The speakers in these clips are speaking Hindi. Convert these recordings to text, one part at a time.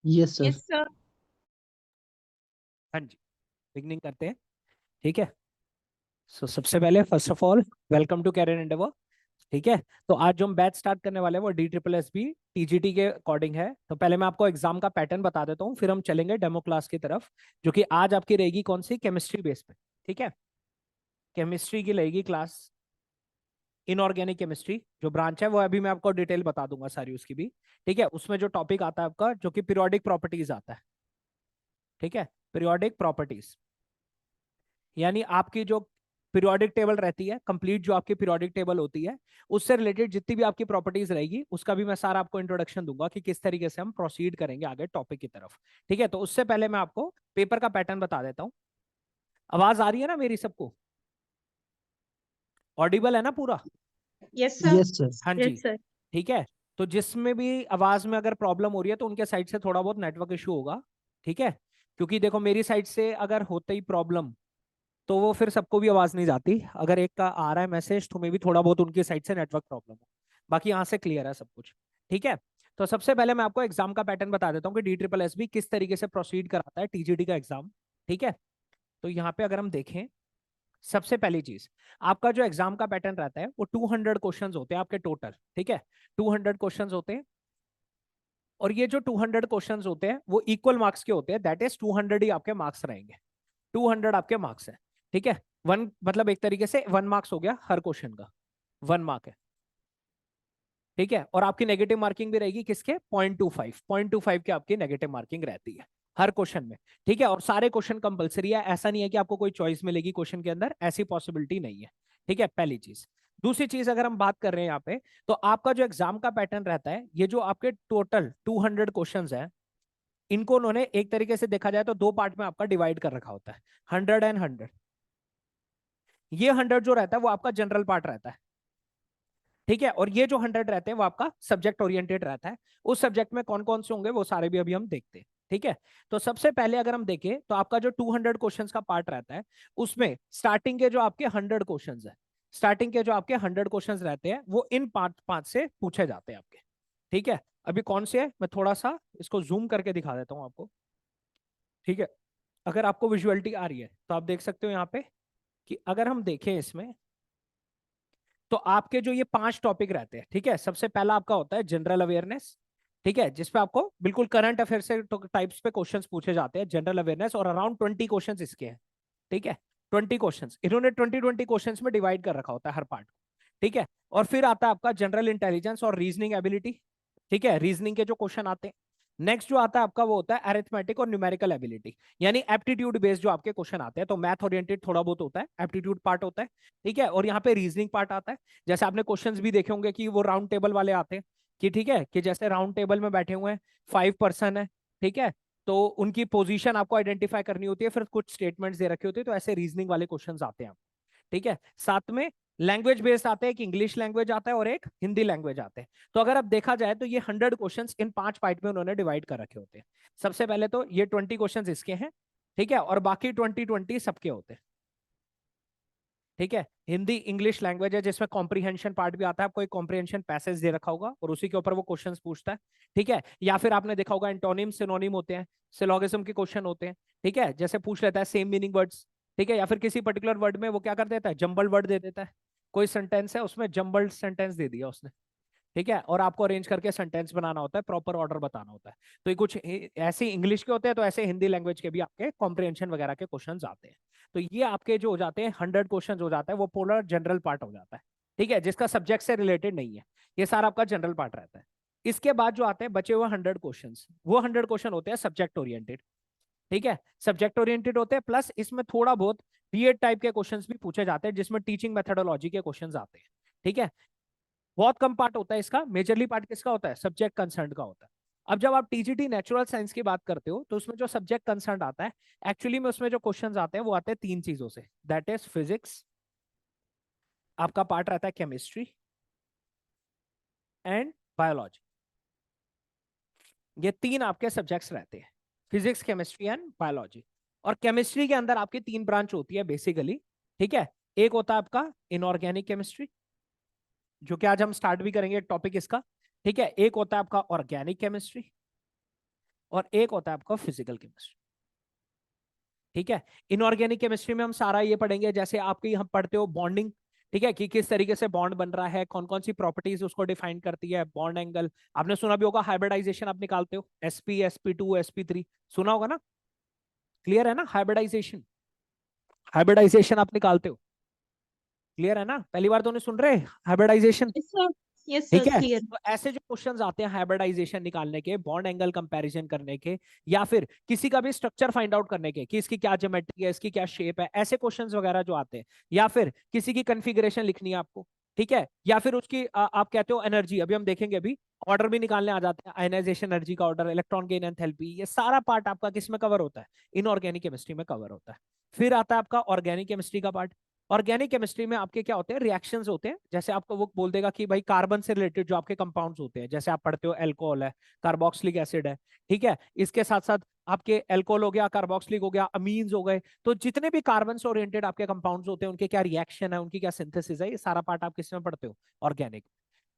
Yes sir. Yes sir. हाँ जी, बिगनिंग करते हैं। ठीक है। सबसे पहले first of all welcome to Career Endeavour. ठीक है। तो आज जो हम बैच स्टार्ट करने वाले हैं वो DSSB TGT के अकॉर्डिंग है। तो पहले मैं आपको एग्जाम का पैटर्न बता देता हूँ, फिर हम चलेंगे डेमो क्लास की तरफ, जो कि आज आपकी रहेगी कौन सी, केमिस्ट्री बेस पे। ठीक है। केमिस्ट्री की रहेगी क्लास, इनऑर्गेनिक केमिस्ट्री जो ब्रांच है वो अभी मैं आपको डिटेल बता दूंगा सारी उसकी भी। ठीक है। उसमें जो टॉपिक आता है आपका, जो कि पीरियोडिक प्रॉपर्टीज आता है। ठीक है। पीरियोडिक प्रॉपर्टीज यानी आपकी जो पीरियोडिक टेबल रहती है, कंप्लीट जो आपकी पीरियोडिक टेबल होती है, उससे रिलेटेड जितनी भी आपकी प्रॉपर्टीज रहेगी उसका भी मैं सारा आपको इंट्रोडक्शन दूंगा कि किस तरीके से हम प्रोसीड करेंगे आगे टॉपिक की तरफ। ठीक है। तो उससे पहले मैं आपको पेपर का पैटर्न बता देता हूं। आवाज आ रही है ना मेरी सबको? ऑडिबल है ना पूरा? Yes sir. Yes sir. हाँ जी। Yes sir. ठीक है। तो जिसमें भी आवाज में अगर प्रॉब्लम हो रही है तो उनके साइड से थोड़ा बहुत नेटवर्क इशू होगा। ठीक है। क्योंकि देखो मेरी साइड से अगर होते ही प्रॉब्लम तो वो फिर सबको भी आवाज नहीं जाती। अगर एक का आ रहा है मैसेज तो मे भी थोड़ा बहुत उनकी साइड से नेटवर्क प्रॉब्लम हो, बाकी यहाँ से क्लियर है सब कुछ। ठीक है। तो सबसे पहले मैं आपको एग्जाम का पैटर्न बता देता हूँ कि DSSB किस तरीके से प्रोसीड कराता है TGT का एग्जाम। ठीक है। तो यहाँ पे अगर हम देखें, सबसे पहली चीज, आपका जो एग्जाम का पैटर्न रहता है वो 200 क्वेश्चंस होते हैं आपके टोटल। ठीक है। 200 क्वेश्चंस होते हैं, और ये जो 200 क्वेश्चंस होते हैं वो इक्वल मार्क्स के होते हैं, दैट इज 200 ही आपके मार्क्स रहेंगे। 200 आपके मार्क्स है। ठीक है। वन मतलब एक तरीके से 1 मार्क्स हो गया हर क्वेश्चन का, 1 मार्क है। ठीक है। और आपकी नेगेटिव मार्किंग भी रहेगी किसके, 0.25 की आपकी नेगेटिव मार्किंग रहती है हर क्वेश्चन में। ठीक है। और सारे क्वेश्चन कंपलसरी है, ऐसा नहीं है कि आपको कोई चॉइस मिलेगी क्वेश्चन के अंदर, ऐसी पॉसिबिलिटी नहीं है। ठीक है, पहली चीज। दूसरी चीज अगर हम बात कर रहे हैं यहाँ पे, तो आपका जो एग्जाम का पैटर्न रहता है, ये जो आपके टोटल 200 क्वेश्चन है, इनको उन्होंने एक तरीके से देखा जाए तो दो पार्ट में आपका डिवाइड कर रखा होता है, 100 एंड 100। ये 100 जो रहता है वो आपका जनरल पार्ट रहता है। ठीक है। और ये जो 100 रहते हैं वो आपका सब्जेक्ट ओरिएंटेड रहता है। उस सब्जेक्ट में कौन कौन से होंगे वो सारे भी अभी हम देखते हैं। ठीक है। तो सबसे पहले अगर हम देखें तो आपका जो 200 क्वेश्चंस का पार्ट रहता है, उसमें स्टार्टिंग के जो आपके 100 क्वेश्चंस है, स्टार्टिंग के जो आपके 100 क्वेश्चंस रहते हैं वो इन पार्ट 5 से पूछे जाते हैं आपके। ठीक है। अभी कौन से है मैं थोड़ा सा इसको जूम करके दिखा देता हूं आपको। ठीक है। अगर आपको विजुअलिटी आ रही है तो आप देख सकते हो यहाँ पे कि अगर हम देखें इसमें, तो आपके जो ये 5 टॉपिक रहते हैं, ठीक है, सबसे पहला आपका होता है जनरल अवेयरनेस। ठीक है। जिसपे आपको बिल्कुल करंट अफेयर से टाइप्स पे क्वेश्चंस पूछे जाते हैं, जनरल अवेयरनेस, और अराउंड 20 क्वेश्चंस इसके हैं। ठीक है। 20 क्वेश्चंस इन्होंने 20 क्वेश्चंस में डिवाइड कर रखा होता है हर पार्ट को। ठीक है। और फिर आता है आपका जनरल इंटेलिजेंस और रीजनिंग एबिलिटी। ठीक है, रीजनिंग के जो क्वेश्चन आते हैं। नेक्स्ट जो आता है आपका वो होता है अरिथमेटिक और न्यूमेरिकल एबिलिटी, यानी एप्टीट्यूड बेस्ड जो आपके क्वेश्चन आते हैं। तो मैथ ओरिएंटेड थोड़ा बहुत होता है, एप्टीट्यूड पार्ट होता है। ठीक है। और यहाँ पे रीजनिंग पार्ट आता है। जैसे आपने क्वेश्चंस भी देखे होंगे कि वो राउंड टेबल वाले आते हैं, कि ठीक है, कि जैसे राउंड टेबल में बैठे हुए हैं 5 पर्सन है। ठीक है। तो उनकी पोजीशन आपको आइडेंटिफाई करनी होती है, फिर कुछ स्टेटमेंट्स दे रखे होते हैं, तो ऐसे रीजनिंग वाले क्वेश्चंस आते हैं। ठीक है। साथ में लैंग्वेज बेस्ड आते हैं, एक इंग्लिश लैंग्वेज आता है और एक हिंदी लैंग्वेज आते हैं। तो अगर अब देखा जाए तो ये 100 क्वेश्चंस इन 5 पार्ट में उन्होंने डिवाइड कर रखे होते हैं। सबसे पहले तो ये 20 क्वेश्चंस इसके हैं। ठीक है। और बाकी 20 सबके होते हैं। ठीक है। हिंदी इंग्लिश लैंग्वेज है जिसमें कॉम्प्रीहेंशन पार्ट भी आता है, आपको एक कॉम्प्रीहेंशन पैसेज दे रखा होगा और उसी के ऊपर वो क्वेश्चंस पूछता है। ठीक है। या फिर आपने देखा होगा एंटोनिम सिनोनिम होते हैं, सिलोगिज्म के क्वेश्चन होते हैं। ठीक है। जैसे पूछ लेता है सेम मीनिंग वर्ड्स। ठीक है। या फिर किसी पर्टिकुलर वर्ड में वो क्या कर देता है, जंबल वर्ड दे देता है। कोई सेंटेंस है उसमें जंबल्ड सेंटेंस दे दिया उसने। ठीक है। और आपको अरेंज करके सेंटेंस बनाना होता है, प्रॉपर ऑर्डर बताना होता है। तो ये कुछ ऐसे इंग्लिश के होते हैं, तो ऐसे हिंदी लैंग्वेज के भी आपके कॉम्प्रिहेंशन वगैरह के क्वेश्चंस आते हैं। तो ये आपके जो हो जाते हैं 100 क्वेश्चन हो जाता है, वो पूरा जनरल पार्ट हो जाता है। ठीक है। जिसका सब्जेक्ट से रिलेटेड नहीं है, ये सारा आपका जनरल पार्ट रहता है। इसके बाद जो आते हैं बचे हुए 100 क्वेश्चन, वो 100 क्वेश्चन होते हैं सब्जेक्ट ओरिएंटेड। ठीक है। सब्जेक्ट ओरिएंटेड होते हैं, प्लस इसमें थोड़ा बहुत बीएड टाइप के क्वेश्चंस भी पूछे जाते हैं, जिसमें टीचिंग मेथोडोलॉजी के क्वेश्चंस आते हैं। ठीक है। बहुत कम पार्ट होता है इसका, मेजरली पार्ट किसका होता है, सब्जेक्ट कंसर्न का होता है। अब जब आप टीजीटी नेचुरल साइंस की बात करते हो तो उसमें जो सब्जेक्ट कंसर्न आता है, एक्चुअली में उसमें जो क्वेश्चंस आते हैं वो आते हैं 3 चीजों से, दैट इज फिजिक्स, आपका पार्ट रहता है केमिस्ट्री एंड बायोलॉजी। ये 3 आपके सब्जेक्ट्स रहते हैं, फिजिक्स केमिस्ट्री एंड बायोलॉजी। और केमिस्ट्री के अंदर आपकी 3 ब्रांच होती है बेसिकली। ठीक है। एक होता है आपका इनऑर्गेनिक केमिस्ट्री, जो कि आज हम स्टार्ट भी करेंगे टॉपिक इसका। ठीक है। एक होता है आपका ऑर्गेनिक केमिस्ट्री, और एक होता है आपका फिजिकल केमिस्ट्री। ठीक है, इनऑर्गेनिक केमिस्ट्री में हम सारा ये पढ़ेंगे, जैसे आपके हम पढ़ते हो बॉन्डिंग, ठीक है, कि किस तरीके से बॉन्ड बन रहा है, कौन कौन सी प्रॉपर्टीज उसको डिफाइन करती है, बॉन्ड एंगल। आपने सुना भी होगा हाइब्रिडाइजेशन आप निकालते हो, sp2 sp3, सुना होगा ना? क्लियर है ना? हाइब्रिडाइजेशन, हाइब्रिडाइजेशन आप निकालते हो, क्लियर है ना? पहली बार तो नहीं सुन रहे हाइब्रिडाइजेशन? यस सर, यस ठीक सर, है, क्लियर। तो ऐसे जो क्वेश्चंस आते हैं हाइब्रिडाइजेशन निकालने के, बॉन्ड एंगल कंपैरिजन करने के, या फिर किसी का भी स्ट्रक्चर फाइंड आउट करने के कि इसकी क्या ज्योमेट्री है, इसकी क्या शेप है, ऐसे क्वेश्चंस वगैरह जो आते हैं, या फिर किसी की कॉन्फ़िगरेशन लिखनी है आपको, ठीक है, या फिर उसकी आप कहते हो एनर्जी, अभी हम देखेंगे, अभी ऑर्डर भी निकालने आ जाते हैं, आयनाइजेशन एनर्जी का ऑर्डर, इलेक्ट्रॉन गेन एंथैल्पी, ये सारा पार्ट आपका किस में कवर होता है? इनऑर्गेनिक केमिस्ट्री में कवर होता है। फिर आता है आपका ऑर्गेनिक केमिस्ट्री का पार्ट। ऑर्गेनिक केमिस्ट्री में आपके क्या होते हैं? रिएक्शंस होते हैं, जैसे आपको वो बोल देगा कि भाई कार्बन से रिलेटेड जो आपके कंपाउंड्स होते हैं, जैसे आप पढ़ते हो एल्कोहल है, कार्बोक्सिलिक एसिड है, ठीक है, इसके साथ साथ आपके एल्कोहल हो गया, कार्बोक्सिलिक हो गया, अमीन्स हो गए, तो जितने भी कार्बन से ओरिएंटेड आपके कंपाउंड्स होते हैं, उनके क्या रिएक्शन है, उनकी क्या सिंथेसिस है, ये सारा पार्ट आप किस में पढ़ते हो? ऑर्गेनिक।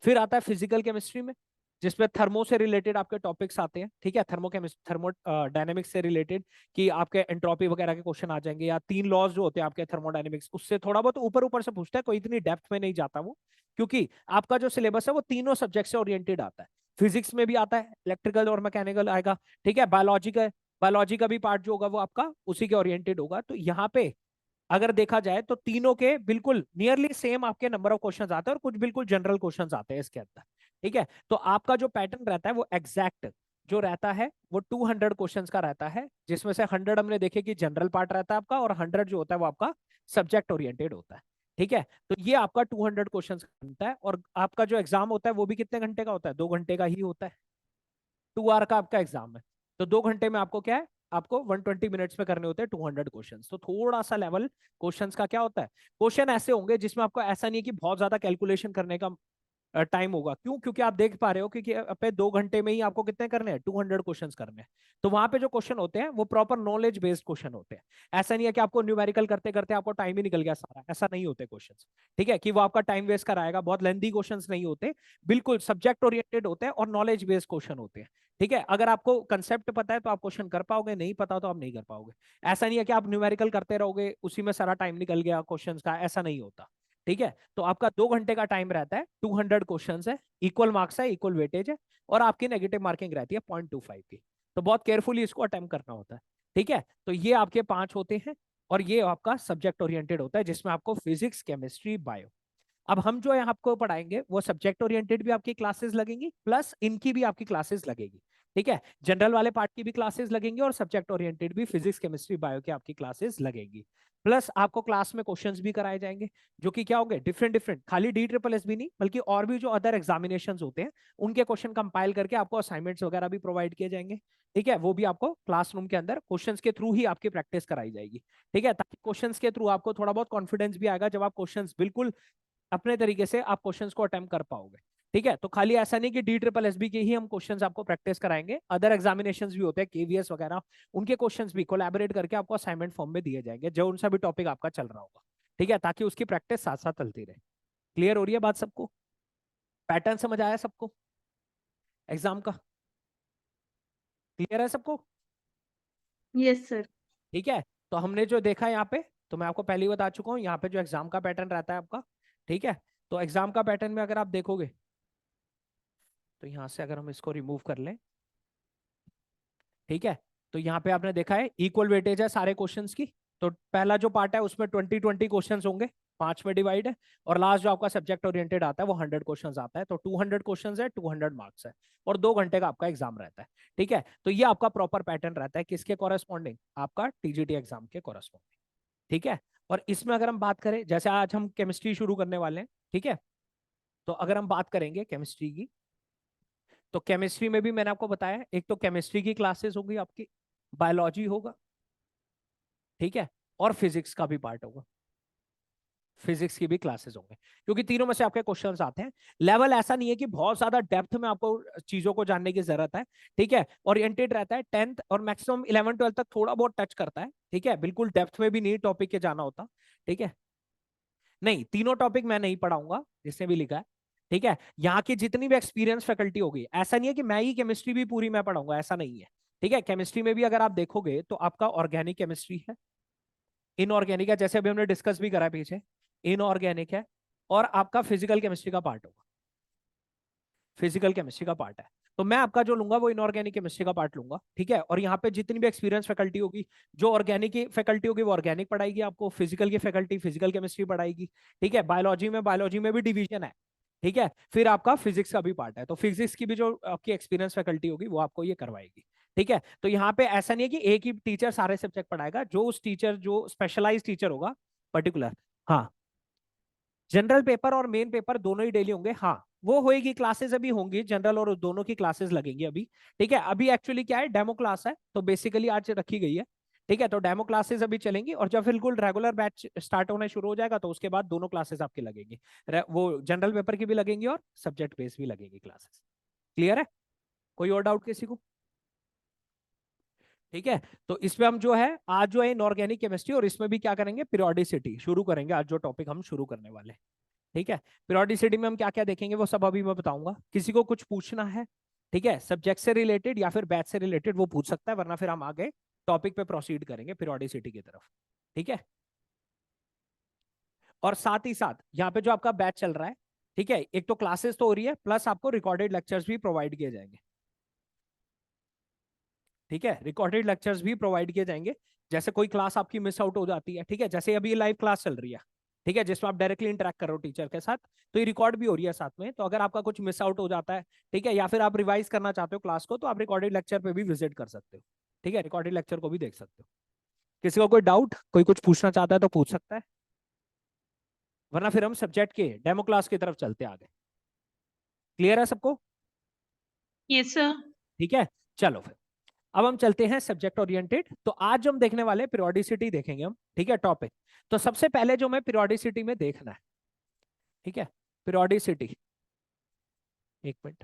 फिर आता है फिजिकल केमिस्ट्री में, जिसमें थर्मो से रिलेटेड आपके टॉपिक्स आते हैं, ठीक है, थर्मोडायनेमिक्स से रिलेटेड, कि आपके एंट्रोपी वगैरह के क्वेश्चन आ जाएंगे, या 3 लॉज जो होते हैं आपके थर्मोडायनेमिक्स, उससे थोड़ा बहुत ऊपर ऊपर से पूछता है, कोई इतनी डेप्थ में नहीं जाता वो, क्योंकि आपका जो सिलेबस है वो तीनों सब्जेक्ट से ओरिएंटेड आता है। फिजिक्स में भी आता है, इलेक्ट्रिकल और मैकेनिकल आएगा, ठीक है, बायोलॉजी का, बायोलॉजी का भी पार्ट जो होगा वो आपका उसी के ओरिएंटेड होगा। तो यहाँ पे अगर देखा जाए तो तीनों के बिल्कुल नियरली सेम आपके नंबर ऑफ क्वेश्चंस आते हैं, और कुछ बिल्कुल जनरल क्वेश्चंस आते हैं इसके अंदर, ठीक है। तो आपका जो पैटर्न रहता है वो एग्जैक्ट जो रहता है वो 200 क्वेश्चंस का रहता है, जिसमें से 100 हमने देखे कि जनरल पार्ट रहता है आपका, और 100 जो होता है वो आपका सब्जेक्ट ओरिएंटेड होता है, ठीक है। तो ये आपका 200 क्वेश्चन बनता है, और आपका जो एग्जाम होता है वो भी कितने घंटे का होता है? 2 घंटे का ही होता है, 2 आवर का आपका एग्जाम है। तो 2 घंटे में आपको क्या है, आपको 120 मिनट्स में करने होते हैं 200 क्वेश्चंस। तो थोड़ा सा लेवल क्वेश्चंस का क्या होता है, क्वेश्चन ऐसे होंगे जिसमें आपको ऐसा नहीं है कि बहुत ज्यादा कैलकुलेशन करने का टाइम होगा। क्यों? क्योंकि आप देख पा रहे हो कि अपने 2 घंटे में ही आपको कितने करने हैं? 200 क्वेश्चन करने हैं। तो वहां पे जो क्वेश्चन होते हैं वो प्रॉपर नॉलेज बेस्ड क्वेश्चन होते हैं। ऐसा नहीं है कि आपको न्यूमेरिकल करते करते आपको टाइम ही निकल गया सारा, ऐसा नहीं होते क्वेश्चन, ठीक है, कि वो आपका टाइम वेस्ट कराएगा। बहुत लेंदी क्वेश्चन नहीं होते, बिल्कुल सब्जेक्ट ओरिएंटेड होते हैं और नॉलेज बेस्ड क्वेश्चन होते हैं, ठीक है। अगर आपको कंसेप्ट पता है तो आप क्वेश्चन कर पाओगे, नहीं पता तो आप नहीं कर पाओगे। ऐसा नहीं है कि आप न्यूमेरिकल करते रहोगे, उसी में सारा टाइम निकल गया क्वेश्चन का, ऐसा नहीं होता, ठीक है। तो आपका 2 घंटे का टाइम रहता है, 200 क्वेश्चन है, इक्वल मार्क्स है, इक्वल वेटेज है, और आपकी नेगेटिव मार्किंग रहती है 0.25 की। तो बहुत केयरफुली इसको अटेम्प्ट करना होता है, ठीक है। तो ये आपके 5 होते हैं, और ये आपका सब्जेक्ट ओरिएंटेड होता है, जिसमें आपको फिजिक्स, केमिस्ट्री, बायो। अब हम जो है आपको पढ़ाएंगे वो सब्जेक्ट ओरिएंटेड भी आपकी क्लासेस लगेंगी, प्लस इनकी भी आपकी क्लासेस लगेगी, ठीक है। जनरल वाले पार्ट की भी क्लासेस लगेंगी, और सब्जेक्ट ओरिएंटेड भी फिजिक्स, केमिस्ट्री, बायो की आपकी क्लासेस लगेगी। प्लस आपको क्लास में क्वेश्चंस भी कराए जाएंगे, जो कि क्या होंगे? डिफरेंट डिफरेंट, खाली DSSS भी नहीं, बल्कि और भी जो अदर एग्जामिनेशंस होते हैं उनके क्वेश्चन कंपाइल करके आपको असाइनमेंट्स वगैरह भी प्रोवाइड किए जाएंगे, ठीक है। वो भी आपको क्लासरूम के अंदर क्वेश्चंस के थ्रू ही आपकी प्रैक्टिस कराई जाएगी, ठीक है, ताकि क्वेश्चंस के थ्रू आपको थोड़ा बहुत कॉन्फिडेंस भी आएगा, जब आप क्वेश्चंस बिल्कुल अपने तरीके से आप क्वेश्चंस को अटेम्प्ट कर पाओगे, ठीक है। तो खाली ऐसा नहीं कि DSSB के ही हम क्वेश्चंस आपको प्रैक्टिस कराएंगे, अदर एग्जामिनेशंस भी होते हैं, KVS वगैरह, उनके क्वेश्चंस भी कोलैबोरेट करके आपको असाइनमेंट फॉर्म में दिए जाएंगे, जो उनसा भी टॉपिक आपका चल रहा होगा, ठीक है, ताकि उसकी प्रैक्टिस साथ साथ चलती रहे। क्लियर हो रही है बात सबको? पैटर्न समझ आया सबको एग्जाम का? क्लियर है सबको? Yes sir. ठीक है, तो हमने जो देखा यहाँ पे, तो मैं आपको पहले ही बता चुका हूँ, यहाँ पे जो एग्जाम का पैटर्न रहता है आपका, ठीक है। तो एग्जाम का पैटर्न में अगर आप देखोगे, तो यहाँ से अगर हम इसको रिमूव कर लें, ठीक है, तो यहाँ पे आपने देखा है इक्वल वेटेज है सारे क्वेश्चंस की। तो पहला जो पार्ट है उसमें 20-20 क्वेश्चंस होंगे, 5 में डिवाइड है, और लास्ट जो आपका सब्जेक्ट ओरिएंटेड आता है वो 100 क्वेश्चंस आता है। तो 200 क्वेश्चंस है, 200 मार्क्स है, और 2 घंटे का आपका एग्जाम रहता है, ठीक है। तो ये आपका प्रॉपर पैटर्न रहता है, किसके कॉरेस्पॉन्डिंग? आपका TGT एग्जाम के कॉरेस्पॉन्डिंग, ठीक है। और इसमें अगर हम बात करें, जैसे आज हम केमिस्ट्री शुरू करने वाले हैं, ठीक है, तो अगर हम बात करेंगे केमिस्ट्री की, तो केमिस्ट्री में भी मैंने आपको बताया, एक तो केमिस्ट्री की क्लासेस होगी आपकी, बायोलॉजी होगा, ठीक है, और फिजिक्स का भी पार्ट होगा, फिजिक्स की भी क्लासेस होंगे, क्योंकि तीनों में से आपके क्वेश्चंस आते हैं। लेवल ऐसा नहीं है कि बहुत ज्यादा डेप्थ में आपको चीजों को जानने की जरूरत है, ठीक है। ओरिएंटेड रहता है 10th और मैक्सिमम 11-12 तक, थोड़ा बहुत टच करता है, ठीक है, बिल्कुल डेप्थ में भी नहीं टॉपिक के जाना होता, ठीक है। नहीं, तीनों टॉपिक मैं नहीं पढ़ाऊंगा जिसने भी लिखा है, ठीक है। यहाँ की जितनी भी एक्सपीरियंस फैकल्टी होगी, ऐसा नहीं है कि मैं ही केमिस्ट्री भी पूरी मैं पढ़ाऊंगा, ऐसा नहीं है, ठीक है, केमिस्ट्री में भी अगर आप देखोगे तो आपका ऑर्गेनिक केमिस्ट्री है, इनऑर्गेनिक है, जैसे अभी हमने डिस्कस भी करा पीछे, इनऑर्गेनिक है, और आपका फिजिकल केमिस्ट्री का पार्ट होगा, फिजिकल केमिस्ट्री का पार्ट है। तो मैं आपका जो लूंगा वो इनऑर्गेनिक केमिस्ट्री का पार्ट लूंगा, ठीक है। और यहाँ पे जितनी भी एक्सपीरियंस फैकल्टी होगी, जो ऑर्गेनिक की फैकल्टी होगी वो ऑर्गेनिक पढ़ाएगी आपको, फिजिकल की फैकल्टी फिजिकल केमिस्ट्री पढ़ाएगी, ठीक है। बायोलॉजी में भी डिवीजन है, ठीक है। फिर आपका फिजिक्स का भी पार्ट है, तो फिजिक्स की भी जो आपकी एक्सपीरियंस फैकल्टी होगी वो आपको ये करवाएगी, ठीक है। तो यहाँ पे ऐसा नहीं है कि एक ही टीचर सारे सब्जेक्ट पढ़ाएगा, जो उस टीचर जो स्पेशलाइज टीचर होगा पर्टिकुलर। हाँ, जनरल पेपर और मेन पेपर दोनों ही डेली होंगे, हाँ वो होएगी, क्लासेस अभी होंगी, जनरल और दोनों की क्लासेस लगेंगी अभी, ठीक है। अभी एक्चुअली क्या है, डेमो क्लास है, तो बेसिकली आज रखी गई है, ठीक है। तो डेमो क्लासेस अभी चलेंगी, और जब बिल्कुल रेगुलर बैच स्टार्ट होना शुरू हो जाएगा तो उसके बाद दोनों क्लासेस आपकी लगेंगी, वो जनरल पेपर की भी लगेंगी और सब्जेक्ट बेस्ड भी लगेंगी क्लासेस। क्लियर है? कोई और डाउट किसी को? ठीक है। तो इसमें हम जो है आज जो है इनऑर्गेनिक केमिस्ट्री, और इसमें भी क्या करेंगे, पीरियोडिसिटी शुरू करेंगे आज, जो टॉपिक हम शुरू करने वाले हैं, ठीक है। पीरियोडिसिटी में हम क्या क्या देखेंगे वो सब अभी मैं बताऊंगा। किसी को कुछ पूछना है, ठीक है, सब्जेक्ट से रिलेटेड या फिर बैच से रिलेटेड, वो पूछ सकता है, वरना फिर हम आगे टॉपिक पे प्रोसीड करेंगे पीरियोडिसिटी की तरफ, ठीक है। और साथ ही साथ यहाँ पे जो आपका बैच चल रहा है, ठीक है, एक तो क्लासेस तो हो रही है, प्लस आपको रिकॉर्डेड लेक्चर्स भी प्रोवाइड किए जाएंगे, ठीक है। रिकॉर्डेड लेक्चर्स भी प्रोवाइड किए जाएंगे, जैसे कोई क्लास आपकी मिस आउट हो जाती है, ठीक है, जैसे अभी लाइव क्लास चल रही है, ठीक है, जिसमें आप डायरेक्टली इंटरेक्ट कर रहे हो टीचर के साथ, तो ये रिकॉर्ड भी हो रही है साथ में। तो अगर आपका कुछ मिस आउट हो जाता है, ठीक है, या फिर आप रिवाइज करना चाहते हो क्लास को, तो आप रिकॉर्डेड लेक्चर पे भी विजिट कर सकते हो, ठीक है, रिकॉर्डेड लेक्चर को भी देख सकते हो। किसी को कोई डाउट, कोई कुछ पूछना चाहता है तो पूछ सकता है, वरना फिर हम सब्जेक्ट के डेमो क्लास की तरफ चलते आगे। क्लियर है सबको? Yes sir. ठीक है, चलो फिर अब हम चलते हैं सब्जेक्ट ओरिएंटेड। तो आज जो हम देखने वाले पीरियोडिसिटी देखेंगे हम, ठीक है, टॉपिक। तो सबसे पहले जो मैं पीरियोडिसिटी में देखना है, ठीक है, पीरियोडिसिटी, एक मिनट,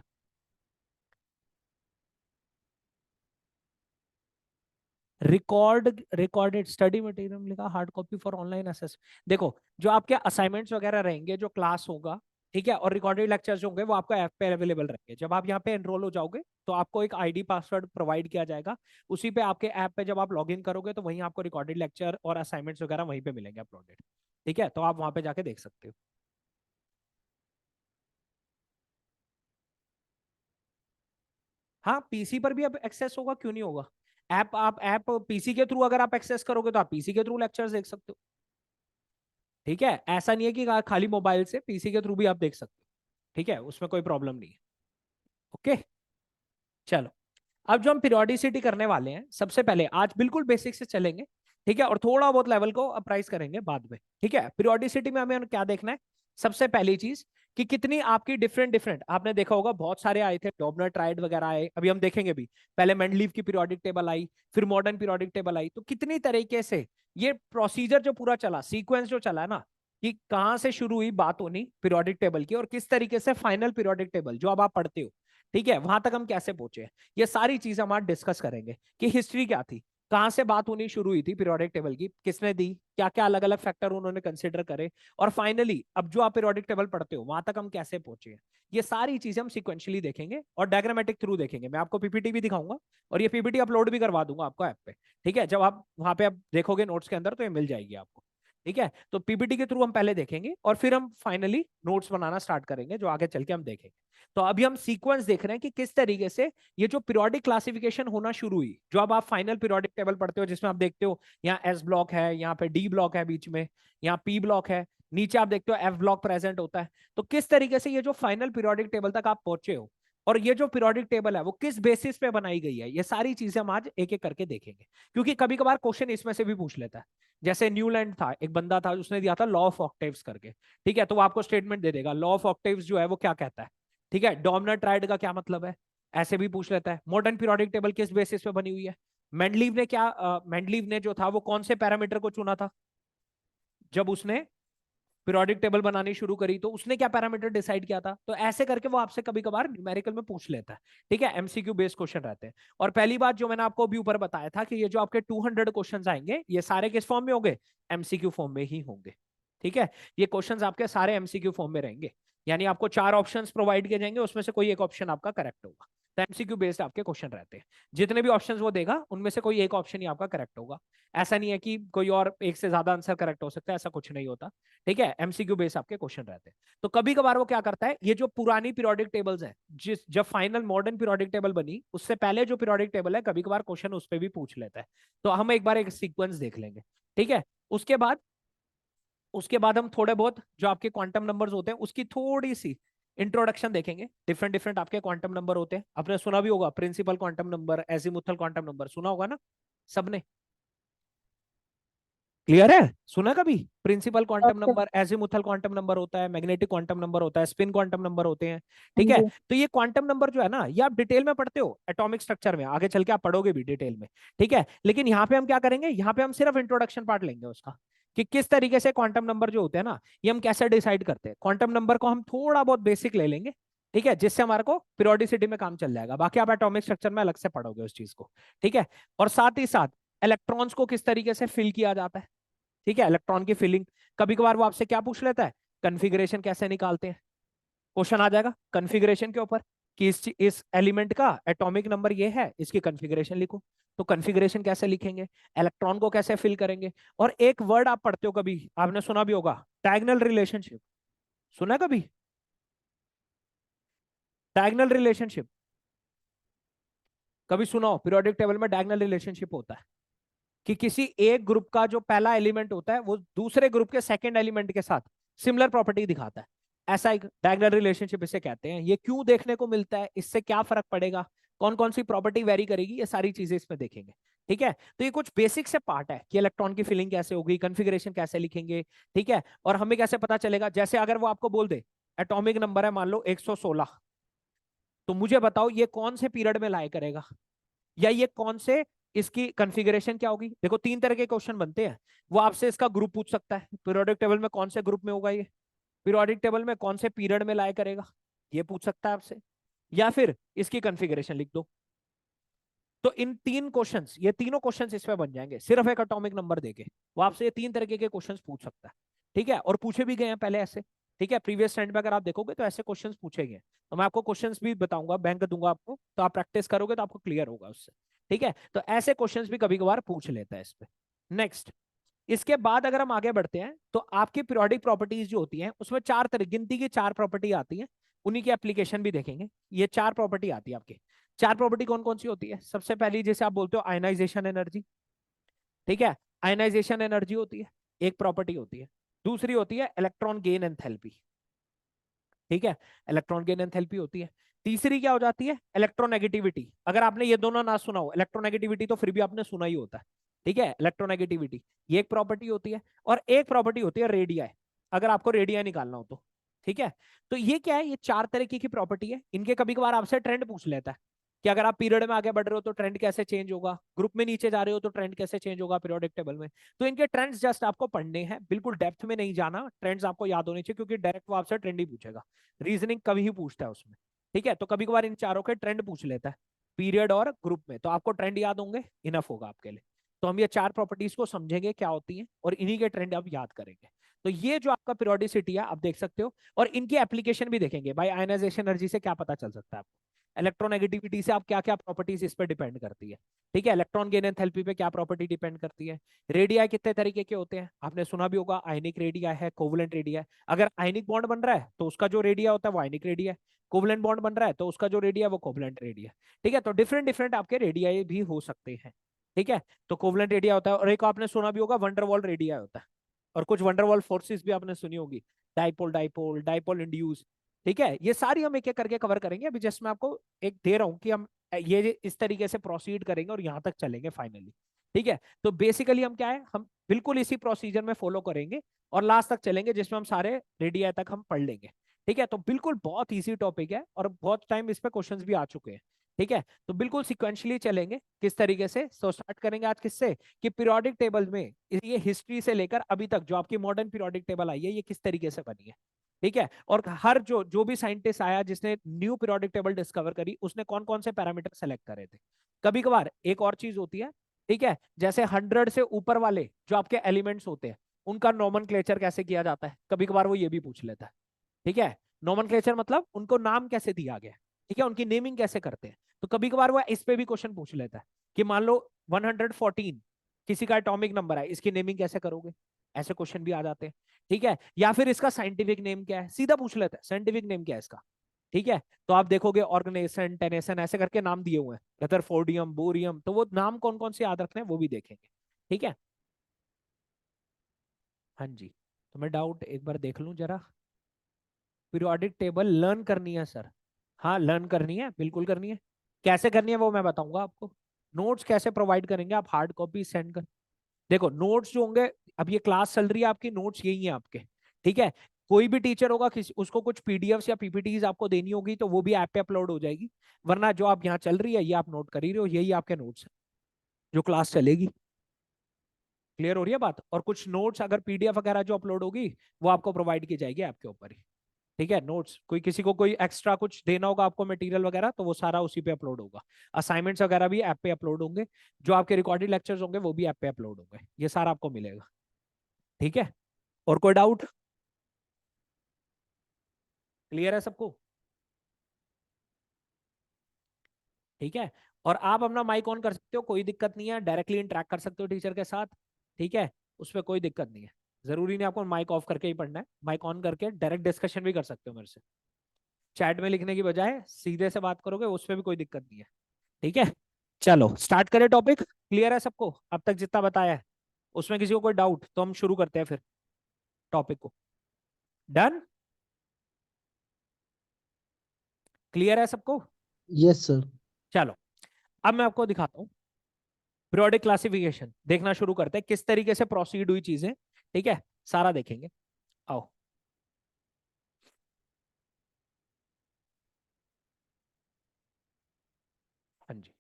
रिकॉर्डेड स्टडी मटेरियल लिखा, hard copy for online assess. देखो, जो आपके असाइनमेंट्स वगैरह रहेंगे, जो क्लास होगा, ठीक है, और रिकॉर्डेड लेक्चर्स होंगे, वो आपको ऐप पे अवेलेबल रहेंगे। जब आप यहाँ पे एनरोल हो जाओगे तो आपको एक आईडी पासवर्ड प्रोवाइड किया जाएगा, उसी पे आपके ऐप पे जब आप लॉग इन करोगे तो वहीं आपको रिकॉर्डेड लेक्चर और असाइनमेंट्स वगैरह वहीं पे मिलेंगे अपलोडेड, ठीक है। तो आप वहां पे जाके देख सकते हो। हाँ, पीसी पर भी अब एक्सेस होगा, क्यों नहीं होगा। ऐप पीसी के थ्रू अगर आप एक्सेस करोगे तो आप पीसी के थ्रू लेक्चर्स देख सकते हो, ठीक है। ऐसा नहीं है कि खाली मोबाइल से, पीसी के थ्रू भी आप देख सकते हो, ठीक है, उसमें कोई प्रॉब्लम नहीं है। ओके, चलो, अब जो हम पीरियोडिसिटी करने वाले हैं, सबसे पहले आज बिल्कुल बेसिक से चलेंगे, ठीक है, और थोड़ा बहुत लेवल को अप्राइज करेंगे बाद में, ठीक है। पीरियोडिसिटी में हमें क्या देखना है, सबसे पहली चीज कि कितनी आपकी डिफरेंट डिफरेंट, आपने देखा होगा बहुत सारे आए थे, डॉबनर ट्राइड वगैरह आए, अभी हम देखेंगे भी। पहले मेंडलीव की पीरियोडिक टेबल आई, फिर मॉडर्न पीरियोडिक टेबल आई, तो कितनी तरीके से ये प्रोसीजर जो पूरा चला, सीक्वेंस जो चला है ना, कि कहां से शुरू हुई बात होनी पीरियोडिक टेबल की, और किस तरीके से फाइनल पीरियोडिक टेबल जो अब आप पढ़ते हो, ठीक है, वहां तक हम कैसे पहुंचे, ये सारी चीजें हम आज डिस्कस करेंगे। कि हिस्ट्री क्या थी, कहां से बात होनी शुरू हुई थी पीरियोडिक टेबल की, किसने दी, क्या क्या अलग अलग फैक्टर उन्होंने कंसिडर करे, और फाइनली अब जो आप पीरियोडिक टेबल पढ़ते हो वहां तक हम कैसे पहुंचे हैं। ये सारी चीजें हम सिक्वेंशियली देखेंगे और डायग्रामेटिक थ्रू देखेंगे। मैं आपको पीपीटी भी दिखाऊंगा, और ये पीपीटी अपलोड भी करवा दूंगा आपको ऐप पे, ठीक है। जब आप वहां पे आप देखोगे नोट्स के अंदर तो ये मिल जाएगी आपको, ठीक है। तो पीपीटी के थ्रू हम पहले देखेंगे, और फिर हम फाइनली नोट्स बनाना स्टार्ट करेंगे, जो आगे चल के हम देखेंगे। तो अभी हम सीक्वेंस देख रहे हैं कि किस तरीके से ये जो पीरियोडिक क्लासिफिकेशन होना शुरू हुई, जो अब आप फाइनल पीरियोडिक टेबल पढ़ते हो, जिसमें आप देखते हो यहाँ एस ब्लॉक है, यहाँ पे डी ब्लॉक है, बीच में यहाँ पी ब्लॉक है, नीचे आप देखते हो एफ ब्लॉक प्रेजेंट होता है। तो किस तरीके से ये जो फाइनल पीरियोडिक टेबल तक आप पहुंचे हो, और ये जो पीरियोडिक टेबल है वो किस बेसिस पे बनाई गई है, ये सारी चीजें हम आज एक एक करके देखेंगे। क्योंकि कभी कभार क्वेश्चन इसमें से भी पूछ लेता है। जैसे न्यूलैंड था, एक बंदा था, उसने दिया था लॉ ऑफ ऑक्टेव्स करके, ठीक है, तो वो आपको स्टेटमेंट दे देगा लॉ ऑफ ऑक्टेव्स जो है वो क्या कहता है, ठीक है। डॉमिनर ट्राइड का क्या मतलब है, ऐसे भी पूछ लेता है। मॉडर्न पीरियोडिक टेबल किस बेसिस पे बनी हुई है, मेंडलीव ने जो था वो कौन से पैरामीटर को चुना था, जब उसने पीरियोडिक टेबल बनानी शुरू करी तो उसने क्या पैरामीटर डिसाइड किया था। तो ऐसे करके वो आपसे कभी कभार न्यूमेरिकल में पूछ लेता है, ठीक है, एमसीक्यू बेस्ड क्वेश्चन रहते हैं। और पहली बात जो मैंने आपको अभी ऊपर बताया था कि ये जो आपके 200 क्वेश्चंस आएंगे, ये सारे किस फॉर्म में होंगे, एमसीक्यू फॉर्म में ही होंगे, ठीक है। ये क्वेश्चंस आपके सारे एमसीक्यू फॉर्म में रहेंगे, यानी आपको 4 ऑप्शंस प्रोवाइड किए जाएंगे, उसमें से कोई एक ऑप्शन आपका करेक्ट होगा। तो एमसीक्यू बेस्ड आपके क्वेश्चन रहते हैं, जितने भी ऑप्शंस वो देगा उनमें से कोई एक ऑप्शन ही आपका करेक्ट होगा। ऐसा नहीं है कि कोई और एक से ज्यादा आंसर करेक्ट हो सकता है, ऐसा कुछ नहीं होता। ठीक है, एमसीक्यू बेस्ड आपके क्वेश्चन रहते हैं। तो कभी कभार वो क्या करता है, ये जो पुरानी पीरियोडिक टेबल्स है, जब फाइनल मॉडर्न पीरियोडिक टेबल बनी उससे पहले जो पीरियोडिक टेबल है, कभी कभार क्वेश्चन उस पर भी पूछ लेता है। तो हम एक बार एक सीक्वेंस देख लेंगे। ठीक है, उसके बाद हम थोड़े बहुत जो आपके क्वांटम नंबर्स होते हैं उसकी थोड़ी सी इंट्रोडक्शन देखेंगे। डिफरेंट डिफरेंट आपके क्वांटम नंबर होते हैं, आपने सुना भी होगा, principal quantum number, azimuthal quantum number, सुना होगा ना सबने? क्लियर है? सुना कभी? प्रिंसिपल क्वांटम अच्छा। नंबर, एजीमुथल क्वांटम नंबर होता है, मैग्नेटिक क्वांटम नंबर होता है, स्पिन क्वांटम नंबर होते हैं। हाँ ठीक है, जी। तो ये क्वांटम नंबर जो है ना, ये आप डिटेल में पढ़ते हो एटॉमिक स्ट्रक्चर में, आगे चल के आप पढ़ोगे भी डिटेल में। ठीक है, लेकिन यहाँ पे हम क्या करेंगे, यहाँ पे हम सिर्फ इंट्रोडक्शन पार्ट लेंगे उसका, कि किस तरीके से क्वांटम नंबर जो होते हैं ना, ये हम कैसे डिसाइड करते हैं। क्वांटम नंबर को हम थोड़ा बहुत बेसिक ले लेंगे, ठीक है, जिससे हमारे को पीरियोडिसिटी में काम चल जाएगा, बाकी आप एटॉमिक स्ट्रक्चर में अलग से पढ़ोगे उस चीज को। ठीक है, और साथ ही साथ इलेक्ट्रॉन्स को किस तरीके से फिल किया जाता है। ठीक है, इलेक्ट्रॉन की फिलिंग, कभी कभार वो आपसे क्या पूछ लेता है, कन्फिग्रेशन कैसे निकालते हैं। क्वेश्चन आ जाएगा कन्फिग्रेशन के ऊपर, कि इस एलिमेंट का एटॉमिक नंबर ये है, इसकी कन्फिग्रेशन लिखो। तो कन्फिग्रेशन कैसे लिखेंगे, इलेक्ट्रॉन को कैसे फिल करेंगे। और एक वर्ड आप पढ़ते हो, कभी आपने सुना भी होगा, डायगोनल रिलेशनशिप। सुना है कभी डायगोनल रिलेशनशिप? कभी सुना हो पीरियोडिक टेबल में डायगोनल रिलेशनशिप होता है, कि किसी एक ग्रुप का जो पहला एलिमेंट होता है वो दूसरे ग्रुप के सेकंड एलिमेंट के साथ सिमिलर प्रॉपर्टी दिखाता है। ऐसा एक डायगोनल रिलेशनशिप इसे कहते हैं। ये क्यों देखने को मिलता है, इससे क्या फर्क पड़ेगा, कौन कौन सी प्रॉपर्टी वेरी करेगी, ये सारी चीजें इसमें देखेंगे। ठीक है, तो ये कुछ बेसिक से पार्ट है कि इलेक्ट्रॉन की फिलिंग कैसे होगी, कन्फिग्रेशन कैसे लिखेंगे। ठीक है, और हमें कैसे पता चलेगा, जैसे अगर वो आपको बोल दे एटॉमिक नंबर है मान लो 116, तो मुझे बताओ ये कौन से पीरियड में लाए करेगा, या ये कौन से, इसकी कॉन्फ़िगरेशन क्या होगी। देखो तीन तरह के क्वेश्चन बनते हैं, वो आपसे इसका ग्रुप पूछ सकता है, पीरियोडिक टेबल में कौन से ग्रुप में होगा ये, पीरियोडिक टेबल में कौन से पीरियड में लाया करेगा, ये पूछ सकता है आपसे, या फिर इसकी कॉन्फ़िगरेशन लिख दो। तो इन तीन क्वेश्चंस, ये तीनों क्वेश्चंस इसमें बन जाएंगे सिर्फ एक एटॉमिक नंबर देके। वो आपसे ये तीन तरीके के क्वेश्चंस पूछ सकता है। ठीक है, और पूछे भी गए हैं पहले ऐसे। ठीक है, प्रीवियस स्टैंड में अगर आप देखोगे तो ऐसे क्वेश्चंस पूछे गए हैं। तो मैं आपको क्वेश्चंस भी बताऊंगा, बैंक दूंगा आपको, तो आप प्रैक्टिस करोगे तो आपको क्लियर होगा उससे। ठीक है, तो ऐसे क्वेश्चंस भी कभी कभार पूछ लेता है इस पे। नेक्स्ट, इसके बाद अगर हम आगे बढ़ते हैं तो आपकी पीरियोडिक प्रॉपर्टीज जो होती हैं उसमें चार तरह, गिनती की चार प्रॉपर्टी आती हैं, उन्हीं की एप्लीकेशन भी देखेंगे। ये चार प्रॉपर्टी आती है आपके। चार प्रॉपर्टी कौन कौन सी होती है, सबसे पहली जैसे आप बोलते हो आयनाइजेशन एनर्जी। ठीक है, आयनाइजेशन एनर्जी होती है, एक प्रॉपर्टी होती है। दूसरी होती है इलेक्ट्रॉन गेन एंथैल्पी। ठीक है, इलेक्ट्रॉन गेन एंथैल्पी होती है। तीसरी क्या हो जाती है, इलेक्ट्रोनेगेटिविटी। अगर आपने ये दोनों ना सुना हो, इलेक्ट्रोनेगेटिविटी तो फिर भी आपने सुना ही होता है। ठीक है, इलेक्ट्रोनेगेटिविटी ये एक प्रॉपर्टी होती है। और एक प्रॉपर्टी होती है रेडिया, अगर आपको रेडिया निकालना हो तो। ठीक है, तो ये क्या है, ये चार तरीके की प्रॉपर्टी है। इनके कभी कभार आपसे ट्रेंड पूछ लेता है, कि अगर आप पीरियड में आगे बढ़ रहे हो तो ट्रेंड कैसे चेंज होगा, ग्रुप में नीचे जा रहे हो तो ट्रेंड कैसे चेंज होगा पीरियोडिक टेबल में। तो इनके ट्रेंड्स जस्ट आपको पढ़ने हैं, बिल्कुल डेप्थ में नहीं जाना, ट्रेंड्स आपको याद होने चाहिए, क्योंकि डायरेक्ट वो आपसे ट्रेंड ही पूछेगा, रीजनिंग कभी ही पूछता है उसमें। ठीक है, तो कभी कभार इन चारों के ट्रेंड पूछ लेता है पीरियड और ग्रुप में, तो आपको ट्रेंड याद होंगे, इनफ होगा आपके लिए। तो हम ये चार प्रॉपर्टीज को समझेंगे क्या होती हैं, और इन्हीं के ट्रेंड आप याद करेंगे। तो ये जो आपका पीरियोडिसिटी है आप देख सकते हो, और इनकी एप्लीकेशन भी देखेंगे, भाई आयनाइजेशन एनर्जी से क्या पता चल सकता है आपको, इलेक्ट्रोनेगेटिविटी से आप क्या क्या प्रॉपर्टीज इस पर डिपेंड करती है। ठीक है, इलेक्ट्रॉन गेन एंथैल्पी पे क्या प्रॉपर्टी डिपेंड करती है। रेडिया कितने तरीके के होते हैं, आपने सुना भी होगा, आयनिक रेडिया है, कोवलेंट रेडिया है। अगर आयनिक बॉन्ड बन रहा है तो उसका जो रेडिया होता है वो आयनिक रेडिया है, कोवलेंट बॉन्ड बन रहा है तो उसका जो रेडिया है वो कोवलेंट रेडिया। ठीक है, तो डिफरेंट डिफरेंट आपके रेडिया भी हो सकते हैं। ठीक है, तो कोवलेंट रेडिया होता है, और एक आपने सुना भी होगा वंडरवॉल रेडिया होता है, और कुछ वंडरवॉल फोर्सेस भी आपने सुनी होगी, डाइपोल डाइपोल, डाइपोल इंड्यूस। ठीक है, ये सारी हम एक एक करके कवर करेंगे। अभी जस्ट मैं आपको एक दे रहा हूं कि हम ये इस तरीके से प्रोसीड करेंगे और यहां तक चलेंगे फाइनली। ठीक है, तो बेसिकली हम क्या है, हम बिल्कुल इसी प्रोसीजर में फॉलो करेंगे और लास्ट तक चलेंगे, जिसमें हम सारे रेडिया तक हम पढ़ लेंगे। ठीक है, तो बिल्कुल बहुत इजी टॉपिक है, और बहुत टाइम इस पे क्वेश्चंस भी आ चुके हैं। ठीक है, तो बिल्कुल सिक्वेंशली चलेंगे किस तरीके से। तो स्टार्ट करेंगे आज किससे, कि पीरियोडिक टेबल में ये हिस्ट्री से लेकर अभी तक जो आपकी मॉडर्न पीरियोडिक टेबल आई है ये किस तरीके से बनी है। ठीक है, और हर जो जो भी साइंटिस्ट आया जिसने न्यू पीरियोडिक टेबल डिस्कवर करी, उसने कौन कौन से पैरामीटर सेलेक्ट करे थे। कभी कभार एक और चीज होती है, ठीक है, जैसे 100 से ऊपर वाले जो आपके एलिमेंट्स होते हैं उनका नोमेनक्लेचर कैसे किया जाता है, कभी कभार वो ये भी पूछ लेता है। ठीक है, नोमेनक्लेचर मतलब उनको नाम कैसे दिया गया। ठीक है, उनकी नेमिंग कैसे करते हैं। तो कभी कभार वो इस पे भी क्वेश्चन पूछ लेता है कि मान लो 114 किसी का एटॉमिक नंबर है, इसकी नेमिंग कैसे करोगे, ऐसे क्वेश्चन भी आ जाते हैं। ठीक है, या फिर इसका साइंटिफिक नेम क्या है, सीधा पूछ लेता है साइंटिफिक नेम क्या है इसका। ठीक है, तो आप देखोगे ऑर्गेनेशन, टेनेसन, ऐसे करके नाम दिए हुए हैं, रदरफोर्डियम, बोरियम, तो वो नाम कौन कौन से याद रखने हैं वो भी देखेंगे। ठीक है, हाँ जी। तो मैं डाउट एक बार देख लूं जरा। पीरियोडिक टेबल लर्न करनी है सर? हाँ लर्न करनी है, बिल्कुल करनी है। कैसे करनी है वो मैं बताऊंगा आपको। नोट्स कैसे प्रोवाइड करेंगे, आप हार्ड कॉपी सेंड कर। देखो नोट्स जो होंगे, अब ये क्लास चल रही है आपकी, नोट्स यही है आपके। ठीक है, कोई भी टीचर होगा किसी उसको कुछ पीडीएफ या पीपीटीज आपको देनी होगी तो वो भी ऐप पे अपलोड हो जाएगी। वरना जो आप यहाँ चल रही है ये आप नोट कर ही रहे हो, यही आपके नोट्स है जो क्लास चलेगी। क्लियर हो रही है बात। और कुछ नोट्स अगर पीडीएफ वगैरह जो अपलोड होगी वो आपको प्रोवाइड की जाएगी ऐप के ऊपर ही। ठीक है, नोट्स कोई किसी को कोई एक्स्ट्रा कुछ देना होगा आपको मटेरियल वगैरह तो वो सारा उसी पे अपलोड होगा। असाइनमेंट्स वगैरह भी ऐप पे अपलोड होंगे, जो आपके रिकॉर्डेड लेक्चर्स होंगे वो भी ऐप पे अपलोड होंगे, ये सारा आपको मिलेगा। ठीक है, और कोई डाउट? क्लियर है सबको? ठीक है, और आप अपना माइक ऑन कर सकते हो, कोई दिक्कत नहीं है, डायरेक्टली इंटरेक्ट कर सकते हो टीचर के साथ। ठीक है, उसमें कोई दिक्कत नहीं है। जरूरी नहीं आपको माइक ऑफ करके ही पढ़ना है, माइक ऑन करके डायरेक्ट डिस्कशन भी कर सकते हो मेरे से। चैट में लिखने की बजाय सीधे से बात करोगे उसमें भी कोई दिक्कत नहीं है। ठीक है, चलो स्टार्ट करें टॉपिक। क्लियर है सबको अब तक जितना बताया है? उसमें किसी को कोई डाउट तो हम शुरू करते हैं फिर टॉपिक को। डन? क्लियर है सबको? Yes sir. चलो, अब मैं आपको दिखाता हूँ पीरियोडिक क्लासिफिकेशन। देखना शुरू करते हैं किस तरीके से प्रोसीड हुई चीजें। ठीक है, सारा देखेंगे। आओ, हाँ जी।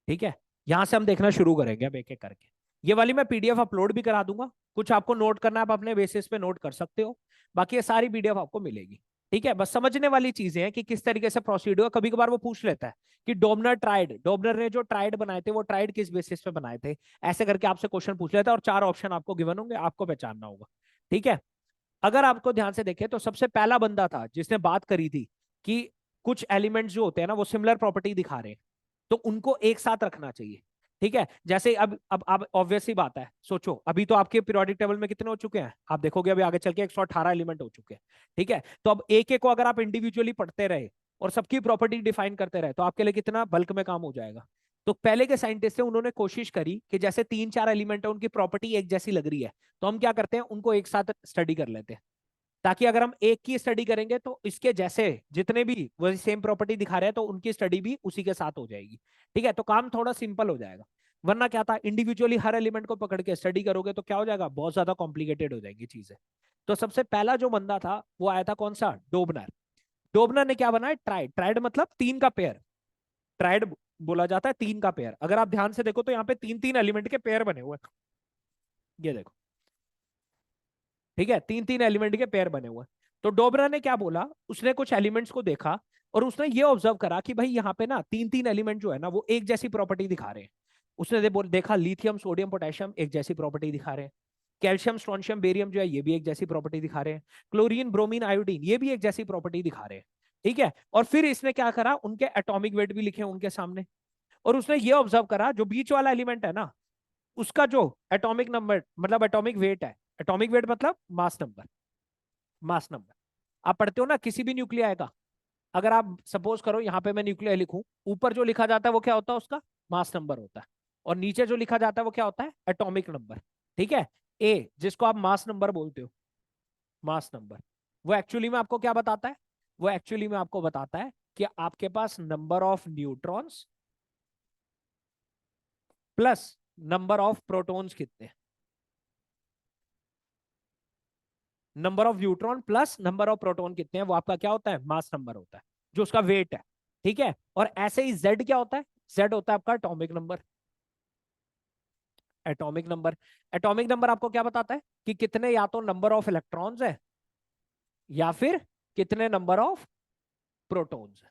ठीक है, यहां से हम देखना शुरू करेंगे अब एक एक करके। ये वाली मैं पीडीएफ अपलोड भी करा दूंगा, कुछ आपको नोट करना है आप अपने बेसिस पे नोट कर सकते हो। बाकी ये सारी पीडीएफ आपको मिलेगी। ठीक है, बस समझने वाली चीजें हैं कि किस तरीके से प्रोसीड हुआ। कभी कभार वो पूछ लेता है कि डोमनर ट्राइड, डोमनर ने जो ट्राइड बनाए थे वो ट्राइड किस बेसिस पे बनाए थे, ऐसे करके आपसे क्वेश्चन पूछ लेता है और 4 ऑप्शन आपको गिवन होंगे, आपको पहचानना होगा। ठीक है, अगर आपको ध्यान से देखें तो सबसे पहला बंदा था जिसने बात करी थी कि कुछ एलिमेंट्स जो होते हैं ना वो सिमिलर प्रॉपर्टी दिखा रहे हैं तो उनको एक साथ रखना चाहिए। ठीक है, जैसे अब ऑब्वियस ही बात है, सोचो अभी तो आपके पीरियोडिक टेबल में कितने हो चुके हैं, आप देखोगे अभी आगे चल के 118 एलिमेंट हो चुके हैं। ठीक है, तो अब एक एक को अगर आप इंडिविजुअली पढ़ते रहे और सबकी प्रॉपर्टी डिफाइन करते रहे तो आपके लिए कितना बल्क में काम हो जाएगा। तो पहले के साइंटिस्ट थे उन्होंने कोशिश करी कि जैसे 3-4 एलिमेंट है उनकी प्रॉपर्टी एक जैसी लग रही है तो हम क्या करते हैं उनको एक साथ स्टडी कर लेते हैं, ताकि अगर हम एक की स्टडी करेंगे तो इसके जैसे जितने भी वो सेम प्रॉपर्टी दिखा रहे हैं तो उनकी स्टडी भी उसी के साथ हो जाएगी। ठीक है, तो काम थोड़ा सिंपल हो जाएगा। वरना क्या था, इंडिविजुअली हर एलिमेंट को पकड़ के स्टडी करोगे तो क्या हो जाएगा, बहुत ज्यादा कॉम्प्लिकेटेड हो जाएंगी चीजें। तो सबसे पहला जो बंदा था वो आया था कौन सा, डोबनर। डोबनर ने क्या बनाया, ट्राइड। ट्राइड मतलब 3 का पेयर, ट्राइड बोला जाता है 3 का पेयर। अगर आप ध्यान से देखो तो यहाँ पे 3-3 एलिमेंट के पेयर बने हुए हैं, ये देखो। ठीक है, 3-3 एलिमेंट के पेयर बने हुए हैं। तो डोबरा ने क्या बोला, उसने कुछ एलिमेंट्स को देखा और उसने ये ऑब्जर्व करा कि भाई यहाँ पे ना 3-3 एलिमेंट जो है ना वो एक जैसी प्रॉपर्टी दिखा रहे हैं। उसने देखा लिथियम, सोडियम, पोटेशियम एक जैसी प्रॉपर्टी दिखा रहे हैं। कैल्शियम, स्ट्रोंशियम, बेरियम जो है ये भी एक जैसी प्रॉपर्टी दिखा रहे हैं। क्लोरीन, ब्रोमीन, आयोडीन ये भी एक जैसी प्रॉपर्टी दिखा रहे हैं। ठीक है, और फिर इसने क्या करा, उनके एटॉमिक वेट भी लिखे उनके सामने। और उसने ये ऑब्जर्व करा जो बीच वाला एलिमेंट है ना उसका जो एटॉमिक नंबर मतलब एटॉमिक वेट है, एटॉमिक वेट मतलब मास नंबर, मास नंबर। आप पढ़ते हो ना किसी भी न्यूक्लियाई का, अगर आप सपोज करो यहाँ पे मैं न्यूक्लियाई लिखूं, ऊपर जो लिखा जाता है वो क्या होता है, उसका मास नंबर होता है। और नीचे जो लिखा जाता है वो क्या होता है, एटॉमिक नंबर। ठीक है, ए जिसको आप मास नंबर बोलते हो, मास नंबर, वो एक्चुअली में आपको क्या बताता है, वो एक्चुअली में आपको बताता है कि आपके पास number of neutrons plus number of protons कितने हैं। Number of neutron plus number of proton कितने हैं वो आपका क्या होता है, मास नंबर होता है, जो उसका वेट है। ठीक है, और ऐसे ही जेड क्या होता है, जेड होता है आपका atomic number. Atomic number, atomic number आपको क्या बताता है कि कितने या तो नंबर ऑफ इलेक्ट्रॉन्स है या फिर कितने नंबर ऑफ प्रोटॉन्स है।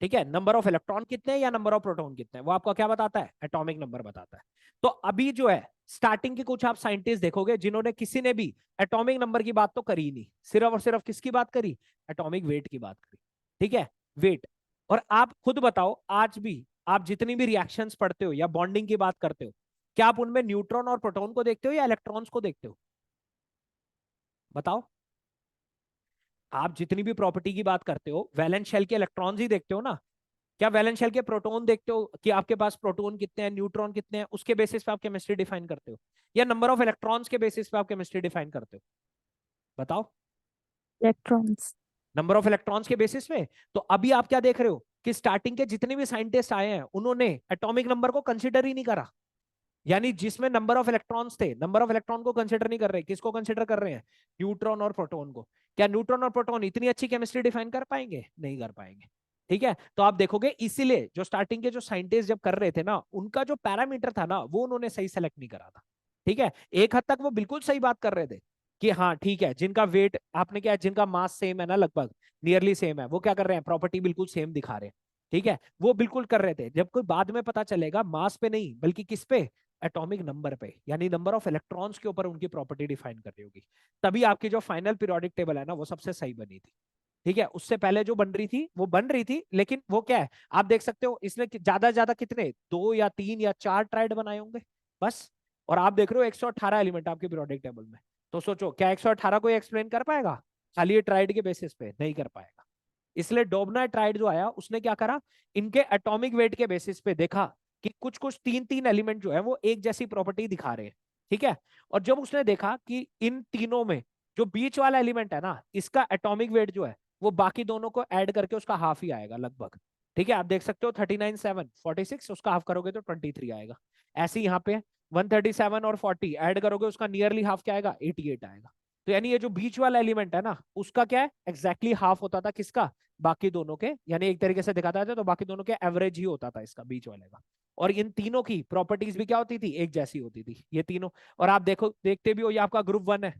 ठीक है, नंबर ऑफ इलेक्ट्रॉन कितने या नंबर ऑफ प्रोटॉन कितने वो आपको क्या बताता है, एटॉमिक नंबर बताता है। तो अभी जो है स्टार्टिंग के कुछ आप साइंटिस्ट देखोगे जिन्होंने किसी ने भी एटॉमिक नंबर की बात तो करी नहीं, सिर्फ और सिर्फ किसकी बात करी, एटॉमिक वेट की बात करी। ठीक है, वेट। और आप खुद बताओ, आज भी आप जितनी भी रिएक्शंस पढ़ते हो या बॉन्डिंग की बात करते हो, क्या आप उनमें न्यूट्रॉन और प्रोटॉन को देखते हो या इलेक्ट्रॉन्स को देखते हो? बताओ। आप जितनी भी प्रॉपर्टी की बात करते हो, वैलेंस शेल के इलेक्ट्रॉन्स ही देखते हो ना? क्या वैलेंस शेल के प्रोटॉन देखते हो कि आपके पास प्रोटॉन कितने हैं, न्यूट्रॉन कितने हैं, उसके बेसिस पे आप केमिस्ट्री डिफाइन करते हो? या नंबर ऑफ इलेक्ट्रॉन्स के बेसिस पे आप केमिस्ट्री डिफाइन करते हो? बताओ। इलेक्ट्रॉन्स। नंबर ऑफ इलेक्ट्रॉन्स के बेसिस पे। तो अभी आप क्या देख रहे हो कि स्टार्टिंग के जितने भी साइंटिस्ट आए हैं उन्होंने एटॉमिक नंबर को कंसिडर ही नहीं करा। यानी जिसमें नंबर ऑफ इलेक्ट्रॉन्स थे, नंबर ऑफ इलेक्ट्रॉन को कंसिडर नहीं कर रहे, किसको कंसिडर कर रहे हैं? न्यूट्रॉन और प्रोटॉन को। क्या न्यूट्रॉन और प्रोटॉन इतनी अच्छी केमिस्ट्री डिफाइन कर पाएंगे? नहीं कर पाएंगे। ठीक है, तो आप देखोगे इसीलिए जो स्टार्टिंग के जो साइंटिस्ट जब कर रहे थे ना, उनका जो पैरामीटर था ना वो उन्होंने सही सेलेक्ट नहीं करा था। ठीक है, एक हद तक वो बिल्कुल सही बात कर रहे थे कि हाँ ठीक है, जिनका वेट आपने क्या, जिनका मास सेम है ना, लगभग नियरली सेम है, वो क्या कर रहे हैं, प्रॉपर्टी बिल्कुल सेम दिखा रहे हैं। ठीक है, वो बिल्कुल कर रहे थे। जब कोई बाद में पता चलेगा मास पे नहीं बल्कि किस पे, एटॉमिक नंबर पे, यानी नंबर ऑफ इलेक्ट्रॉन्स के ऊपर उनकी प्रॉपर्टी डिफाइन कर रही होगी, तभी आपकी जो फाइनल पीरियोडिक टेबल है ना वो सबसे सही बनी थी। ठीक है, उससे पहले जो बन रही थी वो बन रही थी, लेकिन वो क्या है, आप देख सकते हो इसने ज्यादा से ज्यादा कितने, 2 या 3 या 4 ट्राइड बनाए होंगे बस। और आप देख रहे हो 118 एलिमेंट आपके पीरियोडिक टेबल में। तो सोचो क्या 118 को एक्सप्लेन कर पाएगा खाली ये ट्राइड के बेसिस पे? नहीं कर पाएगा। इसलिए डोबना ट्राइड जो आया उसने क्या करा, इनके एटॉमिक वेट के बेसिस पे देखा कि कुछ कुछ 3 3 एलिमेंट जो है वो एक जैसी प्रॉपर्टी दिखा रहे हैं। ठीक है, और जब उसने देखा कि इन तीनों में जो बीच वाला एलिमेंट है ना, इसका एटॉमिक वेट जो है वो बाकी दोनों को ऐड करके उसका हाफ ही आएगा लगभग। ठीक है, आप देख सकते हो 39 7 46, उसका हाफ करोगे तो 23 आएगा। ऐसे ही यहाँ पे 137 और 40 ऐड करोगे, उसका नियरली हाफ क्या आएगा, 88 आएगा। तो यानी ये जो बीच वाला एलिमेंट है ना, उसका क्या है, एग्जैक्टली हाफ होता था किसका, बाकी दोनों के। यानी एक तरीके से दिखाता था तो बाकी दोनों के एवरेज ही होता था इसका, बीच वाले का। और इन तीनों की प्रॉपर्टीज भी क्या होती थी, एक जैसी होती थी ये तीनों। और आप देखो, देखते भी हो, ये आपका ग्रुप 1 है,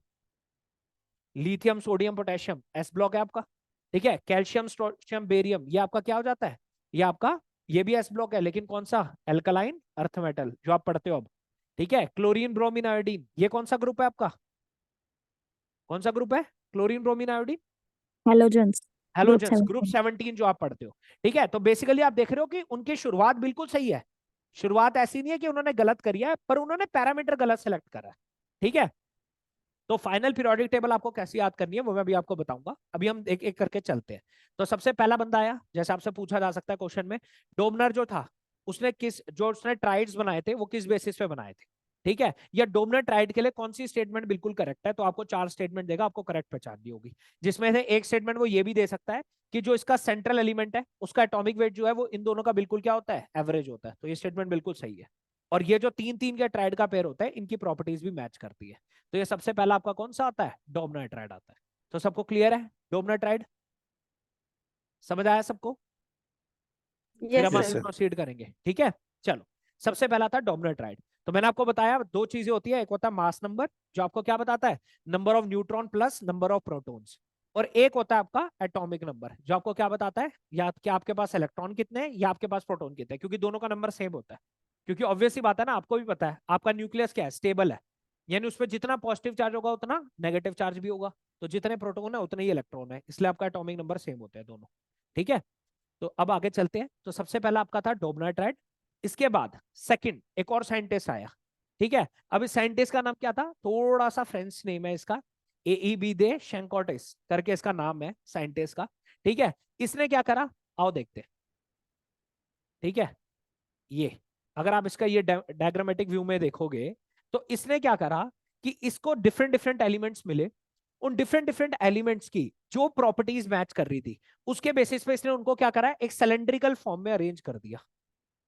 lithium sodium potassium S block है आपका। ठीक है, कैल्शियम स्ट्रोशियम बेरियम ये आपका क्या हो जाता है, ये आपका, ये भी एस ब्लॉक है, लेकिन कौन सा, एल्कलाइन अर्थ मेटल जो आप पढ़ते हो अब। ठीक है, क्लोरीन ब्रोमीन आयोडीन ये कौन सा ग्रुप है आपका, कौन सा ग्रुप है, chlorine bromine iodine, halogens. Group halogens, group 17। 17 जो आप पढ़ते हो। ठीक है, तो बेसिकली आप देख रहे हो कि उनकी शुरुआत बिल्कुल सही है। शुरुआत ऐसी नहीं है कि उन्होंने गलत करी है, पर उन्होंने पैरामीटर गलत सेलेक्ट करा है। ठीक है, तो फाइनल पीरियोडिक टेबल आपको कैसे याद करनी है वो मैं भी आपको बताऊंगा। अभी हम एक एक करके चलते हैं। तो सबसे पहला बंदा आया, जैसे आपसे पूछा जा सकता है क्वेश्चन में, डोबनर जो था, उसने किस, जो उसने ट्राइड्स बनाए थे वो किस बेसिस पे बनाए थे? ठीक है, या डोबनर ट्राइड के लिए कौन सी स्टेटमेंट बिल्कुल करेक्ट है? तो आपको 4 स्टेटमेंट देगा, आपको करेक्ट पहचाननी होगी। जिसमें से एक स्टेटमेंट वो ये भी दे सकता है कि जो इसका सेंट्रल एलिमेंट है उसका एटॉमिक वेट जो है वो इन दोनों का बिल्कुल क्या होता है, एवरेज होता है। तो ये स्टेटमेंट बिल्कुल सही है। और ये जो 3 3 के ट्राइड का पेयर होता है, इनकी प्रॉपर्टीज भी मैच करती है। तो ये सबसे पहला आपका कौन सा आता है, डोबनर ट्राइड आता है। तो सबको क्लियर है डोबनर ट्राइड, समझ आया सबको? फिर यस हम सर। आगे प्रोसीड करेंगे। ठीक है, चलो। सबसे पहला था डोबनर ट्राइड। तो मैंने आपको बताया 2 चीजें होती है, एक होता है मास नंबर जो आपको क्या बताता है, number of neutron plus number of protons. और एक होता है आपका एटॉमिक नंबर जो आपको क्या बताता है, या कि आपके पास इलेक्ट्रॉन कितने हैं या आपके पास प्रोटॉन कितने हैं, क्योंकि दोनों का नंबर सेम होता है। क्योंकि ऑब्वियस सी बात है ना, आपको भी पता है आपका न्यूक्लियस क्या है, स्टेबल है। यानी उसमें जितना पॉजिटिव चार्ज होगा उतना नेगेटिव चार्ज भी होगा। तो जितने प्रोटॉन है उतने ही इलेक्ट्रॉन है, इसलिए आपका एटॉमिक नंबर सेम होता है दोनों। ठीक है, तो अब आगे चलते हैं। तो सबसे पहला आपका था डोबनर ट्राइड। इसके बाद सेकंड एक और साइंटिस्ट आया। ठीक है, अब इस साइंटिस्ट का नाम क्या था, थोड़ा सा फ्रेंच नेम है इसका, एई दे शेंकोटिस करके इसका नाम है साइंटिस्ट का। ठीक है, इसने क्या करा, आओ देखते हैं। ठीक है, ये अगर आप इसका ये डायग्रामेटिक व्यू में देखोगे तो इसने क्या करा कि इसको डिफरेंट डिफरेंट एलिमेंट्स मिले, उन डिफरेंट डिफरेंट एलिमेंट्स की जो प्रॉपर्टीज मैच कर रही थी उसके बेसिस पे इसने उनको क्या करा, एक सिलेंड्रिकल फॉर्म में अरेंज कर दिया।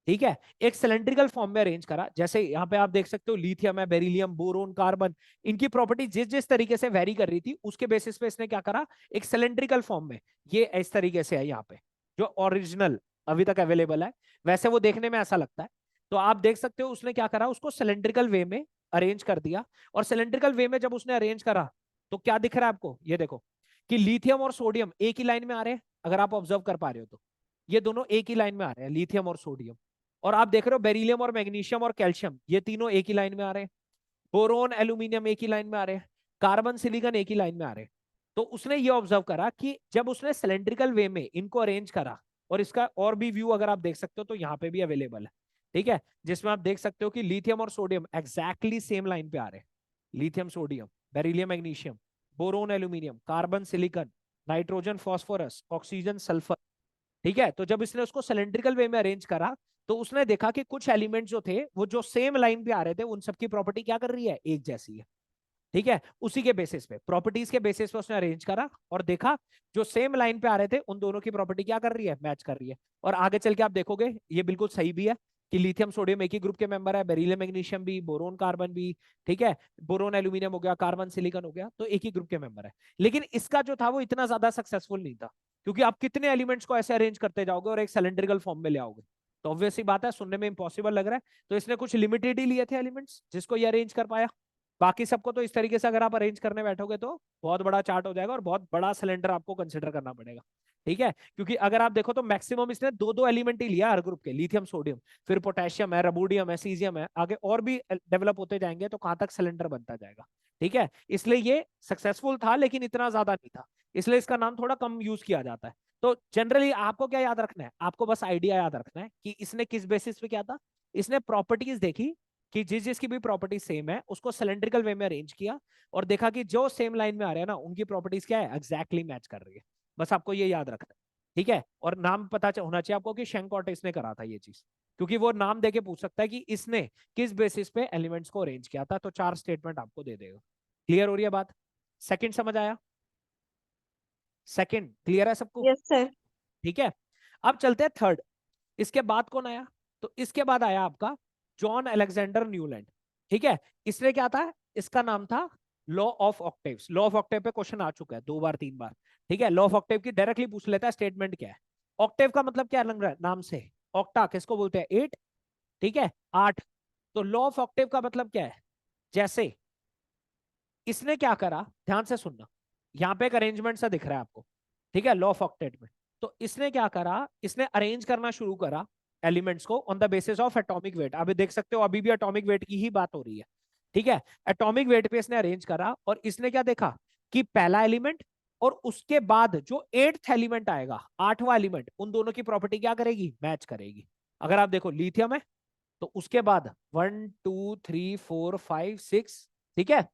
ठीक है, एक सिलेंड्रिकल फॉर्म में अरेंज करा। जैसे यहाँ पे आप देख सकते हो लिथियम है, बेरिलियम, बोरोन, कार्बन, इनकी प्रॉपर्टी जिस जिस तरीके से वेरी कर रही थी उसके बेसिस पे इसने क्या करा, एक सिलेंड्रिकल फॉर्म में, ये इस तरीके से है यहाँ पे जो ओरिजिनल अभी तक अवेलेबल है, वैसे वो देखने में ऐसा लगता है। तो आप देख सकते हो उसने क्या करा, उसको सिलेंड्रिकल वे में अरेंज कर दिया। और सिलेंड्रिकल वे में जब उसने अरेंज करा तो क्या दिख रहा है आपको, ये देखो कि लिथियम और सोडियम एक ही लाइन में आ रहे हैं। अगर आप ऑब्जर्व कर पा रहे हो तो ये दोनों एक ही लाइन में आ रहे हैं, लिथियम और सोडियम। और आप देख रहे हो बेरिलियम और मैग्नीशियम और कैल्शियम ये तीनों एक ही लाइन में आ रहे हैं। बोरोन एल्यूमिनियम एक ही लाइन में आ रहे हैं। कार्बन सिलिकॉन एक ही लाइन में आ रहे हैं। तो उसने ये ऑब्जर्व करा कि जब उसने सिलेंड्रिकल वे में इनको अरेंज करा, और इसका और भी व्यू अगर आप देख सकते हो तो यहाँ पे भी अवेलेबल है, ठीक है, जिसमें आप देख सकते हो कि लिथियम और सोडियम एग्जैक्टली सेम लाइन पे आ रहे हैं। Lithium sodium, beryllium magnesium, boron aluminium, carbon silicon, nitrogen phosphorus, oxygen sulphur, ठीक है। तो जब इसने उसको सिलेंड्रिकल वे में अरेंज करा तो उसने देखा कि कुछ एलिमेंट जो थे वो जो सेम लाइन पे आ रहे थे उन सबकी प्रॉपर्टी क्या कर रही है, एक जैसी है, ठीक है। उसी के बेसिस पे, प्रॉपर्टीज के बेसिस पे उसने अरेंज करा और देखा जो सेम लाइन पे आ रहे थे उन दोनों की प्रॉपर्टी क्या कर रही है, मैच कर रही है। और आगे चल के आप देखोगे ये बिल्कुल सही भी है कि लिथियम सोडियम एक ही ग्रुप के मेंबर है, बेरिलियम मैग्नीशियम भी, बोरोन कार्बन भी, ठीक है, बोरोन एल्यूमिनियम हो गया, कार्बन सिलिकॉन हो गया, तो एक ही ग्रुप के मेंबर है। लेकिन इसका जो था वो इतना ज्यादा सक्सेसफुल नहीं था, क्योंकि आप कितने एलिमेंट्स को ऐसे अरेंज करते जाओगे और एक सिलेंड्रिकल फॉर्म में ले आओगे, तो ऑब्वियस सी बात है सुनने में इंपॉसिबल लग रहा है। तो इसने कुछ लिमिटेड ही लिए थे एलिमेंट्स जिसको ये अरेंज कर पाया। बाकी सबको तो इस तरीके से अगर आप अरेंज करने बैठोगे तो बहुत बड़ा चार्ट हो जाएगा और बहुत बड़ा सिलेंडर आपको कंसिडर करना पड़ेगा, ठीक है। क्योंकि अगर आप देखो तो मैक्सिमम इसने दो दो एलिमेंट ही लिया हर ग्रुप के, लिथियम सोडियम, फिर पोटेशियम है, रबोडियम है, सीजियम है, आगे और भी डेवलप होते जाएंगे तो कहां तक सिलेंडर बनता जाएगा, ठीक है। इसलिए ये सक्सेसफुल था लेकिन इतना ज्यादा नहीं था, इसलिए इसका नाम थोड़ा कम यूज किया जाता है। तो जनरली आपको क्या याद रखना है, आपको बस आइडिया याद रखना है कि इसने किस बेसिस पे क्या था, इसने प्रॉपर्टीज देखी कि जिस जिसकी भी प्रॉपर्टी सेम है उसको सिलेंड्रिकल वे में अरेंज किया और देखा कि जो सेम लाइन में आ रहे हैं ना उनकी प्रॉपर्टीज क्या है, एग्जैक्टली मैच कर रही है। बस आपको ये याद रखना है, ठीक है। और नाम पता होना चाहिए आपको कि शेंकोट इसने करा था ये चीज, क्योंकि वो नाम देके पूछ सकता है कि इसने किस बेसिस पे एलिमेंट्स को अरेंज किया था, तो 4 स्टेटमेंट आपको दे देगा। क्लियर हो रही है बात? सेकंड समझ आया? सेकंड क्लियर है सबको? Yes sir. ठीक है। अब चलते हैं थर्ड। इसके बाद कौन आया? तो इसके बाद आया आपका जॉन अलेक्जेंडर न्यूलैंड, ठीक है। इसने क्या था, इसका नाम था law of octaves. Law of Octave पे क्वेश्चन आ चुका है 2 बार 3 बार, ठीक है। लॉ ऑफ ऑक्टेव की डायरेक्टली पूछ लेता है स्टेटमेंट क्या है। ऑक्टेव का मतलब क्या लग रहा है नाम से, ऑक्टा किसको बोलते हैं, 8, ठीक है, 8। तो लॉ ऑफ ऑक्टेव का मतलब क्या है, जैसे इसने क्या करा, ध्यान से सुनना, यहाँ पे एक अरेंजमेंट सा दिख रहा है आपको, ठीक है, लॉ ऑफ ऑक्टेट में। तो इसने क्या करा, इसने अरेंज करना शुरू करा एलिमेंट्स को on the basis of atomic weight. अभी देख सकते हो अभी भी एटॉमिक वेट की ही बात हो रही है, ठीक है। एटॉमिक वेट पे इसने अरेंज करा और इसने क्या देखा कि पहला एलिमेंट और उसके बाद जो 8th एलिमेंट आएगा, 8वां एलिमेंट, उन दोनों की प्रॉपर्टी क्या करेगी, मैच करेगी। अगर आप देखो लिथियम है तो उसके बाद 1 2 3 4 5 6, ठीक है,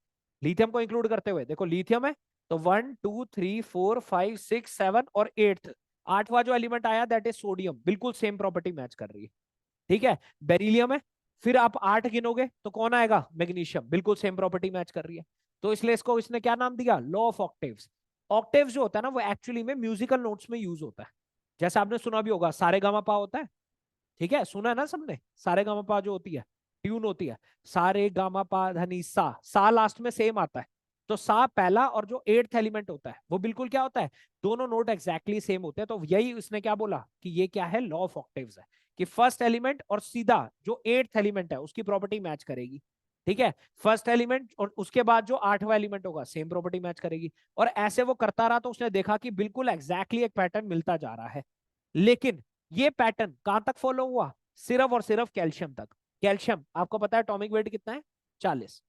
लिथियम को इंक्लूड करते हुए देखो लिथियम है तो 1 2 3 4 5 6 7 और 8th, 8वां जो एलिमेंट आया दैट इज सोडियम, बिल्कुल सेम प्रॉपर्टी मैच कर रही है, ठीक है। बेरिलियम है, फिर आप 8 गिनोगे तो कौन आएगा, मैग्नीशियम, बिल्कुल सेम प्रॉपर्टी मैच कर रही है। तो इसलिए इसको इसने क्या नाम दिया, लॉ ऑफ ऑक्टेव्स। ऑक्टेव्स जो होता है ना वो एक्चुअली में म्यूजिकल नोट्स में यूज होता है। जैसे आपने सुना भी होगा सारे गामा पा होता है, ठीक है, सुना है ना सबने, सारे गामा पा जो होती है ट्यून होती है, सारे गामा पा धनी सा लास्ट में सेम आता है। तो सा पहला और जो 8th एलिमेंट होता है वो बिल्कुल क्या होता है, दोनों नोट एग्जैक्टली सेम होते हैं। तो यही उसने क्या बोला कि ये क्या है, लॉ ऑफ ऑक्टेव्स है, कि फर्स्ट एलिमेंट और सीधा जो 8th एलिमेंट है उसकी प्रॉपर्टी मैच करेगी, ठीक है। फर्स्ट एलिमेंट और उसके बाद जो 8वां एलिमेंट होगा सेम प्रॉपर्टी मैच करेगी। और ऐसे वो करता रहा तो उसने देखा कि बिल्कुल एग्जैक्टली एक पैटर्न मिलता जा रहा है। लेकिन ये पैटर्न कहां तक फॉलो हुआ, सिर्फ और सिर्फ कैल्शियम तक। कैल्शियम आपको पता है एटॉमिक वेट कितना है, 40,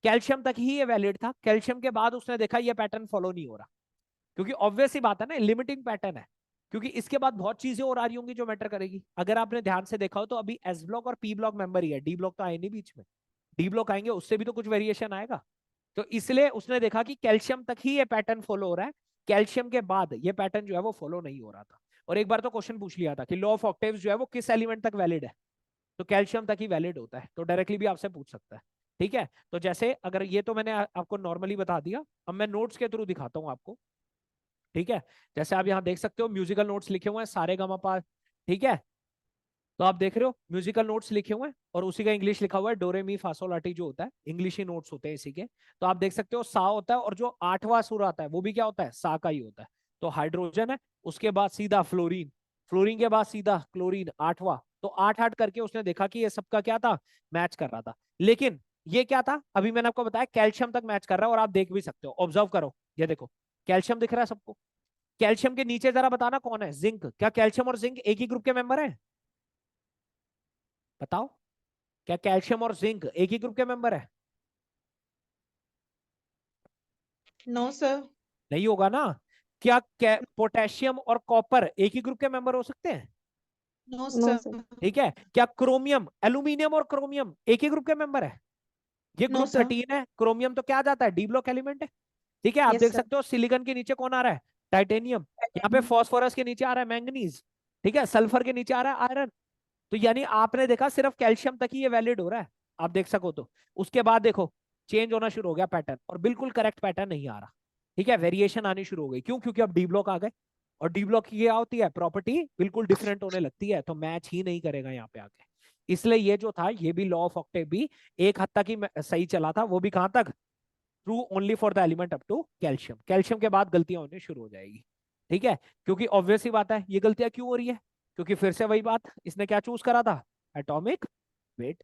कैल्शियम तक ही ये वैलिड था। कैल्शियम के बाद उसने देखा ये पैटर्न फॉलो नहीं हो रहा, क्योंकि ऑब्वियस ही बात है ना, लिमिटिंग पैटर्न है। क्योंकि इसके बाद बहुत चीजें और आ रही होंगी जो मैटर करेगी। अगर आपने ध्यान से देखा हो तो अभी एस ब्लॉक और पी ब्लॉक मेंबर ही है, डी ब्लॉक तो आए नहीं बीच में, डी ब्लॉक आएंगे उससे भी तो कुछ वेरिएशन आएगा। तो इसलिए उसने देखा कि कैल्शियम तक ही ये पैटर्न फॉलो हो रहा है, कैल्शियम के बाद ये पैटर्न जो है वो फॉलो नहीं हो रहा था। और एक बार तो क्वेश्चन पूछ लिया था कि लॉ ऑफ ऑक्टेव्स जो है वो किस एलिमेंट तक वैलिड है, तो कैल्शियम तक ही वैलिड होता है। तो डायरेक्टली भी आपसे पूछ सकता है, ठीक है। तो जैसे अगर ये तो मैंने आपको नॉर्मली बता दिया, अब मैं नोट्स के थ्रू दिखाता हूँ आपको, ठीक है। जैसे आप यहाँ देख सकते हो म्यूजिकल नोट्स लिखे हुए हैं सारे गामा पा, ठीक है। तो आप देख रहे हो म्यूजिकल नोट्स लिखे हुए हैं और उसी का इंग्लिश लिखा हुआ है डोरे मी फासोलाटी, जो होता है इंग्लिश ही नोट्स होते हैं इसी के। तो आप देख सकते हो सा होता है और जो 8वां सुर आता है वो भी क्या होता है, सा का ही होता है। तो हाइड्रोजन है, उसके बाद सीधा फ्लोरीन, फ्लोरीन के बाद सीधा क्लोरीन, 8वां। तो 8 8 करके उसने देखा कि ये सबका क्या था, मैच कर रहा था। लेकिन ये क्या था, अभी मैंने आपको बताया कैल्शियम तक मैच कर रहा है। और आप देख भी सकते हो, ऑब्जर्व करो, ये देखो कैल्शियम दिख रहा है सबको। कैल्शियम के नीचे जरा बताना कौन है, जिंक। क्या कैल्शियम और जिंक एक ही ग्रुप के मेंबर है, बताओ? क्या कैल्शियम और जिंक एक ही ग्रुप के मेंबर है? No sir. नहीं होगा ना। क्या पोटेशियम और कॉपर एक ही ग्रुप के मेंबर हो सकते हैं? No no sir. सर। ठीक है। क्या क्रोमियम, एल्यूमिनियम और क्रोमियम एक ही ग्रुप के मेंबर है? ये नो ग्रुप सर। 13 है, क्रोमियम तो क्या आ जाता है, डी ब्लॉक एलिमेंट है। ठीक है, आप यस देख सर। सकते हो सिलिकॉन के नीचे कौन आ रहा है, टाइटेनियम। यहाँ पे फॉस्फोरस के नीचे आ रहा है मैंगनीज। ठीक है, सल्फर के नीचे आ रहा है आयरन। तो यानी आपने देखा सिर्फ कैल्शियम तक ही ये वैलिड हो रहा है, आप देख सको तो। उसके बाद देखो चेंज होना शुरू हो गया पैटर्न, और बिल्कुल करेक्ट पैटर्न नहीं आ रहा। ठीक है, वेरिएशन आनी शुरू हो गई। क्यों? क्योंकि अब डी ब्लॉक आ गए, और डी ब्लॉक की क्या होती है, प्रॉपर्टी बिल्कुल डिफरेंट होने लगती है, तो मैच ही नहीं करेगा यहाँ पे आके। इसलिए ये जो था, ये भी लॉ ऑफ ऑक्टेव भी एक हद तक ही सही चला था, वो भी कहां तक, true only for the element up to calcium. Calcium के बाद गलतियां होनी शुरू हो जाएगी। ठीक है, क्योंकि ऑब्वियस ही बात है ये गलतियां क्यों हो रही है, क्योंकि फिर से वही बात, इसने क्या चूज करा था, एटॉमिक वेट।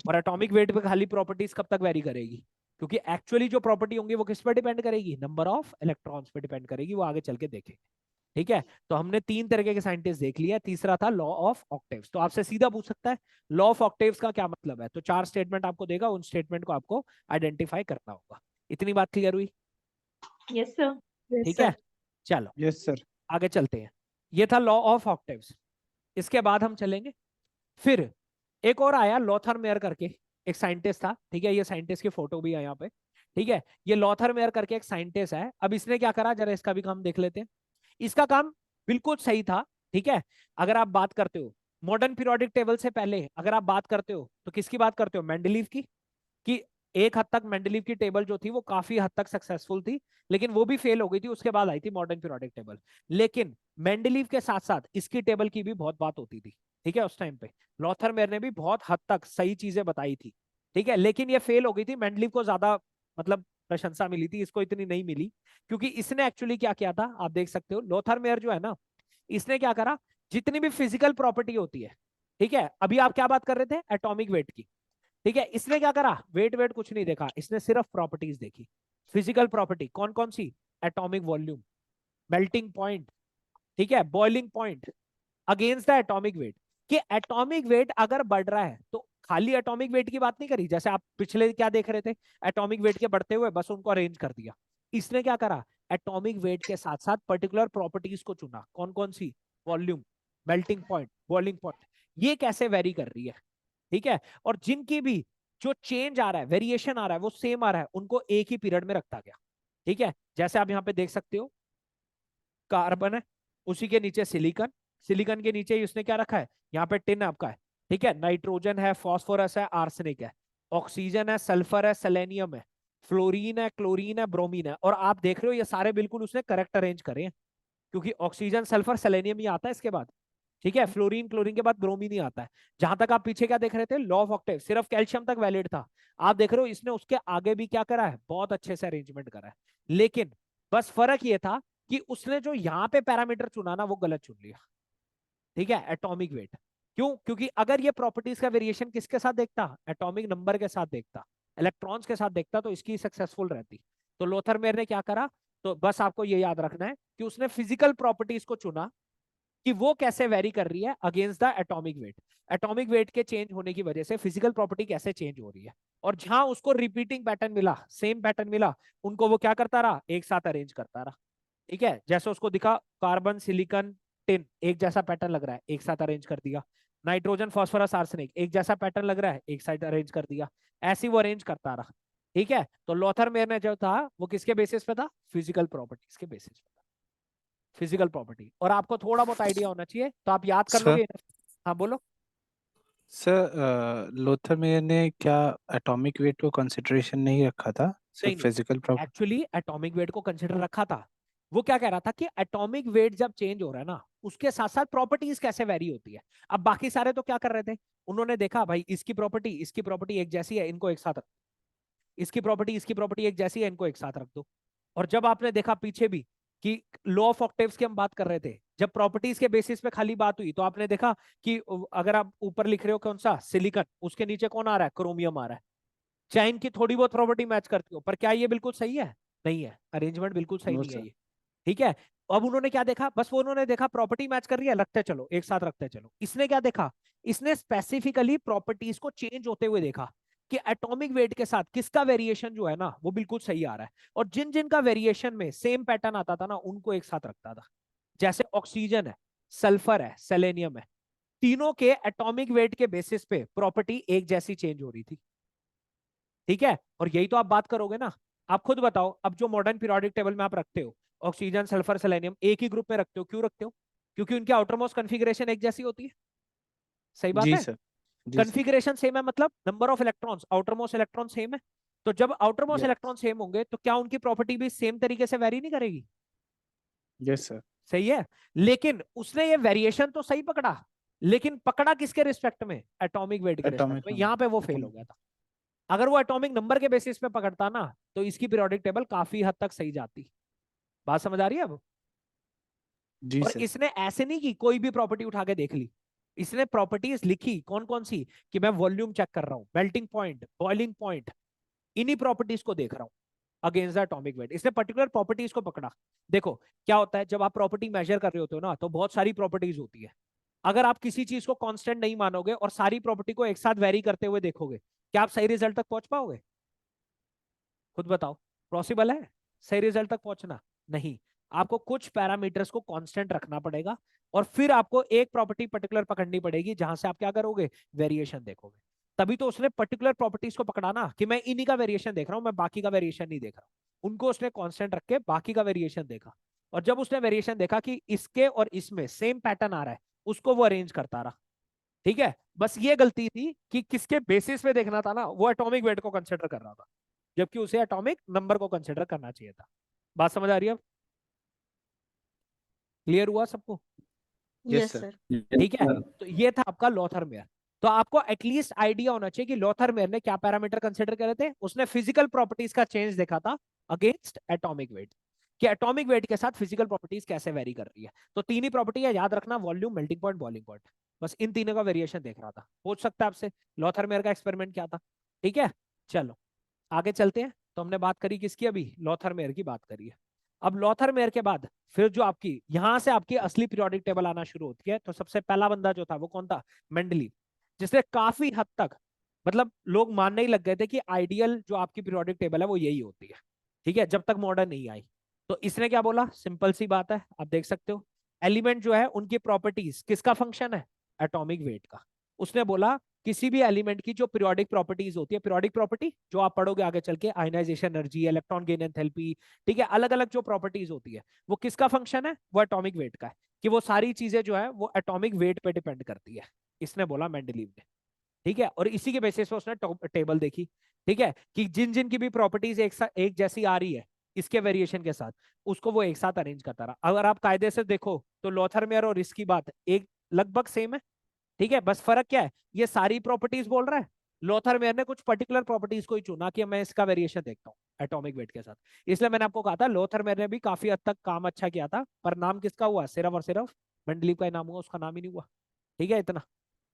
और एटॉमिक वेट पे खाली प्रॉपर्टीज कब तक वेरी करेगी, क्योंकि एक्चुअली जो प्रॉपर्टी होंगी वो किस पर डिपेंड करेगी, नंबर ऑफ इलेक्ट्रॉन्स पे डिपेंड करेगी, वो आगे चल के देखेंगे। ठीक है, तो हमने 3 तरीके के साइंटिस्ट देख लिया, तीसरा था लॉ ऑफ ऑक्टेव्स। तो आपसे सीधा पूछ सकता है लॉ ऑफ ऑक्टेव्स का क्या मतलब है, तो 4 स्टेटमेंट आपको देगा, उन स्टेटमेंट को आपको आइडेंटिफाई करना होगा। इतनी बात क्लियर हुई? Yes sir. यस ठीक सर। है, चलो यस सर। आगे चलते हैं। ये था लॉ ऑफ ऑक्टेव्स। इसके बाद हम चलेंगे, फिर एक और आया लॉथर मेयर करके, एक साइंटिस्ट था। ठीक है, ये साइंटिस्ट की फोटो भी है यहाँ पे। ठीक है, ये लॉथर मेयर करके एक साइंटिस्ट है। अब इसने क्या करा, जरा इसका भी काम देख लेते हैं। इसका काम बिल्कुल सही था। ठीक है, अगर आप बात करते हो मॉडर्न पीरियोडिक टेबल से पहले, अगर आप बात करते हो तो किसकी बात करते हो, मेंडलीव की। कि एक हद तक मेंडलीव की टेबल जो थी वो काफी हद तक सक्सेसफुल थी, लेकिन वो भी फेल हो गई थी, उसके बाद आई थी मॉडर्न पीरियोडिक टेबल। लेकिन मेंडलीव के साथ साथ इसकी टेबल की भी बहुत बात होती थी। ठीक है, उस टाइम पे लॉथर मेयर ने भी बहुत हद तक सही चीजें बताई थी। ठीक है, लेकिन ये फेल हो गई थी, मेंडलीव को ज्यादा मतलब प्रशंसा मिली थी, इसको इतनी नहीं मिली, क्योंकि इसने एक्चुअली क्या किया था, आप देख सकते हो लॉथर मेयर जो है ना, इसने क्या करा, जितनी भी फिजिकल प्रॉपर्टी होती है, ठीक है, अभी आप क्या बात कर रहे थे, एटॉमिक वेट की। ठीक है, इसने क्या करा, वेट वेट कुछ नहीं देखा, इसने सिर्फ प्रॉपर्टीज देखी। फिजिकल प्रॉपर्टी कौन कौन सी, एटॉमिक वॉल्यूम, मेल्टिंग पॉइंट, ठीक है, boiling point, against the atomic weight. कि एटॉमिक वेट अगर बढ़ रहा है तो खाली एटॉमिक वेट की बात नहीं करी, जैसे आप पिछले क्या देख रहे थे, एटॉमिक वेट के बढ़ते हुए बस उनको अरेंज कर दिया। इसने क्या करा, एटॉमिक वेट के साथ साथ पर्टिकुलर प्रॉपर्टीज को चुना, कौन कौन सी, volume, melting point, boiling point, ये कैसे वेरी कर रही है। ठीक है, और जिनकी भी जो चेंज आ रहा है, वेरिएशन आ रहा है, वो सेम आ रहा है, उनको एक ही पीरियड में रखा गया। ठीक है, जैसे आप यहाँ पे देख सकते हो कार्बन है, उसी के नीचे सिलिकॉन, सिलिकॉन के नीचे ही उसने क्या रखा है, यहाँ पे टिन आपका है। ठीक है, नाइट्रोजन है, फास्फोरस है, आर्सेनिक है, ऑक्सीजन है, सल्फर है, सेलेनियम है, फ्लोरीन है, क्लोरीन है, ब्रोमीन है। और आप देख रहे हो ये सारे बिल्कुल उसने करेक्ट अरेंज करे हैं, क्योंकि ऑक्सीजन सल्फर सेलेनियम ही आता है इसके बाद। ठीक है, फ्लोरीन क्लोरीन के बाद ब्रोमीन ही आता है। जहां तक आप पीछे क्या देख रहे थे, लॉ ऑफ ऑक्टेव सिर्फ कैल्शियम तक वैलिड था, आप देख रहे हो इसने उसके आगे भी क्या करा है, बहुत अच्छे से अरेंजमेंट करा है। लेकिन बस फर्क ये था कि उसने जो यहाँ पे पैरामीटर चुना ना, वो गलत चुन लिया। ठीक है, एटॉमिक वेट। क्यों? क्योंकि अगर ये प्रॉपर्टीज का वेरिएशन किसके साथ देखता, एटॉमिक नंबर के साथ देखता, इलेक्ट्रॉन्स के साथ देखता, तो इसकी सक्सेसफुल रहती। तो लोथर मेयर ने क्या करा, तो बस आपको ये याद रखना है कि उसने फिजिकल प्रॉपर्टीज को चुना कि वो कैसे वेरी कर रही है against the atomic weight. Atomic weight के चेंज होने की वजह से फिजिकल प्रॉपर्टी कैसे चेंज हो रही है, और जहां उसको रिपीटिंग पैटर्न मिला, सेम पैटर्न मिला, उनको वो क्या करता रहा, एक साथ अरेंज करता रहा। ठीक है, जैसे उसको दिखा कार्बन सिलिकॉन टिन एक जैसा पैटर्न लग रहा है, एक साथ अरेंज कर दिया। नाइट्रोजन फास्फोरस आर्सेनिक एक जैसा पैटर्न लग रहा है, एक साथ अरेंज कर दिया। ऐसे ही वो अरेंज करता रहा। ठीक है, तो लॉथर मेयर ने जो था वो किसके बेसिस पे था, फिजिकल प्रॉपर्टीज के बेसिस पे था, फिजिकल प्रॉपर्टी। और आपको थोड़ा बहुत आइडिया होना चाहिए, तो आप याद कर सर लोगे। हाँ बोलो। सर लोथर मेयर ने क्या एटॉमिक वेट को कंसिडरेशन नहीं रखा था, नहीं सिर्फ नहीं, physical property? Actually atomic weight को कंसिडर रखा था। वो क्या कह रहा था कि एटॉमिक वेट जब चेंज हो रहा है ना, उसके साथ साथ प्रॉपर्टीज कैसे वेरी होती है। अब बाकी सारे तो क्या कर रहे थे, उन्होंने देखा भाई इसकी प्रॉपर्टी एक जैसी है, इनको एक साथ रख, इसकी प्रॉपर्टी एक जैसी है, इनको एक साथ रख दो। और जब आपने देखा पीछे भी कि लॉ ऑफ ऑक्टेव्स की हम बात कर रहे थे, जब प्रॉपर्टीज के बेसिस पे खाली बात हुई, तो आपने देखा कि अगर आप ऊपर लिख रहे हो कौन सा, सिलिकॉन, उसके नीचे कौन आ रहा है, क्रोमियम आ रहा है। चाहे इनकी थोड़ी बहुत प्रॉपर्टी मैच करती हो, पर क्या ये बिल्कुल सही है, नहीं है, अरेंजमेंट बिल्कुल सही नो नहीं है सर। ये। ठीक है, अब उन्होंने क्या देखा, बस वो उन्होंने देखा प्रॉपर्टी मैच कर रही है, रखते चलो, एक साथ रखते चलो। इसने क्या देखा, इसने स्पेसिफिकली प्रॉपर्टीज को चेंज होते हुए देखा, कि एटॉमिक वेट के साथ किसका वेरिएशन जो है ना वो बिल्कुल सही आ रहा है, और जिन जिन का वेरिएशन में सेम पैटर्न आता था ना उनको एक साथ रखता था। जैसे ऑक्सीजन है, सल्फर है, सेलेनियम है, तीनों के एटॉमिक वेट के बेसिस पे प्रॉपर्टी एक जैसी चेंज हो रही थी। ठीक है, और यही तो आप बात करोगे ना। आप खुद बताओ, अब जो मॉडर्न पीरियोडिक टेबल में आप रखते हो ऑक्सीजन, सल्फर, सेलेनियम एक ही ग्रुप में रखते हो, क्यों रखते हो? क्योंकि उनकी आउटरमोस्ट कॉन्फ़िगरेशन एक जैसी होती है। सही बात जी है। सर, जी सर, कॉन्फ़िगरेशन सेम है मतलब number of electrons, outermost electron same है। तो जब आउटरमोस्ट यस, इलेक्ट्रॉन सेम होंगे तो क्या उनकी प्रॉपर्टी भी सेम तरीके से वेरी नहीं करेगी? यस सर, सही है। लेकिन उसने ये वेरिएशन तो सही पकड़ा, लेकिन पकड़ा किसके रिस्पेक्ट में? एटॉमिक वेट के रिस्पेक्ट एटॉमिक में। नंबर, यहां पे वो फेल हो गया था। अगर वो एटॉमिक नंबर के बेसिस पे पकड़ता ना तो इसकी पीरियोडिक टेबल काफी हद तक सही जाती। बात समझ आ रही है अब? जी और सर, इसने ऐसे नहीं कि कोई भी प्रॉपर्टी उठा के देख ली, इसने प्रॉपर्टीज लिखी कौन कौन सी, कि मैं वॉल्यूम चेक कर रहा हूं, मेल्टिंग पॉइंट, बॉइलिंग पॉइंट, इन्हीं प्रॉपर्टीज को देख रहा हूं अगेंस्ट द एटॉमिक वेट। इसने पर्टिकुलर प्रॉपर्टीज को पकड़ा। देखो क्या होता है, जब आप प्रॉपर्टी मेजर कर रहे होते हो ना तो बहुत सारी प्रॉपर्टीज होती है। अगर आप किसी चीज को कांस्टेंट नहीं मानोगे और सारी प्रॉपर्टी को एक साथ वेरी करते हुए देखोगे, क्या आप सही रिजल्ट तक पहुंच पाओगे? खुद बताओ, पॉसिबल है सही रिजल्ट तक पहुंचना? नहीं। आपको कुछ पैरामीटर्स को कांस्टेंट रखना पड़ेगा और फिर आपको एक प्रॉपर्टी पर्टिकुलर पकड़नी पड़ेगी जहां से आप क्या करोगे, वेरिएशन देखोगे। तभी तो उसने पर्टिकुलर प्रॉपर्टीज को पकड़ा ना कि मैं इन्हीं का वेरिएशन देख रहा हूं, मैं बाकी का वेरिएशन नहीं देख रहा हूं। उनको उसने कांस्टेंट रख के बाकी का वेरिएशन देखा, और जब उसने वेरिएशन देखा कि इसके और इसमें सेम पैटर्न आ रहा है, उसको वो अरेंज करता रहा। ठीक है, बस ये गलती थी कि किसके बेसिस पे देखना था ना, वो एटॉमिक वेट को कंसिडर कर रहा था, जबकि उसे एटॉमिक नंबर को कंसिडर करना चाहिए था। बात समझ आ रही है अब? क्लियर हुआ सबको? Yes yes sir, sir. ठीक है, तो ये था आपका लॉथर मेयर। तो आपको एटलीस्ट आइडिया होना चाहिए कि लॉथर मेयर ने क्या पैरामीटर कंसिडर करे थे। उसने फिजिकल प्रॉपर्टीज का चेंज देखा था अगेंस्ट एटॉमिक वेट, कि एटॉमिक वेट के साथ फिजिकल प्रॉपर्टीज कैसे वेरी कर रही है। तो तीन ही प्रॉपर्टी है, याद रखना, volume, melting point, boiling point. बस इन तीनों का वेरिएशन देख रहा था। पूछ सकता है आपसे लॉथर मेयर का एक्सपेरिमेंट क्या था। ठीक है, चलो आगे चलते हैं। तो हमने बात करी किसकी, अभी लॉथर मेयर की बात करी है। अब लॉथर मेयर के बाद फिर जो आपकी यहां से आपकी असली पीरियोडिक टेबल आना शुरू होती है। तो सबसे पहला बंदा जो था वो कौन था? मेंडलीव, जिसने काफी हद तक, मतलब लोग मानने ही लग गए थे कि आइडियल जो आपकी पीरियोडिक टेबल है वो यही होती है। ठीक है, जब तक मॉडर्न नहीं आई। तो इसने क्या बोला, सिंपल सी बात है, आप देख सकते हो एलिमेंट जो है उनकी प्रॉपर्टीज किसका फंक्शन है? एटॉमिक वेट का। उसने बोला किसी भी एलिमेंट की जो पीरियोडिक प्रॉपर्टीज होती है, पीरियोडिक प्रॉपर्टी जो आप पढ़ोगे आगे चल के, ionization energy, electron gain enthalpy, ठीक है, अलग अलग जो प्रॉपर्टीज होती है वो किसका फंक्शन है? वो एटॉमिक वेट का है। कि वो सारी चीजें जो है वो एटॉमिक वेट पे डिपेंड करती है, इसने बोला मेंडलीव ने। ठीक है, और इसी के बेसिस पे उसने टेबल देखी। ठीक है, कि जिन जिन की भी प्रॉपर्टीज एक जैसी आ रही है इसके वेरिएशन के साथ, उसको वो एक साथ अरेंज करता रहा। अगर आप कायदे से देखो तो लॉथर मेयर और इसकी बात एक लगभग सेम है। ठीक है, बस फर्क क्या है, ये सारी प्रॉपर्टीज बोल रहा है, लॉथर मेयर ने कुछ पर्टिकुलर प्रॉपर्टीज को ही चुना कि मैं इसका वेरिएशन देखता हूँ एटॉमिक वेट के साथ। इसलिए मैंने आपको कहा था लॉथर मेयर ने भी काफी हद तक काम अच्छा किया था, पर नाम किसका हुआ? सिर्फ और सिर्फ मेंडलीव का ही नाम हुआ, उसका नाम ही नहीं हुआ। ठीक है, इतना।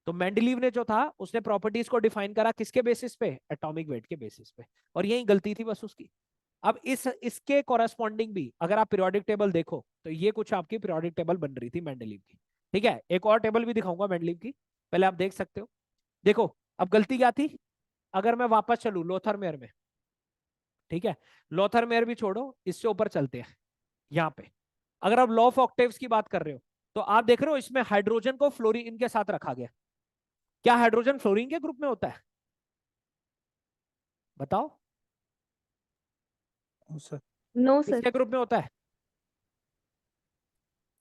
तो मेंडलीव ने जो था उसने प्रॉपर्टीज को डिफाइन करा किसके बेसिस पे? एटॉमिक वेट के बेसिस पे। और यही गलती थी बस उसकी। अब इसके कॉरेस्पॉन्डिंग भी अगर आप पीरियोडिक टेबल देखो तो ये कुछ आपकी पीरियोडिक टेबल बन रही थी मेंडलीव की। ठीक है, एक और टेबल भी दिखाऊंगा मेंडलीव की, पहले आप देख सकते हो। देखो अब गलती क्या थी, अगर मैं वापस चलू लोथर मेयर में, ठीक है, लोथर मेयर भी छोड़ो, इससे ऊपर चलते हैं। यहाँ पे अगर आप लॉ ऑफ ऑक्टेव्स की बात कर रहे हो तो आप देख रहे हो इसमें हाइड्रोजन को फ्लोरीन के साथ रखा गया। क्या हाइड्रोजन फ्लोरीन के ग्रुप में होता है? बताओ, सर, नो सर। किसके ग्रुप में होता है?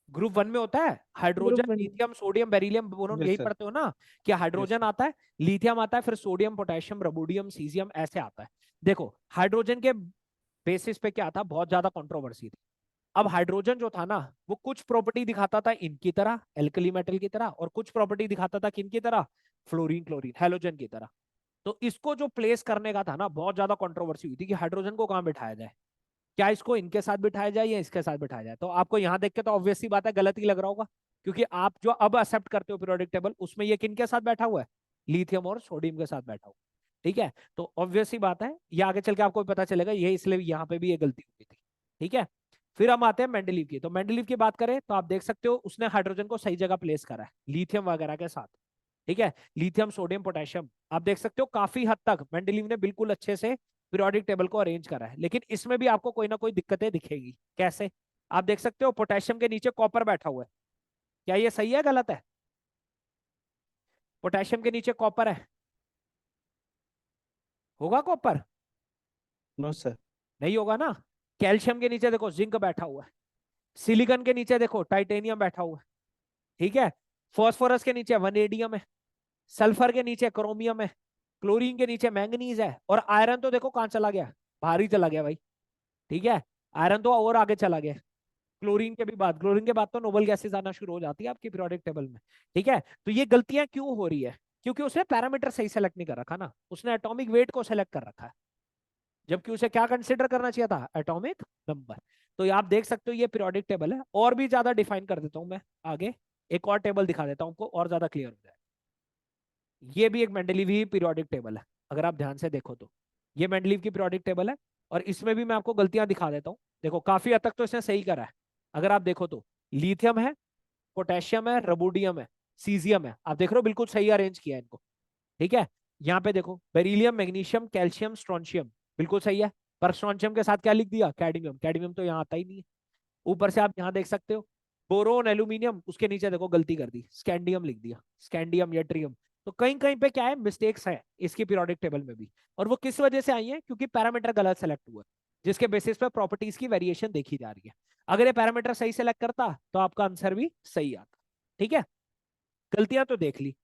ग्रुप वन में होता है। Hydrogen, group one. Lithium, sodium, beryllium, boron, yes यही सर, पढ़ते हो ना, कि यस हाइड्रोजन सर, आता है, लिथियम आता है, फिर सोडियम, पोटेशियम, रबोडियम, सीजियम ऐसे आता है। देखो हाइड्रोजन के बेसिस पे क्या था, बहुत ज्यादा कंट्रोवर्सी थी। अब हाइड्रोजन जो था ना वो कुछ प्रॉपर्टी दिखाता था इनकी तरह, एल्कली मेटल की तरह, और कुछ प्रॉपर्टी दिखाता था किनकी तरह? फ्लोरीन, क्लोरीन, हैलोजन की तरह। तो इसको जो प्लेस करने का था ना, बहुत ज्यादा कंट्रोवर्सी हुई थी कि हाइड्रोजन को कहां बिठाया जाए, क्या इसको इनके साथ बिठाया जाए या इसके साथ बिठाया जाए। तो आपको यहां देख के तो ऑब्वियस सी बात है गलत ही लग रहा होगा, क्योंकि आप जो अब एक्सेप्ट करते हो पीरियोडिक टेबल उसमें ये किनके साथ बैठा हुआ है? लिथियम और सोडियम के साथ बैठा हुआ। ठीक है, तो ऑब्वियस सी बात है, ये आगे चल के आपको पता चलेगा, ये इसलिए यहाँ पे भी ये गलती हुई थी। ठीक है, फिर हम आते हैं मेंडलीव की। तो मेंडलीव की बात करें तो आप देख सकते हो उसने हाइड्रोजन को सही जगह प्लेस करा है लिथियम वगैरह के साथ। ठीक है, लिथियम, सोडियम, पोटेशियम, आप देख सकते हो काफी हद तक मेंडलीव ने बिल्कुल अच्छे से पीरियोडिक टेबल को अरेंज करा है। लेकिन इसमें भी आपको कोई ना कोई दिक्कतें दिखेगी। कैसे? आप देख सकते हो पोटेशियम के नीचे कॉपर बैठा हुआ है। क्या ये सही है, गलत है? पोटेशियम के नीचे कॉपर है, होगा कॉपर? No sir. नहीं होगा ना। कैल्शियम के नीचे देखो जिंक बैठा हुआ है, सिलिकॉन के नीचे देखो टाइटेनियम बैठा हुआ है, ठीक है, फास्फोरस के नीचे वनेडियम है, सल्फर के नीचे क्रोमियम है, क्लोरीन के नीचे मैंगनीज है, और आयरन तो देखो कहां चला गया, बाहर ही चला गया भाई। ठीक है, आयरन तो और आगे चला गया। क्लोरीन के बाद तो नोबल गैसेस आना शुरू हो जाती है आपकी पीरियोडिक टेबल में। ठीक है, तो ये गलतियां क्यों हो रही है? क्योंकि उसने पैरामीटर सही सेलेक्ट नहीं कर रखा ना, उसने एटॉमिक वेट को सेलेक्ट कर रखा है, जबकि उसे क्या कंसिडर करना चाहिए था, एटॉमिक नंबर। तो आप देख सकते हो ये पीरियोडिक टेबल है। और भी ज्यादा डिफाइन कर देता हूं मैं आगे, एक और टेबल दिखा देता हूं आपको और ज्यादा क्लियर हो जाए। ये भी एक मेंडलीव ही पीरियोडिक टेबल है, अगर आप ध्यान से देखो तो ये मेंडलीव की पीरियोडिक टेबल है। और इसमें भी मैं आपको गलतियां दिखा देता हूं। देखो काफी हद तक तो इसने सही करा है। अगर आप देखो तो लिथियम है, पोटेशियम है, रबोडियम है, सीजियम है, आप देख रहे हो बिल्कुल सही अरेंज किया है इनको। ठीक है, यहाँ पे देखो बेरिलियम, मैग्नीशियम, कैल्शियम, स्ट्रोंशियम, बिल्कुल सही है। पर स्ट्रोंशियम के साथ क्या लिख दिया, कैडमियम। कैडमियम तो यहाँ आता ही नहीं है। ऊपर से आप यहाँ देख सकते हो बोरोन, एल्यूमिनियम, उसके नीचे देखो गलती कर दी, स्कैंडियम लिख दिया, स्कैंडियम, यट्रियम। तो कहीं कहीं पे क्या है, मिस्टेक्स है इसकी पीरियोडिक टेबल में भी। और वो किस वजह से आई है? क्योंकि पैरामीटर गलत सेलेक्ट हुआ है, जिसके बेसिस पे प्रॉपर्टीज की वेरिएशन देखी जा रही है। अगर ये पैरामीटर सही सेलेक्ट करता तो आपका आंसर भी सही आता। ठीक है, गलतियां तो देख ली,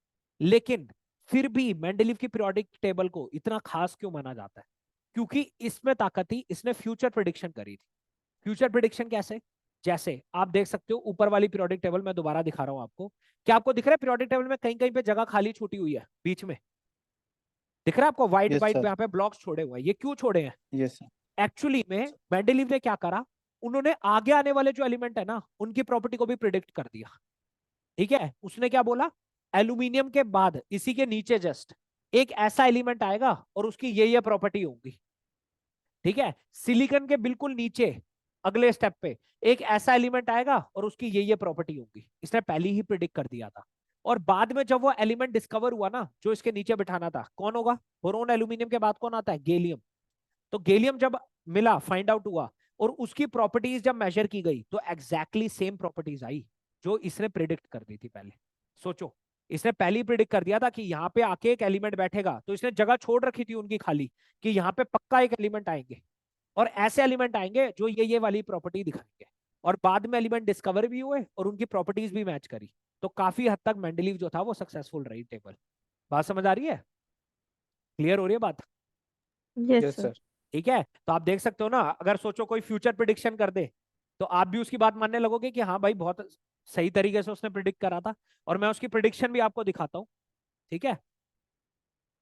लेकिन फिर भी मेंडलीव की पीरियोडिक टेबल को इतना खास क्यों माना जाता है? क्योंकि इसमें ताकत थी, इसने फ्यूचर प्रिडिक्शन करी थी। फ्यूचर प्रिडिक्शन कैसे? जैसे आप देख सकते हो ऊपर वाली पीरियोडिक टेबल में दोबारा दिखा रहा हूं आपको। क्या आपको दिख रहा है पीरियोडिक टेबल में कहीं कहीं पे जगह खाली छूटी हुई है बीच में? दिख रहा है आपको व्हाइट यस व्हाइट सर। यहाँ पे ब्लॉक्स छोड़े हुए हैं, ये क्यों छोड़े हैं? Yes sir. एक्चुअली में मेंडलीव ने क्या करा, उन्होंने आगे आने वाले जो एलिमेंट है ना उनकी प्रॉपर्टी को भी प्रिडिक्ट कर दिया। ठीक है, उसने क्या बोला, एल्यूमिनियम के बाद इसी के नीचे जस्ट एक ऐसा एलिमेंट आएगा और उसकी ये प्रॉपर्टी होगी। ठीक है, सिलिकॉन के बिल्कुल नीचे अगले स्टेप पे एक ऐसा एलिमेंट आएगा और उसकी ये प्रॉपर्टी होगी। इसने पहले ही प्रिडिक्ट कर दिया था। और बाद में जब वो एलिमेंट डिस्कवर हुआ ना जो इसके नीचे बिठाना था, कौन होगा? बोरोन, एल्यूमिनियम के बाद कौन आता है? गैलियम। तो गैलियम जब मिला, फाइंड आउट हुआ, और उसकी प्रॉपर्टीज जब मेजर की गई तो एग्जैक्टली सेम प्रॉपर्टीज आई जो इसने प्रिडिक्ट कर दी थी पहले। सोचो, इसने पहले ही प्रिडिक्ट कर दिया था कि यहाँ पे आके एक एलिमेंट बैठेगा, तो इसने जगह छोड़ रखी थी उनकी खाली कि यहाँ पे पक्का एक एलिमेंट आएंगे और ऐसे एलिमेंट आएंगे जो ये वाली प्रॉपर्टी दिखाएंगे। और बाद में एलिमेंट डिस्कवर भी हुए और उनकी प्रॉपर्टीज भी मैच करी। तो काफी हद तक मेंडलीव जो था वो सक्सेसफुल रही टेबल। बात समझ आ रही है? क्लियर हो रही है बात? Yes, yes sir. सर। ठीक है, तो आप देख सकते हो ना, अगर सोचो कोई फ्यूचर प्रिडिक्शन कर दे तो आप भी उसकी बात मानने लगोगे कि हाँ भाई बहुत सही तरीके से उसने प्रिडिक्ट करा था। और मैं उसकी प्रिडिक्शन भी आपको दिखाता हूँ। ठीक है,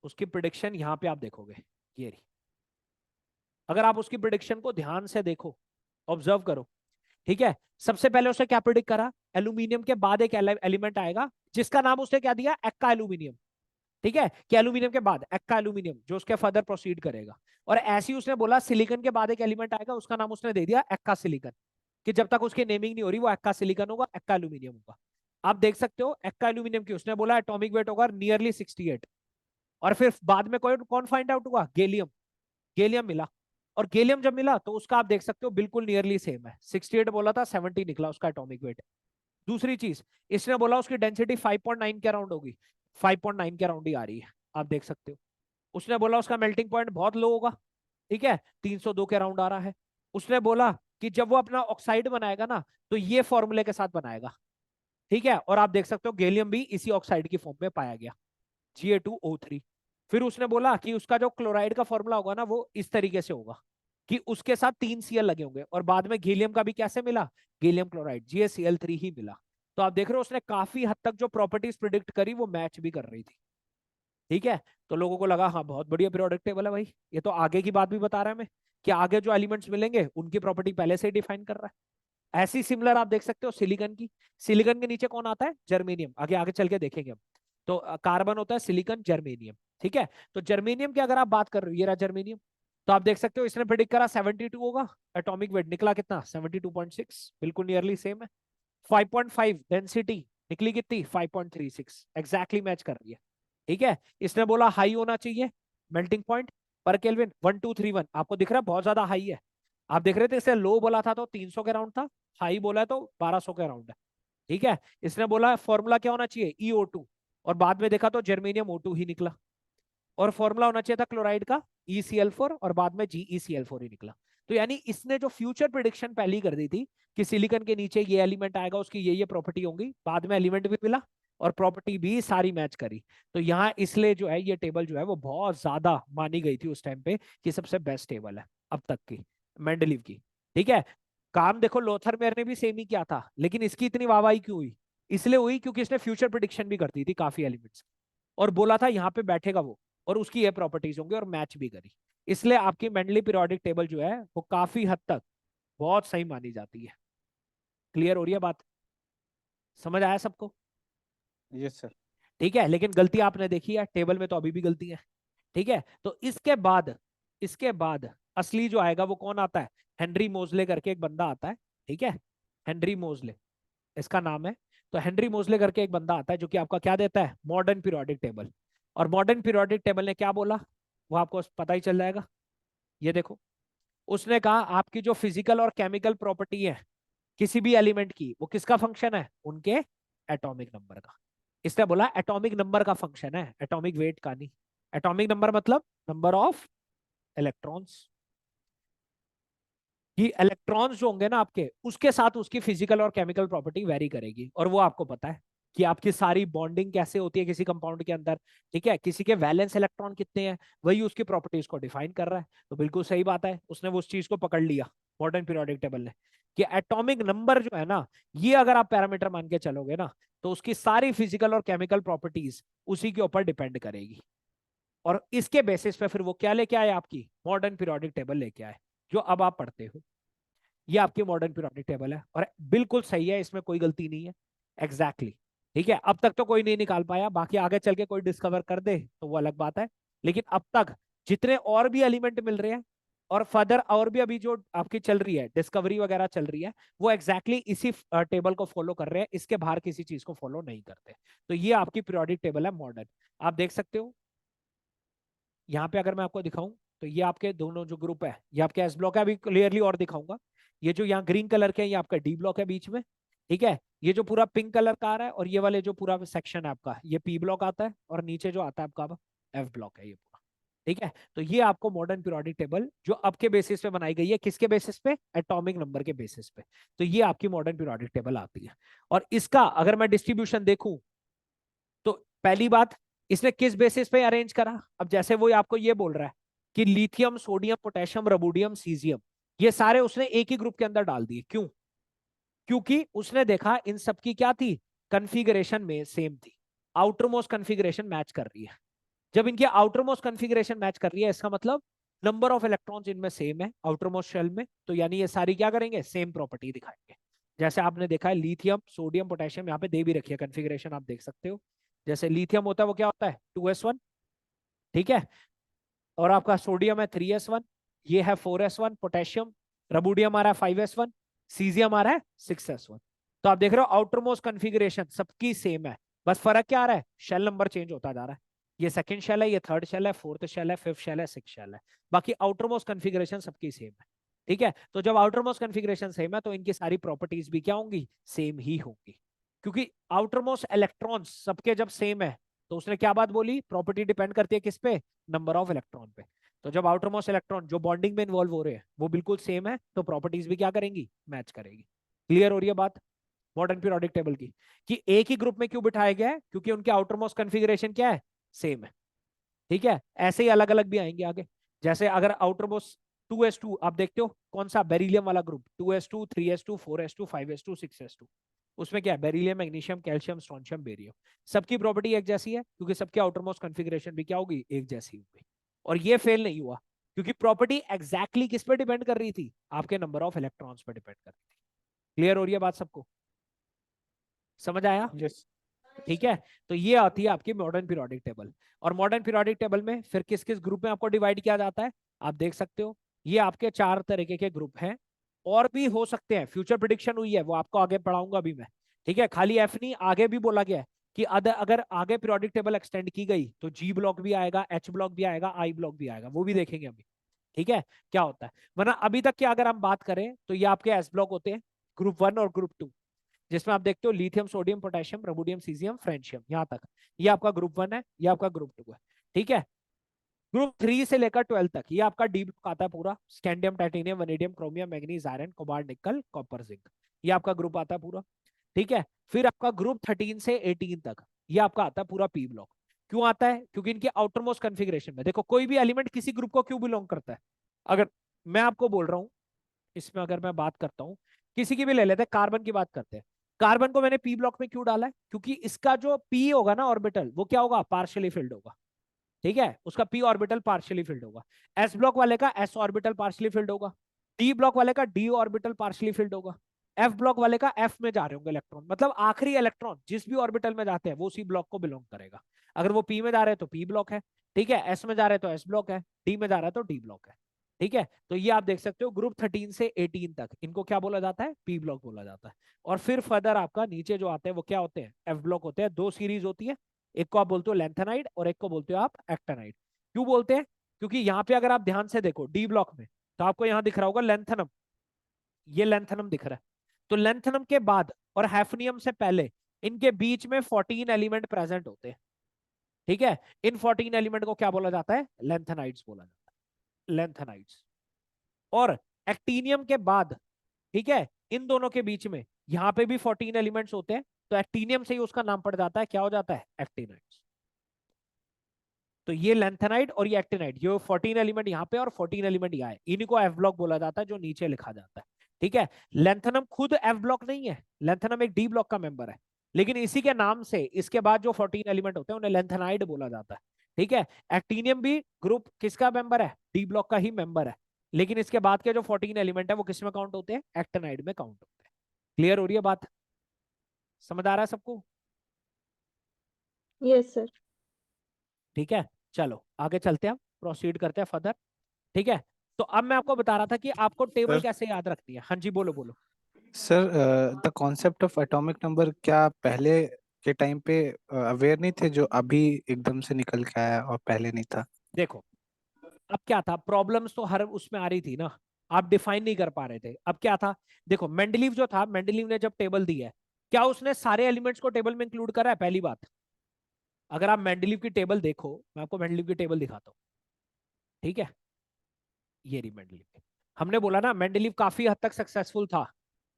उसकी प्रिडिक्शन यहाँ पे आप देखोगे, ये रही। अगर आप उसकी प्रिडिक्शन को ध्यान से देखो, ऑब्जर्व करो। ठीक है, सबसे पहले उसने क्या प्रिडिक्ट करा, एल्यूमिनियम के बाद एक एलिमेंट आएगा जिसका नाम उसने क्या दिया, एक्का एल्यूमिनियम। ठीक है, कि एल्यूमिनियम के बाद एक्का एल्यूमिनियम जो उसके फर्दर प्रोसीड करेगा। और ऐसे ही उसने बोला सिलिकॉन के बाद एक एलिमेंट आएगा, उसका नाम उसने दे दिया एक्का सिलिकॉन, कि जब तक उसकी नेमिंग नहीं हो रही वो एक्का सिलिकॉन होगा, एक्का एल्यूमिनियम होगा। आप देख सकते हो एक्का एल्यूमिनियम की उसने बोला एटॉमिक वेट होगा नियरली 68। और फिर बाद में कौन फाइंड आउट हुआ, गैलियम। गैलियम मिला, और गैलियम जब मिला तो उसका आप देख सकते हो बिल्कुल नियरली सेम है, 68 बोला था, 70 निकला उसका एटॉमिक वेट। दूसरी चीज, इसने बोला उसकी डेंसिटी 5.9 के अराउंड होगी, 5.9 के अराउंड ही आ रही है, आप देख सकते हो। उसने बोला उसका मेल्टिंग पॉइंट बहुत लो होगा, ठीक है, 302 के अराउंड आ रहा है। उसने बोला कि जब वो अपना ऑक्साइड बनाएगा ना तो ये फॉर्मूले के साथ बनाएगा। ठीक है, और आप देख सकते हो गैलियम भी इसी ऑक्साइड की फॉर्म में पाया गया, Ga2O3। फिर उसने बोला कि उसका जो क्लोराइड का फॉर्मूला होगा ना वो इस तरीके से होगा कि उसके साथ 3 Cl लगे होंगे, और बाद में गैलियम का भी कैसे मिला, गैलियम क्लोराइड GaCl3 ही मिला। तो आप देख रहे हो उसने काफी हद तक जो प्रॉपर्टीज प्रिडिक्ट करी वो मैच भी कर रही थी। ठीक है, तो लोगों को लगा हाँ बहुत बढ़िया पीरियोडिक टेबल है भाई, ये तो आगे की बात भी बता रहा है मैं कि आगे जो एलिमेंट्स मिलेंगे उनकी प्रॉपर्टी पहले से ही डिफाइन कर रहा है। ऐसी सिमिलर आप देख सकते हो सिलिकॉन की। सिलिकॉन के नीचे कौन आता है, जर्मेनियम। आगे आगे चल के देखेंगे हम। तो कार्बन होता है, सिलिकॉन, जर्मेनियम। ठीक है, तो जर्मेनियम की अगर आप बात कर रहे हो, ये रहा जर्मेनियम। तो आप देख सकते हो इसने प्रेडिक्ट करा 72 होगा, एटॉमिक वेट निकला कितना, 72.6, बिल्कुल नियरली सेम है। 5.5 डेंसिटी, निकली कितनी 5.36, एग्जैक्टली मैच कर रही है। ठीक है, इसने बोला हाई होना चाहिए मेल्टिंग पॉइंट पर केल्विन 1231, आपको दिख रहा है बहुत ज्यादा हाई है। आप देख रहे थे इसे लो बोला था तो 300 के राउंड था, हाई बोला है तो 1200 के राउंड है। ठीक है, इसने बोला फॉर्मूला क्या होना चाहिए EO2, और बाद में देखा तो जर्मेनियम O2 ही निकला, और फॉर्मूला होना चाहिए था क्लोराइड का ECl4, और बाद में GeCl4 ही निकला। तो यानी इसने जो फ्यूचर प्रिडिक्शन पहली कर दी थी कि सिलिकॉन के नीचे ये एलिमेंट आएगा, उसकी ये प्रॉपर्टी होंगी, बाद में एलिमेंट भी मिला और प्रॉपर्टी भी सारी मैच करी। तो यहाँ इसलिए जो है ये टेबल जो है वो बहुत ज्यादा मानी गई थी उस टाइम पे कि सबसे बेस्ट टेबल है अब तक की मेंडलीव की। ठीक है, काम देखो लोथरमेयर ने भी सेम ही किया था, लेकिन इसकी इतनी वाहवाही क्यों हुई? इसलिए हुई क्योंकि इसने फ्यूचर प्रिडिक्शन भी करती थी काफी एलिमेंट्स, और बोला था यहाँ पे बैठेगा वो और उसकी ये प्रॉपर्टीज होंगी, और मैच भी करी। इसलिए आपकी मेंडली पीरियोडिक टेबल जो है वो काफी हद तक बहुत सही मानी जाती है। क्लियर हो रही है बात? समझ आया सबको? Yes sir. ठीक है, लेकिन गलती आपने देखी है टेबल में, तो अभी भी गलती है। ठीक है, तो इसके बाद असली जो आएगा वो कौन आता है? हेनरी मोजले करके एक बंदा आता है। ठीक है, हेनरी मोजले इसका नाम है। तो हेनरी मोजले करके एक बंदा आता है जो कि आपका क्या देता है? Modern periodic table. और मॉडर्न पीरियोडिक टेबल ने क्या बोला वो आपको पता ही चल जाएगा। ये देखो, उसने कहा आपकी जो फिजिकल और केमिकल प्रॉपर्टी है किसी भी एलिमेंट की, वो किसका फंक्शन है? उनके एटॉमिक नंबर का। इसने बोला एटॉमिक नंबर का फंक्शन है, एटॉमिक वेट का नहीं। एटॉमिक नंबर मतलब नंबर ऑफ इलेक्ट्रॉन्स, कि इलेक्ट्रॉन्स जो होंगे ना आपके, उसके साथ उसकी फिजिकल और केमिकल प्रॉपर्टी वेरी करेगी। और वो आपको पता है कि आपकी सारी बॉन्डिंग कैसे होती है किसी कंपाउंड के अंदर। ठीक है, किसी के वैलेंस इलेक्ट्रॉन कितने हैं वही उसकी प्रॉपर्टीज को डिफाइन कर रहा है। तो बिल्कुल सही बात है, उसने वो उस चीज को पकड़ लिया मॉडर्न पीरियोडिक टेबल ने, कि एटॉमिक नंबर जो है ना, ये अगर आप पैरामीटर मान के चलोगे ना, तो उसकी सारी फिजिकल और केमिकल प्रॉपर्टीज उसी के ऊपर डिपेंड करेगी। और इसके बेसिस पे फिर वो क्या लेके आए? आपकी मॉडर्न पीरियोडिक टेबल लेके आए, जो अब आप पढ़ते हो। ये आपकी मॉडर्न पीरियोडिक टेबल है, और बिल्कुल सही है, इसमें कोई गलती नहीं है। एग्जैक्टली ठीक है, अब तक तो कोई नहीं निकाल पाया, बाकी आगे चल के कोई डिस्कवर कर दे तो वो अलग बात है। लेकिन अब तक जितने और भी एलिमेंट मिल रहे हैं, और फर्दर और भी अभी जो आपकी चल रही है डिस्कवरी वगैरह चल रही है, वो एग्जैक्टली इसी टेबल को फॉलो कर रहे हैं, इसके बाहर किसी चीज को फॉलो नहीं करते। तो ये आपकी पीरियोडिक टेबल है मॉडर्न। आप देख सकते हो यहाँ पे, अगर मैं आपको दिखाऊं तो ये आपके दोनों जो ग्रुप है, ये आपके एस ब्लॉक है, अभी क्लियरली और दिखाऊंगा। ये जो यहाँ ग्रीन कलर के है ये आपका डी ब्लॉक है बीच में। ठीक है, ये जो पूरा पिंक कलर का आ रहा है और ये वाले जो पूरा सेक्शन है आपका, ये पी ब्लॉक आता है, और नीचे जो आता है आपका एफ ब्लॉक है ये पूरा। ठीक है, तो ये आपको मॉडर्न पीरियोडिक टेबल जो अब के बेसिस पे बनाई गई है, किसके बेसिस पे? एटॉमिक नंबर के बेसिस पे। तो ये आपकी मॉडर्न पीरियोडिक टेबल आती है। और इसका अगर मैं डिस्ट्रीब्यूशन देखूं तो पहली बात, इसने किस बेसिस पे अरेंज करा? अब जैसे वो आपको ये बोल रहा है कि लिथियम, सोडियम, पोटेशियम, रबूडियम, सीजियम, ये सारे उसने एक ही ग्रुप के अंदर डाल दिए। क्यों? क्योंकि उसने देखा इन सबकी क्या थी? कॉन्फ़िगरेशन में सेम थी, आउटर मोस्ट कॉन्फ़िगरेशन मैच कर रही है। जब इनकी आउटर मोस्ट कॉन्फ़िगरेशन मैच कर रही है, इसका मतलब नंबर ऑफ इलेक्ट्रॉन्स इनमें सेम है आउटर मोस्ट शेल में, तो यानी ये सारी क्या करेंगे? सेम प्रॉपर्टी दिखाएंगे। जैसे आपने देखा है लिथियम, सोडियम, पोटेशियम यहाँ पे दे भी रखी है कॉन्फ़िगरेशन, आप देख सकते हो। जैसे लिथियम होता है वो क्या होता है? 2s1। ठीक है, और आपका सोडियम है 3s1, ये है 4s1, पोटेशियम, रबूडियम आ रहा है 5s1, सीजियम आ रहा है 6s1। तो आप देख रहे हो आउटर मोस्ट कॉन्फ़िगरेशन सबकी सेम है, बस फर्क क्या आ रहा है? शेल नंबर चेंज होता जा रहा है। ये सेकंड शेल है, ये थर्ड शेल है, फोर्थ शेल है, फिफ्थ शेल है, सिक्स शेल है, बाकी आउटर मोस्ट कॉन्फ़िगरेशन सबकी सेम है। ठीक है, तो जब आउटर मोस्ट कॉन्फ़िगरेशन सेम है तो इनकी सारी प्रॉपर्टीज भी क्या होंगी? सेम ही होंगी। क्योंकि आउटर मोस्ट इलेक्ट्रॉन्स सबके जब सेम है, तो उसने क्या बात बोली? प्रॉपर्टी डिपेंड करती है किस पे? नंबर ऑफ इलेक्ट्रॉन पे। तो जब आउटर मोस्ट इलेक्ट्रॉन जो बॉन्डिंग में इन्वॉल्व हो रहे हैं वो बिल्कुल सेम है, तो प्रॉपर्टीज भी क्या करेंगी? मैच करेगी। क्लियर हो रही है बात मॉडर्न पीरियोडिक टेबल की, कि एक ही ग्रुप में क्यों बिठाया गया है? क्योंकि उनके आउटर मोस्ट कॉन्फ़िगरेशन क्या है? सेम है। ठीक है, ऐसे ही अलग अलग भी आएंगे आगे। जैसे अगर आउटर मोस्ट 2s2 आप देखते हो, कौन सा? बेरिलियम वाला group, 2s2, 3s2, 4s2, 5s2, 6s2। उसमें क्या है? Beryllium, magnesium, calcium, strontium, barium. सबकी प्रॉपर्टी एक जैसी है क्योंकि सबके आउटर मोस्ट कॉन्फ़िगरेशन भी क्या होगी? एक जैसी होगी। और ये फेल नहीं हुआ क्योंकि प्रॉपर्टी एग्जैक्टली किस पे डिपेंड कर रही थी? आपके नंबर ऑफ इलेक्ट्रॉन्स पे डिपेंड कर रही थी। क्लियर हो रही है बात सबको? समझ आया? यस। ठीक है, तो ये आती है आपकी मॉडर्न पीरियोडिक टेबल। और मॉडर्न पीरियोडिक टेबल में फिर किस किस ग्रुप में आपको डिवाइड किया जाता है? आप देख सकते हो, ये आपके 4 तरीके के ग्रुप हैं, और भी हो सकते हैं। फ्यूचर प्रिडिक्शन हुई है, वो आपको आगे पढ़ाऊंगा अभी मैं। ठीक है, खाली एफ नहीं, आगे भी बोला गया है कि अगर आगे पीरियोडिक टेबल एक्सटेंड की गई तो जी ब्लॉक भी आएगा, एच ब्लॉक भी आएगा, आई ब्लॉक भी आएगा, वो भी देखेंगे अभी। ठीक है, क्या होता है। वरना अभी तक की अगर हम बात करें तो ये आपके एस ब्लॉक होते हैं, ग्रुप 1 और ग्रुप 2, जिसमें आप देखते हो lithium, sodium, potassium, rubidium, caesium, francium, यहां तक ये आपका ग्रुप 1 है, ये आपका ग्रुप 2 है। ठीक है, ग्रुप 3 से लेकर 12 तक ये आपका डी ब्लॉक आता है पूरा, scandium, titanium, vanadium, chromium, manganese, iron, cobalt, निकल, कॉपर, जिंक, ये आपका ग्रुप आता है पूरा। ठीक है, फिर आपका ग्रुप 13 से 18 तक ये आपका आता है पूरा पी ब्लॉक। क्यों आता है? क्योंकि इनके आउटर मोस्ट कॉन्फ़िगरेशन में देखो, कोई भी एलिमेंट किसी ग्रुप को क्यों बिलोंग करता है। अगर मैं आपको बोल रहा हूं, इसमें अगर मैं बात करता हूं, किसी की भी ले लेते हैं, कार्बन की बात करते हैं, कार्बन को मैंने पी ब्लॉक में क्यों डाला है? क्योंकि इसका जो पी होगा ना ऑर्बिटल, वो क्या होगा? पार्शियली फिल्ड होगा। ठीक है, उसका पी ऑर्बिटल पार्शियली फिल्ड होगा। एस ब्लॉक वाले का एस ऑर्बिटल पार्शियली फिल्ड होगा। डी ब्लॉक वाले का डी ऑर्बिटल पार्शियली फिल्ड होगा। एफ ब्लॉक वाले का एफ में जा रहे होंगे इलेक्ट्रॉन, मतलब आखिरी इलेक्ट्रॉन जिस भी ऑर्बिटल में जाते हैं वो उसी ब्लॉक को बिलोंग करेगा। अगर वो पी में जा रहे हैं तो पी ब्लॉक है, ठीक है, एस में जा रहे हैं तो एस ब्लॉक है, डी में जा रहा है तो डी ब्लॉक है। ठीक है, तो ये आप देख सकते हो ग्रुप 13 से 18 तक इनको क्या बोला जाता है? पी ब्लॉक बोला जाता है। और फिर फर्दर आपका नीचे जो आते हैं वो क्या होते हैं? एफ ब्लॉक होते हैं। दो सीरीज होती है, एक को आप बोलते हो लेंथेनाइड और एक को बोलते हो आप एक्टेनाइड। क्यों बोलते हैं? क्योंकि यहाँ पे अगर आप ध्यान से देखो डी ब्लॉक में, तो आपको यहाँ दिख रहा होगा लेंथनम, ये लेंथनम दिख रहा है। तो लेंथनम के बाद और हैफनियम से पहले इनके बीच में 14 एलिमेंट प्रेजेंट होते हैं। ठीक है, इन 14 एलिमेंट को क्या बोला जाता है? लेंथेनाइड्स बोला जाता है, लेंथेनाइड्स। और एक्टीनियम के बाद, ठीक है, इन दोनों के बीच में यहां पे भी 14 एलिमेंट्स होते हैं, तो एक्टीनियम से ही उसका नाम पड़ जाता है, क्या हो जाता है? एक्टिनाइड्स। तो ये लेंथेनाइड और ये एक्टिनाइड, ये 14 एलिमेंट यहाँ पे और 14 एलिमेंट यहाँ है, इनको एफ ब्लॉक बोला जाता है, जो नीचे लिखा जाता है। ठीक है, लेंथेनम खुद एफ ब्लॉक नहीं है, लेंथेनम एक डी ब्लॉक का मेंबर है, लेकिन इसी के नाम से इसके बाद जो 14 एलिमेंट होते हैं उन्हें लेंथेनाइड बोला जाता है। ठीक है, एक्टिनियम भी ग्रुप किसका मेंबर है? डी ब्लॉक का ही मेंबर है, लेकिन इसके बाद के जो 14 एलिमेंट है वो किस में काउंट होते हैं? एक्टिनाइड में काउंट होते हैं। क्लियर हो रही है बात? समझ आ रहा है सबको? Yes sir. ठीक है, चलो आगे चलते हैं, प्रोसीड करते हैं फर्दर। ठीक है, तो अब मैं आपको बता रहा था कि आपको टेबल सर कैसे याद रखनी है। हाँ जी, बोलो बोलो। Sir the concept of atomic number क्या पहले के टाइम पे अवेयर नहीं थे, जो अभी एकदम से निकल के आया और पहले नहीं था? देखो, अब क्या था, प्रॉब्लम्स तो हर उसमें आ रही थी ना, आप डिफाइन नहीं कर पा रहे थे। अब क्या था, देखो मेंडलीव जो था, मेंडलीव ने जब टेबल दी है, क्या उसने सारे एलिमेंट्स को टेबल में इंक्लूड करा है? पहली बात, अगर आप मेंडलीव की टेबल देखो, मैं आपको मेंडलीव की टेबल दिखाता हूँ। ठीक है, ये रही मेंडलीव की। हमने बोला ना मेंडलीव काफी हद तक सक्सेसफुल था।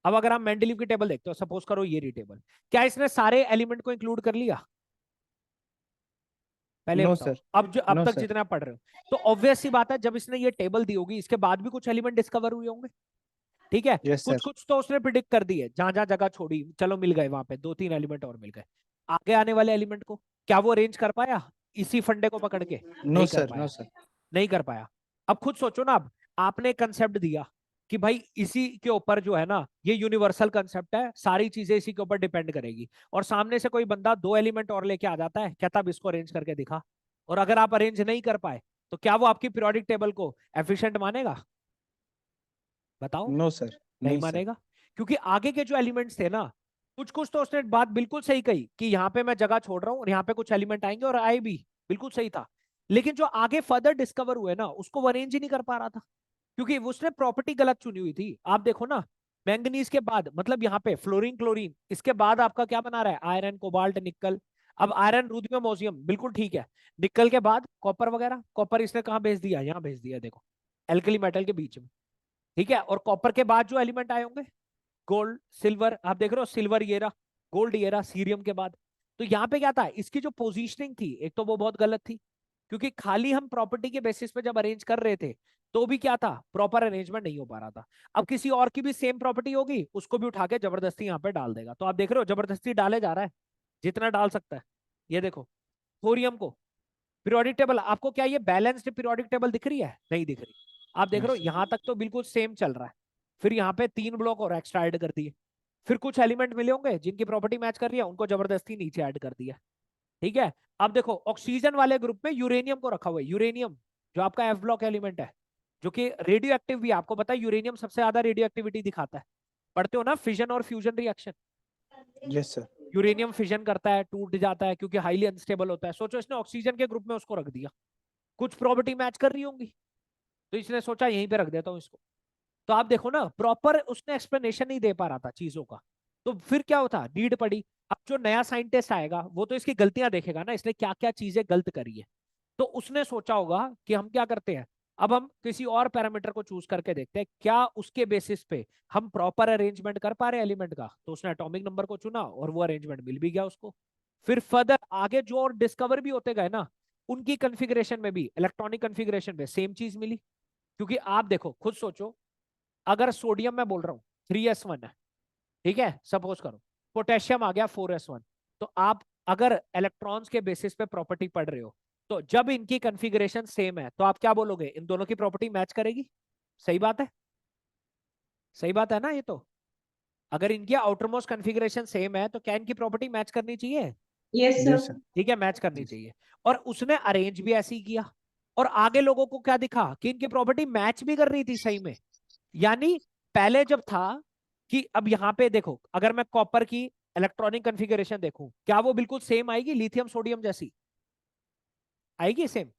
अब अगर आप मेंडलीव की टेबल देखते हो, सपोज करो ये रही टेबल, क्या इसने सारे एलिमेंट को इंक्लूड कर लिया? पहले नो बताओ, सर, अब जो अब नो तक सर। जितना पढ़ रहे हो, तो ऑब्वियस सी बात है, जब इसने ये टेबल दी होगी इसके बाद भी कुछ एलिमेंट डिस्कवर हुए होंगे। ठीक है, यस कुछ सर। कुछ तो उसने प्रिडिक्ट कर दी है, जहां जहां जगह छोड़ी, चलो मिल गए वहां पे 2-3 एलिमेंट और मिल गए। आगे आने वाले एलिमेंट को क्या वो अरेंज कर पाया इसी फंडे को पकड़ के? नो नहीं कर सर, नो पाया, सर। नहीं कर पाया। अब खुद सोचो ना, अब आपने कंसेप्ट दिया कि भाई इसी के ऊपर जो है ना, ये यूनिवर्सल कंसेप्ट है, सारी चीजें इसी के ऊपर डिपेंड करेगी, और सामने से कोई बंदा 2 एलिमेंट और लेके आ जाता है, कहता अब इसको अरेंज करके दिखा, और अगर आप अरेंज नहीं कर पाए तो क्या वो आपकी पीरियोडिक टेबल को एफिशिएंट मानेगा? बताओ, नो सर, नहीं नहीं सर। मानेगा। क्योंकि आगे के जो एलिमेंट्स थे ना, कुछ कुछ तो उसने बात बिल्कुल सही कही कि यहाँ पे मैं जगह छोड़ रहा हूँ और यहाँ पे कुछ एलिमेंट आएंगे, और आए भी, बिल्कुल सही था। लेकिन जो आगे फर्दर डिस्कवर हुए ना, उसको वो अरेंज ही नहीं कर पा रहा था, क्योंकि उसने प्रॉपर्टी गलत चुनी हुई थी। आप देखो ना, मैंगनीज के बाद, मतलब यहाँ पे फ्लोरीन, क्लोरीन, इसके बाद आपका क्या बना रहा है? आयरन, कोबाल्ट, निकल। अब आयरन, रुधियम, ओजियम, बिल्कुल ठीक है। निकल के बाद कॉपर वगैरह, कॉपर इसने कहाँ भेज दिया? यहाँ भेज दिया, देखो एल्कली मेटल के बीच में। ठीक है, और कॉपर के बाद जो एलिमेंट आए होंगे, गोल्ड, सिल्वर, आप देख रहे हो सिल्वर ये रहा, गोल्ड ये रहा, सीरियम के बाद। तो यहाँ पे क्या था, इसकी जो पोजीशनिंग थी एक तो वो बहुत गलत थी, क्योंकि खाली हम प्रॉपर्टी के बेसिस पे जब अरेंज कर रहे थे तो भी क्या था, प्रॉपर अरेंजमेंट नहीं हो पा रहा था। अब किसी और की भी सेम प्रॉपर्टी होगी, उसको भी उठा के जबरदस्ती यहाँ पे डाल देगा। तो आप देख रहे हो जबरदस्ती डाले जा रहा है जितना डाल सकता है। ये देखो थोरियम को, पीरियोडिक टेबल आपको क्या ये बैलेंस्ड पीरियोडिक टेबल दिख रही है? नहीं दिख रही। आप देख रहे हो यहां तक तो बिल्कुल सेम चल रहा है, फिर यहाँ पे 3 ब्लॉक और एक्स्ट्रा ऐड कर दिए, फिर कुछ एलिमेंट मिले होंगे जिनकी प्रॉपर्टी मैच कर रही है, उनको जबरदस्ती नीचे ऐड कर दिया। ठीक है, अब देखो ऑक्सीजन वाले ग्रुप में यूरेनियम को रखा हुआ है, यूरेनियम जो आपका एफ ब्लॉक एलिमेंट है, जो कि रेडियो एक्टिव भी है। आपको पता है यूरेनियम सबसे ज्यादा रेडियो एक्टिविटी दिखाता है, पढ़ते हो ना फिजन और fusion reaction. Yes sir. Uranium fission करता है, टूट जाता है क्योंकि हाईली अनस्टेबल होता है। सोचो इसने ऑक्सीजन के ग्रुप में उसको रख दिया, कुछ प्रॉपर्टी मैच कर रही होंगी, तो इसने सोचा यहीं पे रख देता हूं इसको। तो आप देखो ना, प्रॉपर उसने एक्सप्लेनेशन नहीं दे पा रहा था चीजों का, तो फिर क्या होता, नीड पड़ी। अब जो नया साइंटिस्ट आएगा वो तो इसकी गलतियां देखेगा ना, इसने क्या क्या चीजें गलत करी है। तो उसने सोचा होगा कि हम क्या करते हैं, अब हम किसी और पैरामीटर को चूज करके देखते हैं क्या उसके बेसिस पे हम प्रॉपर अरेंजमेंट कर पा रहे हैं एलिमेंट का। तो उसने एटॉमिक नंबर को चुना और वो अरेंजमेंट मिल भी गया उसको। फिर फर्दर आगे जो और डिस्कवर भी होते गए ना, उनकी कॉन्फ़िगरेशन में भी, इलेक्ट्रॉनिक कॉन्फ़िगरेशन में सेम चीज मिली। क्योंकि आप देखो, खुद सोचो, अगर सोडियम मैं बोल रहा हूँ 3s1 है, ठीक है, सपोज करो, पोटेशियम आ गया 4s1, तो आप अगर इलेक्ट्रॉन्स के बेसिस पे प्रॉपर्टी पढ़ रहे हो, तो जब इनकी कॉन्फ़िगरेशन सेम है तो आप क्या बोलोगे, इन दोनों की प्रॉपर्टी मैच करेगी। सही बात है, सही बात है ना ये तो। अगर इनकी आउटरमोस्ट कॉन्फ़िगरेशन सेम है तो क्या इनकी प्रॉपर्टी मैच करनी चाहिए। यस जी सर। सर। ठीक है, मैच करनी जी। चाहिए। और उसने अरेंज भी ऐसे ही किया, और आगे लोगों को क्या दिखा कि इनकी प्रॉपर्टी मैच भी कर रही थी सही में। यानी पहले जब था कि अब यहां पे देखो, अगर मैं कॉपर की इलेक्ट्रॉनिक कॉन्फ़िगरेशन देखूं, क्या वो बिल्कुल सेम आएगी लिथियम सोडियम जैसी, आएगी सेम।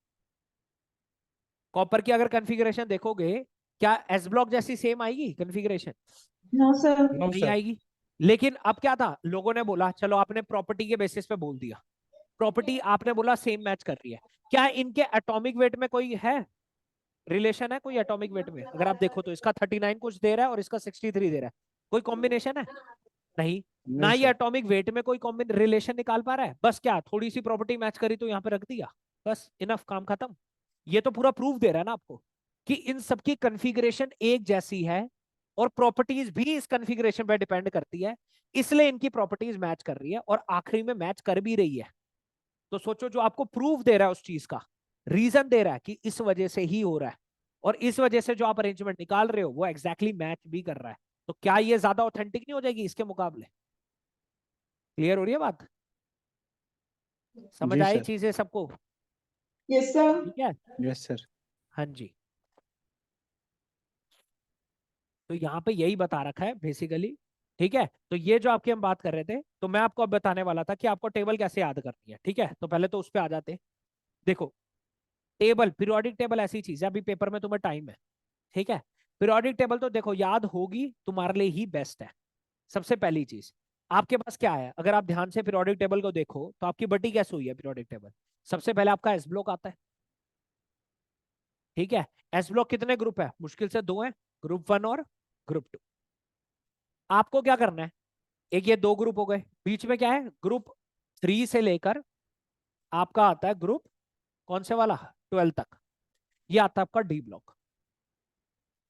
कॉपर की अगर कॉन्फ़िगरेशन देखोगे, क्या एस ब्लॉक जैसी सेम आएगी कॉन्फ़िगरेशन, नो सर। नो नहीं सर। आएगी। लेकिन अब क्या था, लोगों ने बोला चलो, आपने प्रॉपर्टी के बेसिस पे बोल दिया, प्रॉपर्टी आपने बोला सेम मैच कर रही है, क्या इनके एटॉमिक वेट में कोई है रिलेशन, है कोई एटॉमिक वेट में। अगर आप देखो तो इसका 39 कुछ दे रहा है और इसका 63 दे रहा है, कोई कॉम्बिनेशन है, नहीं। ना नहीं ये सर। एटॉमिक वेट में कोई रिलेशन निकाल पा रहा है, बस क्या थोड़ी सी प्रॉपर्टी मैच करी तो यहाँ पे रख दिया, बस इनफ, काम खत्म। ये तो पूरा प्रूफ दे रहा है ना आपको कि इन सबकी कॉन्फ़िगरेशन एक जैसी है, और प्रॉपर्टीज भी इस कॉन्फ़िगरेशन पे डिपेंड करती है, इसलिए इनकी प्रॉपर्टीज मैच कर रही है और आखिरी में मैच कर भी रही है। तो सोचो, जो आपको प्रूफ दे रहा है उस चीज का, रीजन दे रहा है कि इस वजह से ही हो रहा है, और इस वजह से जो आप अरेंजमेंट निकाल रहे हो वो एग्जैक्टली मैच भी कर रहा है, तो क्या ये ज्यादा ऑथेंटिक नहीं हो जाएगी इसके मुकाबले। क्लियर हो रही है बात, समझ जी आई सर। चीजें सबको। Yes sir. ठीक है, यस सर। हाँ जी। तो यहाँ पे यही बता रखा है बेसिकली। ठीक है, तो ये जो आपकी हम बात कर रहे थे, तो मैं आपको अब बताने वाला था कि आपको टेबल कैसे याद करनी है। ठीक है, तो पहले तो उस पर आ जाते। देखो, टेबल, पीरियोडिक टेबल ऐसी चीज है, अभी पेपर में तुम्हें टाइम है, ठीक है। पीरियोडिक टेबल तो देखो याद होगी तुम्हारे लिए ही बेस्ट है। सबसे पहली चीज, आपके पास क्या है, अगर आप ध्यान से पीरियोडिक टेबल को देखो तो आपकी बटी कैसे हुई है पीरियोडिक टेबल। सबसे पहले आपका एस ब्लॉक आता है, ठीक है। एस ब्लॉक कितने ग्रुप है, मुश्किल से दो है, ग्रुप 1 और ग्रुप 2। आपको क्या करना है, एक ये दो ग्रुप हो गए, बीच में क्या है, ग्रुप 3 से लेकर आपका आता है ग्रुप कौन से वाला, 12 तक, ये आता है आपका डी ब्लॉक,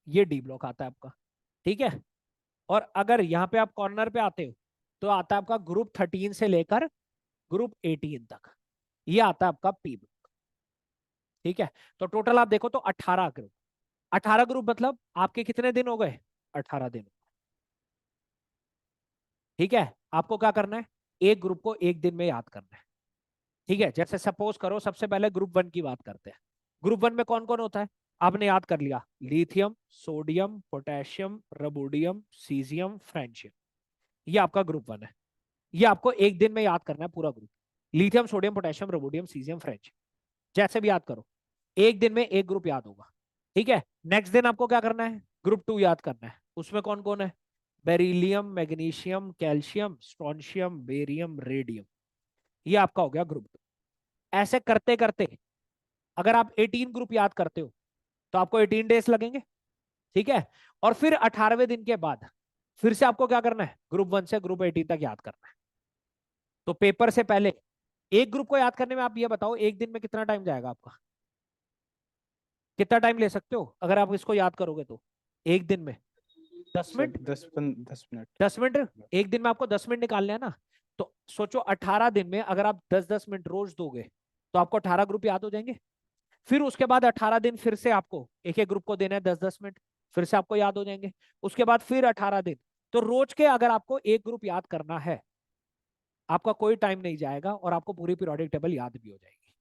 ये डी ब्लॉक आता है आपका, ठीक है। और अगर यहाँ पे आप कॉर्नर पे आते हो तो आता है आपका ग्रुप 13 से लेकर ग्रुप 18 तक, ये आता है आपका पी ब्लॉक, ठीक है। तो टोटल आप देखो तो 18 ग्रुप, 18 ग्रुप मतलब आपके कितने दिन हो गए, 18 दिन, ठीक है। आपको क्या करना है, एक ग्रुप को एक दिन में याद करना है, ठीक है। जैसे सपोज करो, सबसे पहले ग्रुप 1 की बात करते हैं। ग्रुप 1 में कौन कौन होता है, आपने याद कर लिया, lithium, sodium, potassium, rubidium, caesium, francium, ये आपका ग्रुप 1 है। ये आपको एक दिन में याद करना है पूरा group, lithium, sodium, potassium, rubidium, caesium, French, जैसे भी याद करो, एक दिन में एक ग्रुप याद होगा, ठीक है। नेक्स्ट दिन आपको क्या करना है, ग्रुप 2 याद करना है, उसमें कौन कौन है, beryllium, magnesium, calcium, strontium, barium, radium, ये आपका हो गया ग्रुप 2। ऐसे करते करते अगर आप 18 ग्रुप याद करते हो तो आपको 18 डेज लगेंगे, ठीक है। और फिर 18वें दिन के बाद फिर से आपको क्या करना है, ग्रुप 1 से ग्रुप 18 तक याद करना है। तो पेपर से पहले एक ग्रुप को याद करने में आप ये बताओ एक दिन में कितना टाइम जाएगा आपका, कितना टाइम ले सकते हो अगर आप इसको याद करोगे तो एक दिन में, 10 मिनट, 10 मिनट। 10 मिनट, एक दिन में आपको 10 मिनट निकालने हैं ना। तो सोचो 18 दिन में अगर आप 10-10 मिनट रोज दोगे तो आपको 18 ग्रुप याद हो जाएंगे। फिर उसके बाद 18 दिन फिर से आपको एक एक ग्रुप को देना है 10-10 मिनट, फिर से आपको याद हो जाएंगे। उसके बाद फिर 18 दिन, तो रोज के अगर आपको एक ग्रुप याद करना है, आपका कोई टाइम नहीं जाएगा और आपको पूरी पीरियोडिक टेबल याद भी हो जाएगी।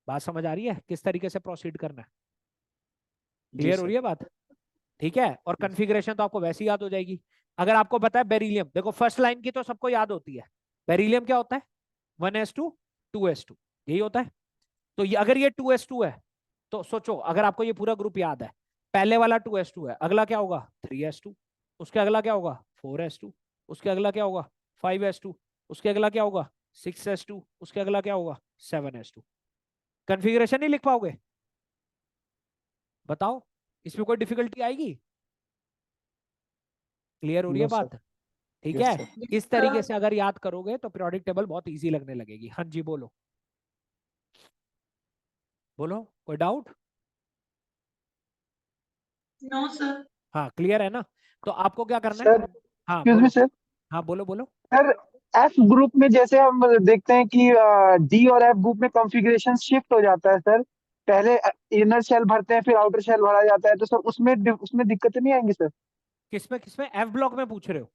बात समझ आ रही है किस तरीके से प्रोसीड करना है, जी क्लियर हो सर। रही है बात, ठीक है। और Yes. कॉन्फ़िगरेशन तो आपको वैसे ही याद हो जाएगी। अगर आपको पता है बेरिलियम, देखो फर्स्ट लाइन की तो सबको याद होती है, बेरिलियम क्या होता है 1s2 2s2, यही होता है। तो ये अगर ये 2s2 है तो सोचो अगर आपको ये पूरा ग्रुप याद है, पहले वाला 2s2 है, अगला क्या होगा 3s2, उसके अगला क्या होगा 4s2, उसके अगला क्या होगा 5s2, उसके अगला क्या होगा 6s2, उसके अगला क्या होगा 7s2। कन्फिग्रेशन नहीं लिख पाओगे? बताओ, इसमें कोई डिफिकल्टी आएगी? क्लियर हो रही है नो सर। बात? ठीक यस है, सर। इस तरीके से अगर याद करोगे तो पीरियोडिक टेबल बहुत इजी लगने लगेगी। हाँ जी बोलो, बोलो कोई डाउट? No sir. हाँ क्लियर है ना? तो आपको क्या करना है? सर हाँ एक्सक्यूज मी बोलो। सर। हाँ बोलो बोलो। सर एफ ग्रुप में जैसे हम देखते हैं कि डी और एफ ग्रुप में कॉन्फ़िगरेशन शिफ्ट हो जाता है सर। पहले इनर शेल भरते हैं फिर आउटर शेल भरा जाता है, तो सर उसमें दिक्कतें नहीं आएंगी सर? किसमें किसमें एफ ब्लॉक में पूछ रहे हो?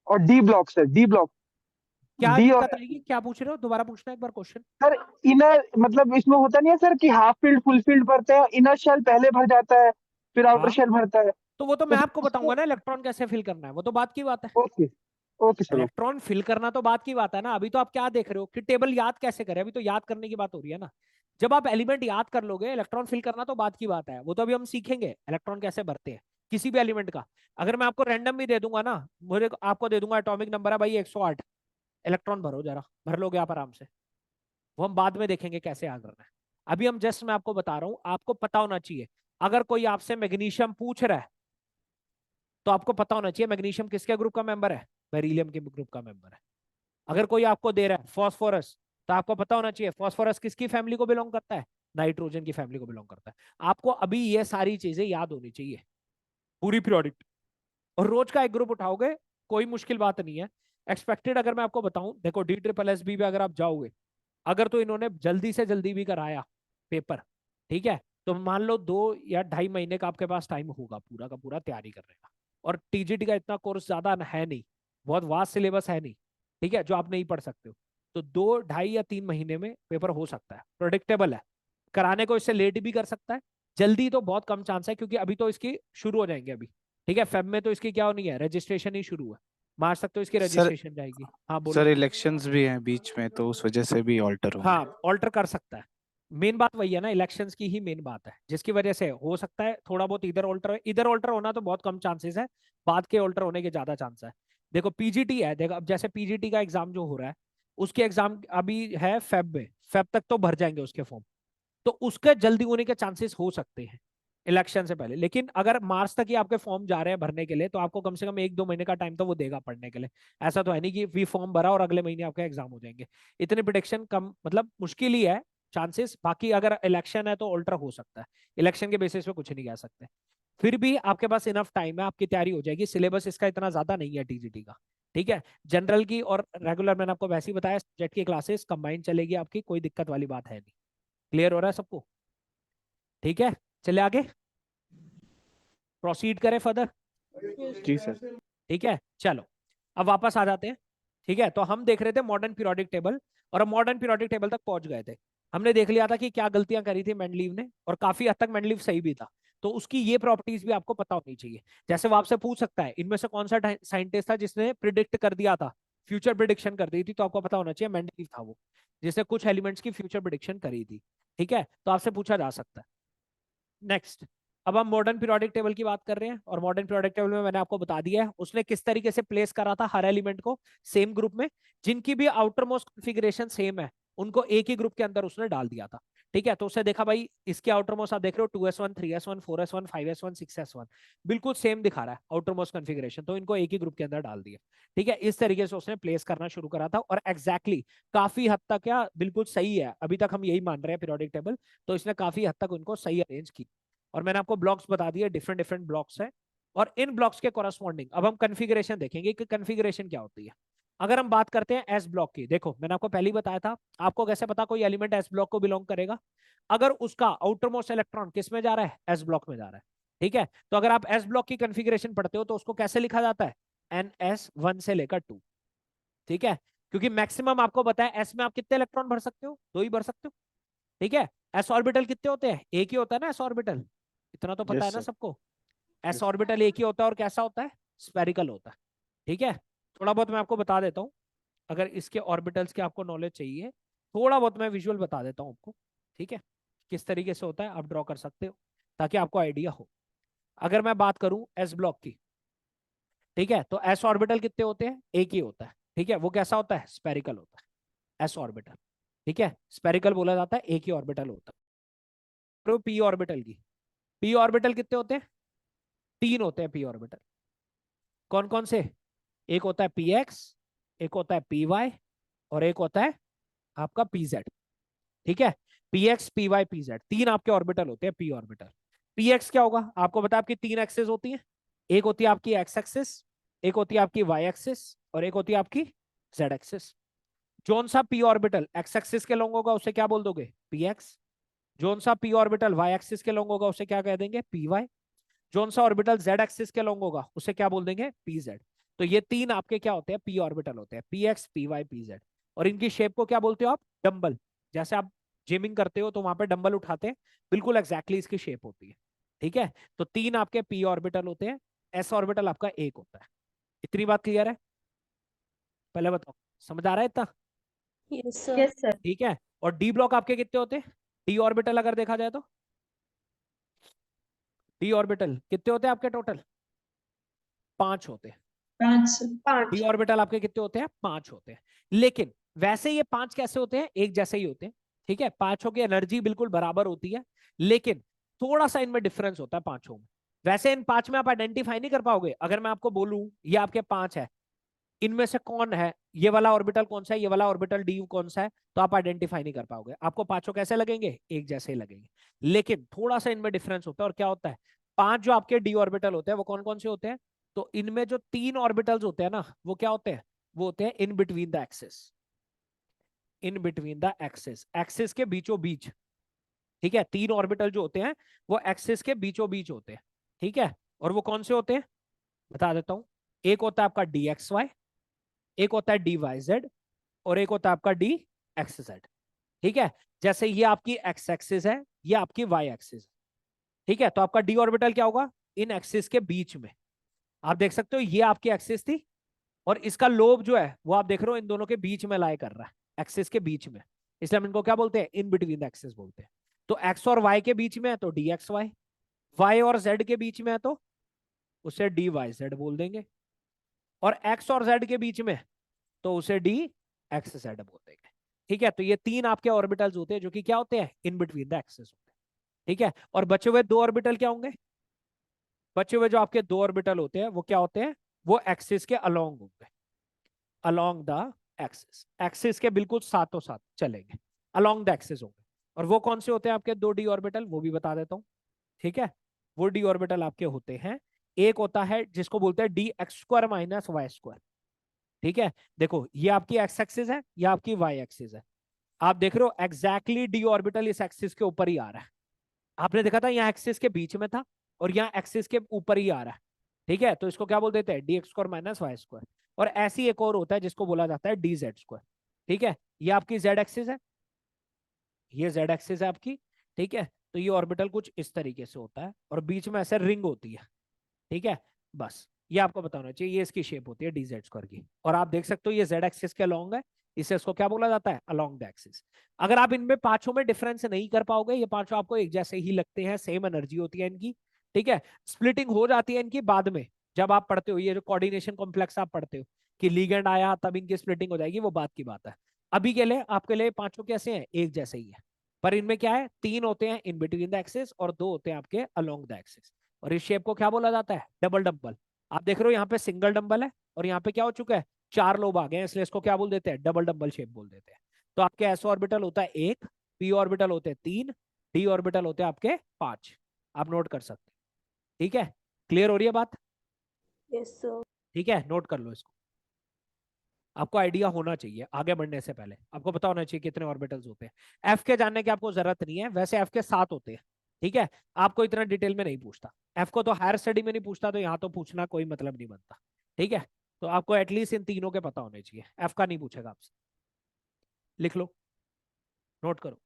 और D block sir, D block, क्या डी और दिक्कत आएगी, क्या पूछ रहे हो, दोबारा पूछना एक बार क्वेश्चन। सर इनर मतलब इसमें होता नहीं है सर कि हाफ फील्ड फुल फील्ड भरते हैं, इनर शेल पहले भर जाता है फिर आउटर हाँ शेल भरता है। तो वो तो तो मैं सर आपको उसको बताऊंगा ना, इलेक्ट्रॉन कैसे फिल करना है, वो तो बात की बात है। Okay, okay sir, okay. Electron fill करना तो बात की बात है ना, अभी तो आप क्या देख रहे हो कि टेबल याद कैसे करें, अभी तो याद करने की बात हो रही है ना। जब आप एलिमेंट याद कर लोगे, इलेक्ट्रॉन फिल करना तो बात की बात है, वो तो अभी हम सीखेंगे इलेक्ट्रॉन कैसे भरते हैं किसी भी एलिमेंट का। अगर मैं आपको रैंडम भी दे दूंगा ना, मुझे आपको दे दूंगा एटॉमिक नंबर है भाई 108, इलेक्ट्रॉन भरो जरा, भर लोगे आप आराम से, वो हम बाद में देखेंगे कैसे याद करना है। अभी हम जस्ट मैं आपको बता रहा हूं, आपको पता होना चाहिए। अगर कोई आपसे मैग्नीशियम पूछ रहा है तो आपको पता होना चाहिए मैग्नीशियम किसके ग्रुप का मेंबर है, बेरिलियम के ग्रुप का मेंबर है। अगर कोई आपको दे रहा है फॉस्फोरस, तो आपको पता होना चाहिए फॉस्फोरस किसकी फैमिली को बिलोंग करता है, नाइट्रोजन की फैमिली को बिलोंग करता है। आपको अभी ये सारी चीजें याद होनी चाहिए पूरी पीरियोडिक, और रोज का एक ग्रुप उठाओगे, कोई मुश्किल बात नहीं है। एक्सपेक्टेड अगर मैं आपको बताऊं, देखो डी ट्रिपल एस बी भी अगर आप जाओगे, अगर तो इन्होंने जल्दी से जल्दी भी कराया पेपर, ठीक है, तो मान लो 2 या 2.5 महीने का आपके पास टाइम होगा पूरा का पूरा तैयारी करने का। और टीजीटी का इतना कोर्स ज्यादा है नहीं, बहुत वास्ट सिलेबस है नहीं, ठीक है, जो आप नहीं पढ़ सकते हो। तो 2 2.5 या 3 महीने में पेपर हो सकता है, प्रोडिक्टेबल है। कराने को इससे लेट भी कर सकता है, जल्दी तो बहुत कम चांस है, क्योंकि अभी तो इसकी शुरू हो जाएंगे अभी, ठीक है, फेब में तो इसकी क्या होनी है, रजिस्ट्रेशन ही शुरू है, मार्च तक तो इसकी सर रजिस्ट्रेशन जाएगी। हाँ बोलो। सर इलेक्शंस भी हैं बीच में तो उस वजह से भी ऑल्टर होंगे। हाँ ऑल्टर कर सकता है, मेन बात वही है ना, इलेक्शंस की ही मेन बात है, जिसकी वजह से हो सकता है थोड़ा बहुत इधर ऑल्टर होना तो बहुत कम चांसेस है, बाद के ऑल्टर होने के ज्यादा चांस है। देखो पीजीटी है, देखो अब जैसे पीजीटी का एग्जाम जो हो रहा है, उसके एग्जाम अभी है फेब में, फेब तक तो भर जाएंगे उसके फॉर्म, तो उसके जल्दी होने के चांसेस हो सकते हैं इलेक्शन से पहले। लेकिन अगर मार्च तक ही आपके फॉर्म जा रहे हैं भरने के लिए, तो आपको कम से कम 1 2 महीने का टाइम तो वो देगा पढ़ने के लिए। ऐसा तो है नहीं कि वी फॉर्म भरा और अगले महीने आपका एग्जाम हो जाएंगे, इतनी प्रिडिक्शन कम, मतलब मुश्किल ही है चांसेस। बाकी अगर इलेक्शन है तो ऑल्टर हो सकता है, इलेक्शन के बेसिस पे कुछ नहीं कह सकते। फिर भी आपके पास इनफ टाइम है, आपकी तैयारी हो जाएगी, सिलेबस इसका इतना ज्यादा नहीं है टीजीटी का, ठीक है। जनरल की और रेगुलर मैंने आपको वैसे ही बताया, जेट की क्लासेस कंबाइन चलेगी आपकी, कोई दिक्कत वाली बात है नहीं। क्लियर हो रहा है सबको? ठीक है, चले आगे, प्रोसीड करें फर्दर। जी सर। ठीक है चलो, अब वापस आ जाते हैं। ठीक है, तो हम देख रहे थे मॉडर्न पीरियोडिक टेबल, और अब मॉडर्न पीरियोडिक टेबल तक पहुंच गए थे। हमने देख लिया था कि क्या गलतियां करी थी मेंडलीव ने, और काफी हद तक मेंडलीव सही भी था। तो उसकी ये प्रॉपर्टीज भी आपको पता होनी चाहिए। जैसे वो आपसे पूछ सकता है इनमें से कौन सा साइंटिस्ट था जिसने प्रिडिक्ट कर दिया था, फ्यूचर प्रिडिक्शन कर दी थी, तो आपको पता होना चाहिए मेंडलीव था वो, जिसने कुछ एलिमेंट्स की फ्यूचर प्रिडिक्शन करी थी। ठीक है, तो आपसे पूछा जा सकता है। नेक्स्ट, अब हम मॉडर्न पीरियोडिक टेबल की बात कर रहे हैं, और मॉडर्न पीरियोडिक टेबल में मैंने आपको बता दिया है उसने किस तरीके से प्लेस करा था हर एलिमेंट को सेम ग्रुप में, जिनकी भी आउटर मोस्ट कॉन्फ़िगरेशन सेम है उनको एक ही ग्रुप के अंदर उसने डाल दिया था। ठीक है, तो उसने देखा भाई इसके आउटर मोस्ट आप देख रहे हो 2s1 3s1 4s1 5s1 6s1, बिल्कुल सेम दिखा रहा है आउटर मोस्ट कॉन्फ़िगरेशन, तो इनको एक ही ग्रुप के अंदर डाल दिया। ठीक है, इस तरीके से उसने प्लेस करना शुरू करा था, और एग्जैक्टली काफी हद तक क्या बिल्कुल सही है, अभी तक हम यही मान रहे हैं पीरियोडिक टेबल, तो इसने काफी हद तक उनको सही अरेंज की। और मैंने आपको ब्लॉक्स बता दिए, डिफरेंट डिफरेंट ब्लॉक्स है, और इन ब्लॉक्स के कॉरस्पॉन्डिंग अब हम कन्फिग्रेशन देखेंगे कि कन्फिग्रेशन क्या होती है। अगर हम बात करते हैं एस ब्लॉक की, देखो मैंने आपको पहले ही बताया था, आपको कैसे पता कोई एलिमेंट एस ब्लॉक को बिलोंग करेगा, अगर उसका आउटर मोस्ट इलेक्ट्रॉन किस में जा रहा है, एस ब्लॉक में जा रहा है। ठीक है, तो अगर आप एस ब्लॉक की कन्फिग्रेशन पढ़ते हो तो उसको कैसे लिखा जाता है, NS1 से लेकर 2। ठीक है, क्योंकि मैक्सिमम आपको पता है एस में आप कितने इलेक्ट्रॉन भर सकते हो, 2 ही भर सकते हो। ठीक है, एस ऑर्बिटल कितने होते हैं, एक ही होता है ना एस ऑर्बिटल, इतना तो पता है यस ना सर। सबको। S yes. ऑर्बिटल एक ही होता है, और कैसा होता है, स्फेरिकल होता है। ठीक है, थोड़ा बहुत मैं आपको बता देता हूँ, अगर इसके ऑर्बिटल्स के आपको नॉलेज चाहिए थोड़ा बहुत मैं विजुअल बता देता हूँ आपको। ठीक है, किस तरीके से होता है आप ड्रॉ कर सकते हो ताकि आपको आइडिया हो। अगर मैं बात करूं एस ब्लॉक की, ठीक है, तो एस ऑर्बिटल कितने होते हैं, एक ही होता है। ठीक है, वो कैसा होता है, स्पेरिकल होता है एस ऑर्बिटल। ठीक है, स्पेरिकल बोला जाता है, एक ही ऑर्बिटल होता है। तो पी ऑर्बिटल की, पी ऑर्बिटल कितने होते हैं, तीन होते हैं पी ऑर्बिटल। कौन कौन से, एक होता है पी एक्स, एक होता है पी वाई, और एक होता है आपका पी जेड। ठीक है, P X P Y P Z, तीन आपके ऑर्बिटल होते हैं पी ऑर्बिटल। पी एक्स क्या होगा, आपको पता है आपकी तीन एक्सेस होती है, एक होती है आपकी एक्स एक्सिस, एक होती है आपकी वाई एक्सिस, और एक होती है आपकी जेड एक्सिस। जोन सा पी ऑर्बिटल एक्स एक्सिस के लॉन्ग होगा उसे क्या बोल दोगे, पी एक्स। जोन सा पी ऑर्बिटल वाई एक्सिस के लॉन्ग होगा उसे क्या कह देंगे, पी वाई। जोन सा ऑर्बिटल जेड एक्सिस के लॉन्ग होगा उसे क्या बोल देंगे, पी जेड। तो ये तीन आपके क्या होते हैं, पी ऑर्बिटल होते हैं, P X P Y P Z. और इनकी शेप को क्या बोलते हो आप, डंबल। जैसे आप जिमिंग करते हो तो वहां पे डंबल उठाते हैं, बिल्कुल एग्जैक्टली इसकी शेप होती है। ठीक है, तो तीन आपके पी ऑर्बिटल होते हैं, एस ऑर्बिटल आपका एक होता है। इतनी बात क्लियर है, पहले बताओ समझ आ रहा है इतना। Yes sir. ठीक है, और डी ब्लॉक आपके कितने होते हैं, डी ऑर्बिटल अगर देखा जाए तो डी ऑर्बिटल कितने होते हैं आपके टोटल, पांच होते हैं। पांच डी पांच ऑर्बिटल आपके कितने होते हैं, पांच होते हैं। लेकिन वैसे ये पांच कैसे होते हैं, एक जैसे ही होते हैं। ठीक है, पांचों की एनर्जी बिल्कुल बराबर होती है, लेकिन थोड़ा सा इनमें डिफरेंस होता है पांचों में। वैसे इन पांच में आप आइडेंटिफाई नहीं कर पाओगे, अगर मैं आपको बोलूं ये आपके पांच है, इनमें से कौन है, ये वाला ऑर्बिटल कौन सा है, ये वाला ऑर्बिटल डी कौन सा है, तो आप आइडेंटिफाई नहीं कर पाओगे, आपको पांचों कैसे लगेंगे, एक जैसे ही लगेंगे। लेकिन थोड़ा सा इनमें डिफरेंस होता है, और क्या होता है, पांच जो आपके डी ऑर्बिटल होते हैं वो कौन कौन से होते हैं, तो इनमें जो तीन ऑर्बिटल्स होते हैं ना वो क्या होते हैं, वो होते हैं in between the axis, in between the axis, axis के बीचों बीच। ठीक है, तीन ऑर्बिटल जो होते हैं वो एक्सिस के बीचों बीच होते हैं। ठीक है, और वो कौन से होते हैं, बता देता हूं। एक होता है आपका डी एक्स वाई, एक होता है डी वाई जेड, और एक होता है आपका डी एक्स जेड। ठीक है, जैसे ये आपकी एक्स एक्सिस है, ये आपकी वाई एक्सिस है। ठीक है, तो आपका डी ऑर्बिटल क्या होगा, इन एक्सिस के बीच में। आप देख सकते हो ये आपकी एक्सिस थी, और इसका लोब जो है वो आप देख रहे हो इन दोनों के बीच में लाई कर रहा है, एक्सिस के बीच में, इसलिए हम इनको क्या बोलते हैं, इन बिटवीन द एक्सिस बोलते हैं। तो एक्स और वाई के बीच में है तो डी एक्स वाई, वाई और जेड के बीच में है तो उसे डी वाई जेड बोल देंगे, और एक्स और जेड के बीच में तो उसे डी एक्स जेड बोल देंगे। ठीक है, तो ये तीन आपके ऑर्बिटल्स होते हैं जो कि क्या होते हैं, इन बिटवीन द एक्सिस होते हैं। ठीक है, और बचे हुए दो ऑर्बिटल क्या होंगे, बचे हुए जो आपके दो ऑर्बिटल होते हैं वो क्या होते हैं, वो एक्सिस के अलोंग होंगे, अलोंग द एक्सिस, एक्सिस के बिल्कुल साथों साथ चलेंगे, अलोंग द एक्सिस होंगे। और वो कौन से होते हैं आपके दो डी ऑर्बिटल, वो भी बता देता हूं। ठीक है, वो डी ऑर्बिटल आपके होते हैं, एक होता है जिसको बोलते हैं D X square minus Y square. ठीक है, देखो ये आपकी एक्स एक्सिस है, ये आपकी वाई एक्सिस है, आप देख रहे हो एग्जैक्टली डी ऑर्बिटल इस एक्सिस के ऊपर ही आ रहा है। आपने देखा था यहाँ एक्सिस के बीच में था, और यहाँ एक्सिस के ऊपर ही आ रहा है। ठीक है, तो इसको क्या बोल देते हैं, D X square minus Y square. और ऐसी एक और होता है जिसको बोला जाता है डी जेड स्क्वायर। ठीक है, ये आपकी जेड एक्सिस है, ये जेड एक्सिस है आपकी। ठीक है, तो ये ऑर्बिटल कुछ इस तरीके से होता है, और बीच में ऐसे रिंग होती है। ठीक है, बस ये आपको बताना चाहिए, ये इसकी शेप होती है डी जेड स्क्वायर की। और आप देख सकते हो ये जेड एक्सिस के अलोंग है, इसे इसको क्या बोला जाता है, अलोंग द एक्सिस। अगर आप इनमें पांचों में डिफरेंस नहीं कर पाओगे, ये पांचों आपको एक जैसे ही लगते हैं, सेम एनर्जी होती है इनकी। ठीक है, स्प्लिटिंग हो जाती है इनकी बाद में, जब आप पढ़ते हो ये जो कोऑर्डिनेशन कॉम्प्लेक्स आप पढ़ते हो कि लीगेंड आया तब इनकी स्प्लिटिंग हो जाएगी, वो बात की बात है। अभी के लिए आपके लिए पांचों कैसे हैं, एक जैसे ही है, पर इनमें क्या है, तीन होते हैं इन बिटवीन द एक्सिस और दो होते हैं आपके अलोंग द एक्सिस। और इस शेप को क्या बोला जाता है, डबल डंबल। आप देख रहे हो यहाँ पे सिंगल डंबल है, और यहाँ पे क्या हो चुका है, चार लोब आ गए हैं, इसलिए इसको क्या बोल देते हैं, डबल डंबल शेप बोल देते हैं। तो आपके एस ऑर्बिटल होता है एक, पी ऑर्बिटल होते हैं तीन, डी ऑर्बिटल होते हैं आपके पांच। आप नोट कर सकते हैं। ठीक है, क्लियर हो रही है बात। Yes sir. ठीक है, नोट कर लो इसको, आपको आइडिया होना चाहिए आगे बढ़ने से पहले, आपको पता होना चाहिए कितने ऑर्बिटल्स होते हैं। एफ के जानने की आपको जरूरत नहीं है, वैसे एफ के सात होते हैं। ठीक है, आपको इतना डिटेल में नहीं पूछता, एफ को तो हायर स्टडी में नहीं पूछता, तो यहाँ तो पूछना कोई मतलब नहीं बनता। ठीक है, तो आपको एटलीस्ट इन तीनों के पता होने चाहिए, एफ का नहीं पूछेगा आपसे। लिख लो, नोट करो।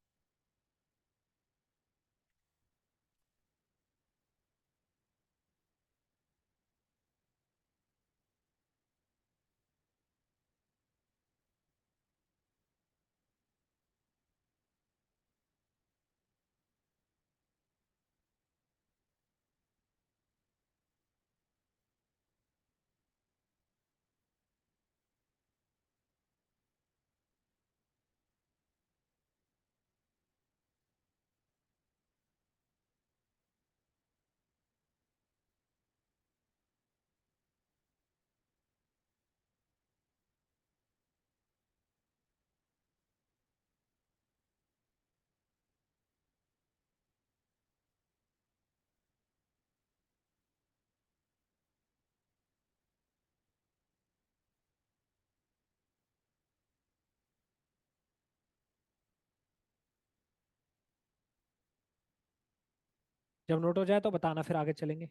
जब नोट हो जाए तो बताना, फिर आगे चलेंगे।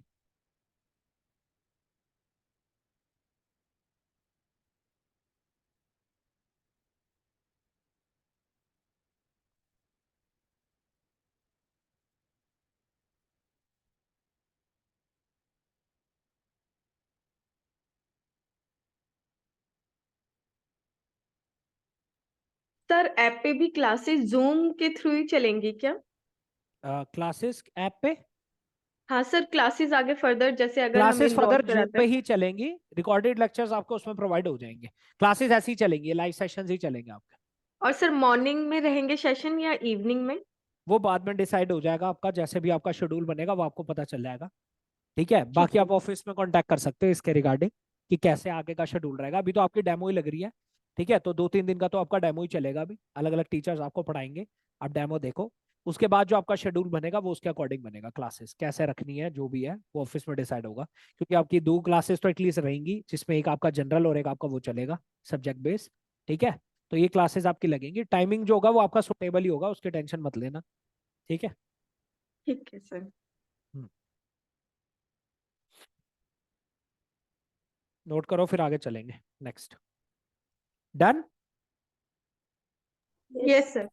सर ऐप पे भी क्लासेस जूम के थ्रू ही चलेंगी क्या? क्लासेस ऐप पे, हाँ सर, क्लासेस आगे फर्दर जैसे अगर हम क्लासेस इनरोल फर्दर जूम कराते पे हैं। ही चलेंगी, रिकॉर्डेड लेक्चर्स आपको उसमें प्रोवाइड हो जाएंगे। क्लासेस ऐसी चलेंगी, लाइव सेशंस ही चलेंगे आपके। और सर मॉर्निंग में रहेंगे सेशन या इवनिंग में? वो बाद में डिसाइड हो जाएगा आपका, जैसे भी आपका शेड्यूल बनेगा वो आपको पता चल जाएगा। ठीक है, ठीक बाकी है। आप ऑफिस में कांटेक्ट कर सकते हो इसके रिगार्डिंग कि कैसे आगे का शेड्यूल रहेगा। अभी तो आपकी डेमो ही लग रही है। ठीक है, तो 2-3 दिन का तो आपका डेमो ही चलेगा। अभी अलग अलग टीचर्स आपको पढ़ाएंगे, आप डेमो देखो। उसके बाद जो आपका शेड्यूल बनेगा वो उसके अकॉर्डिंग बनेगा। क्लासेस कैसे रखनी है जो भी है वो ऑफिस में डिसाइड होगा, क्योंकि आपकी 2 क्लासेस तो एटलीस्ट रहेंगी, जिसमें एक आपका जनरल और एक आपका वो चलेगा सब्जेक्ट बेस। ठीक है, तो ये क्लासेस आपकी लगेंगी। टाइमिंग जो होगा वो आपका सुटेबल ही होगा, उसकी टेंशन मत लेना। ठीक है। ठीक है सर। नोट करो, फिर आगे चलेंगे। नेक्स्ट। डन। Yes sir.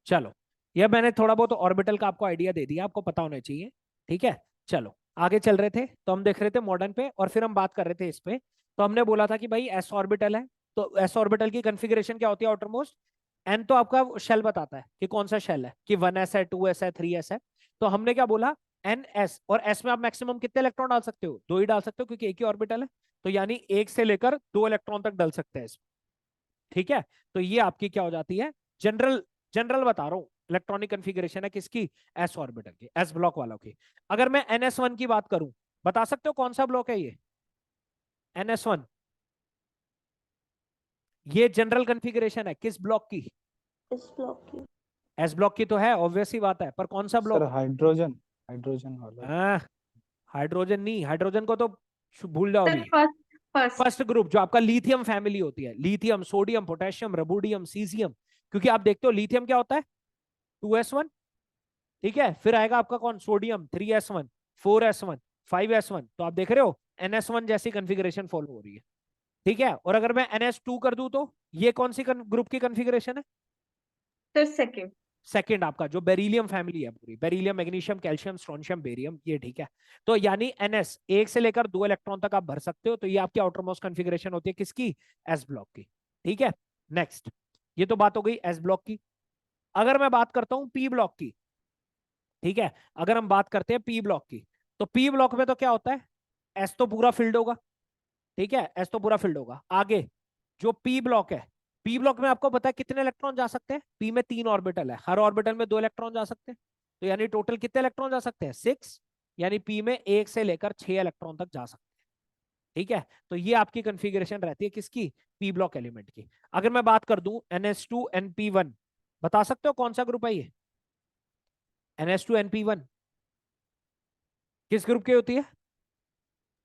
चलो, यह मैंने थोड़ा बहुत ऑर्बिटल का आपको आइडिया दे दिया, आपको पता होना चाहिए। ठीक है, चलो आगे चल रहे थे तो हम देख रहे थे मॉडर्न पे, और फिर हम बात कर रहे थे इस पे। तो हमने बोला था कि भाई एस ऑर्बिटल है, तो एस ऑर्बिटल की कॉन्फ़िगरेशन क्या होती है? आउटर मोस्ट एन तो आपका शेल बताता है कि कौन सा शेल है, कि 1s है, 2s है, 3s है। तो हमने क्या बोला? एन एस, और एस में आप मैक्सिमम कितने इलेक्ट्रॉन डाल सकते हो? 2 ही डाल सकते हो, क्योंकि एक ही ऑर्बिटल है। तो यानी 1 से लेकर 2 इलेक्ट्रॉन तक डाल सकते हैं इसमें। ठीक है, तो ये आपकी क्या हो जाती है? जनरल, जनरल बता रहा हूं, इलेक्ट्रॉनिक कॉन्फ़िगरेशन है किसकी? एस ऑर्बिटल की, एस ब्लॉक वालों की। अगर मैं NS1 की बात करूं, बता सकते हो कौन सा ब्लॉक है ये? NS1, ये जनरल कॉन्फ़िगरेशन है किस ब्लॉक की? इस ब्लॉक की। एस ब्लॉक की तो है, ऑब्वियस ही बात है, पर कौन सा सर ब्लॉक? हाइड्रोजन, हाइड्रोजन वाला। हाँ, हाइड्रोजन नहीं, हाइड्रोजन को तो भूल जाओ सर अभी। First first. फर्स्ट ग्रुप जो आपका लिथियम फैमिली होती है, lithium, sodium, potassium, rubidium, caesium. क्योंकि आप देखते हो लिथियम क्या होता है? 2s1। ठीक है, फिर आएगा आपका कौन? Sodium, 3s1, 4s1, 5s1। तो आप देख रहे हो NS1 जैसी कॉन्फ़िगरेशन फॉलो हो रही है। ठीक है, और अगर मैं NS2 कर दूं तो ये कौन सी ग्रुप की कॉन्फ़िगरेशन है? Sir second. सेकंड, आपका जो बेरिलियम फैमिली है पूरी, beryllium, magnesium, calcium, strontium, barium, ये। ठीक है, तो यानी NS 1 से लेकर 2 इलेक्ट्रॉन तक आप भर सकते हो। तो ये आपकी आउटर मोस्ट कॉन्फ़िगरेशन होती है किसकी? एस ब्लॉक की। ठीक है, नेक्स्ट। ये तो बात हो गई एस ब्लॉक की। अगर मैं बात करता हूं पी ब्लॉक की, ठीक है, अगर हम बात करते हैं पी ब्लॉक की, तो पी ब्लॉक में तो क्या होता है? एस तो पूरा फिल्ड होगा। ठीक है, एस तो पूरा फिल्ड होगा। आगे जो पी ब्लॉक है, पी ब्लॉक में आपको पता है कितने इलेक्ट्रॉन जा सकते हैं? पी में 3 ऑर्बिटल है, हर ऑर्बिटल में 2 इलेक्ट्रॉन जा सकते हैं। तो यानी टोटल कितने इलेक्ट्रॉन जा सकते हैं? 6। यानी पी में 1 से लेकर 6 इलेक्ट्रॉन तक जा सकते हैं। ठीक है, तो ये आपकी कॉन्फ़िगरेशन रहती है किसकी? पी ब्लॉक एलिमेंट की। अगर मैं बात कर दूं NS2 NP1, बता सकते हो कौन सा ग्रुप है ये? NS2 NP1 किस ग्रुप की होती है?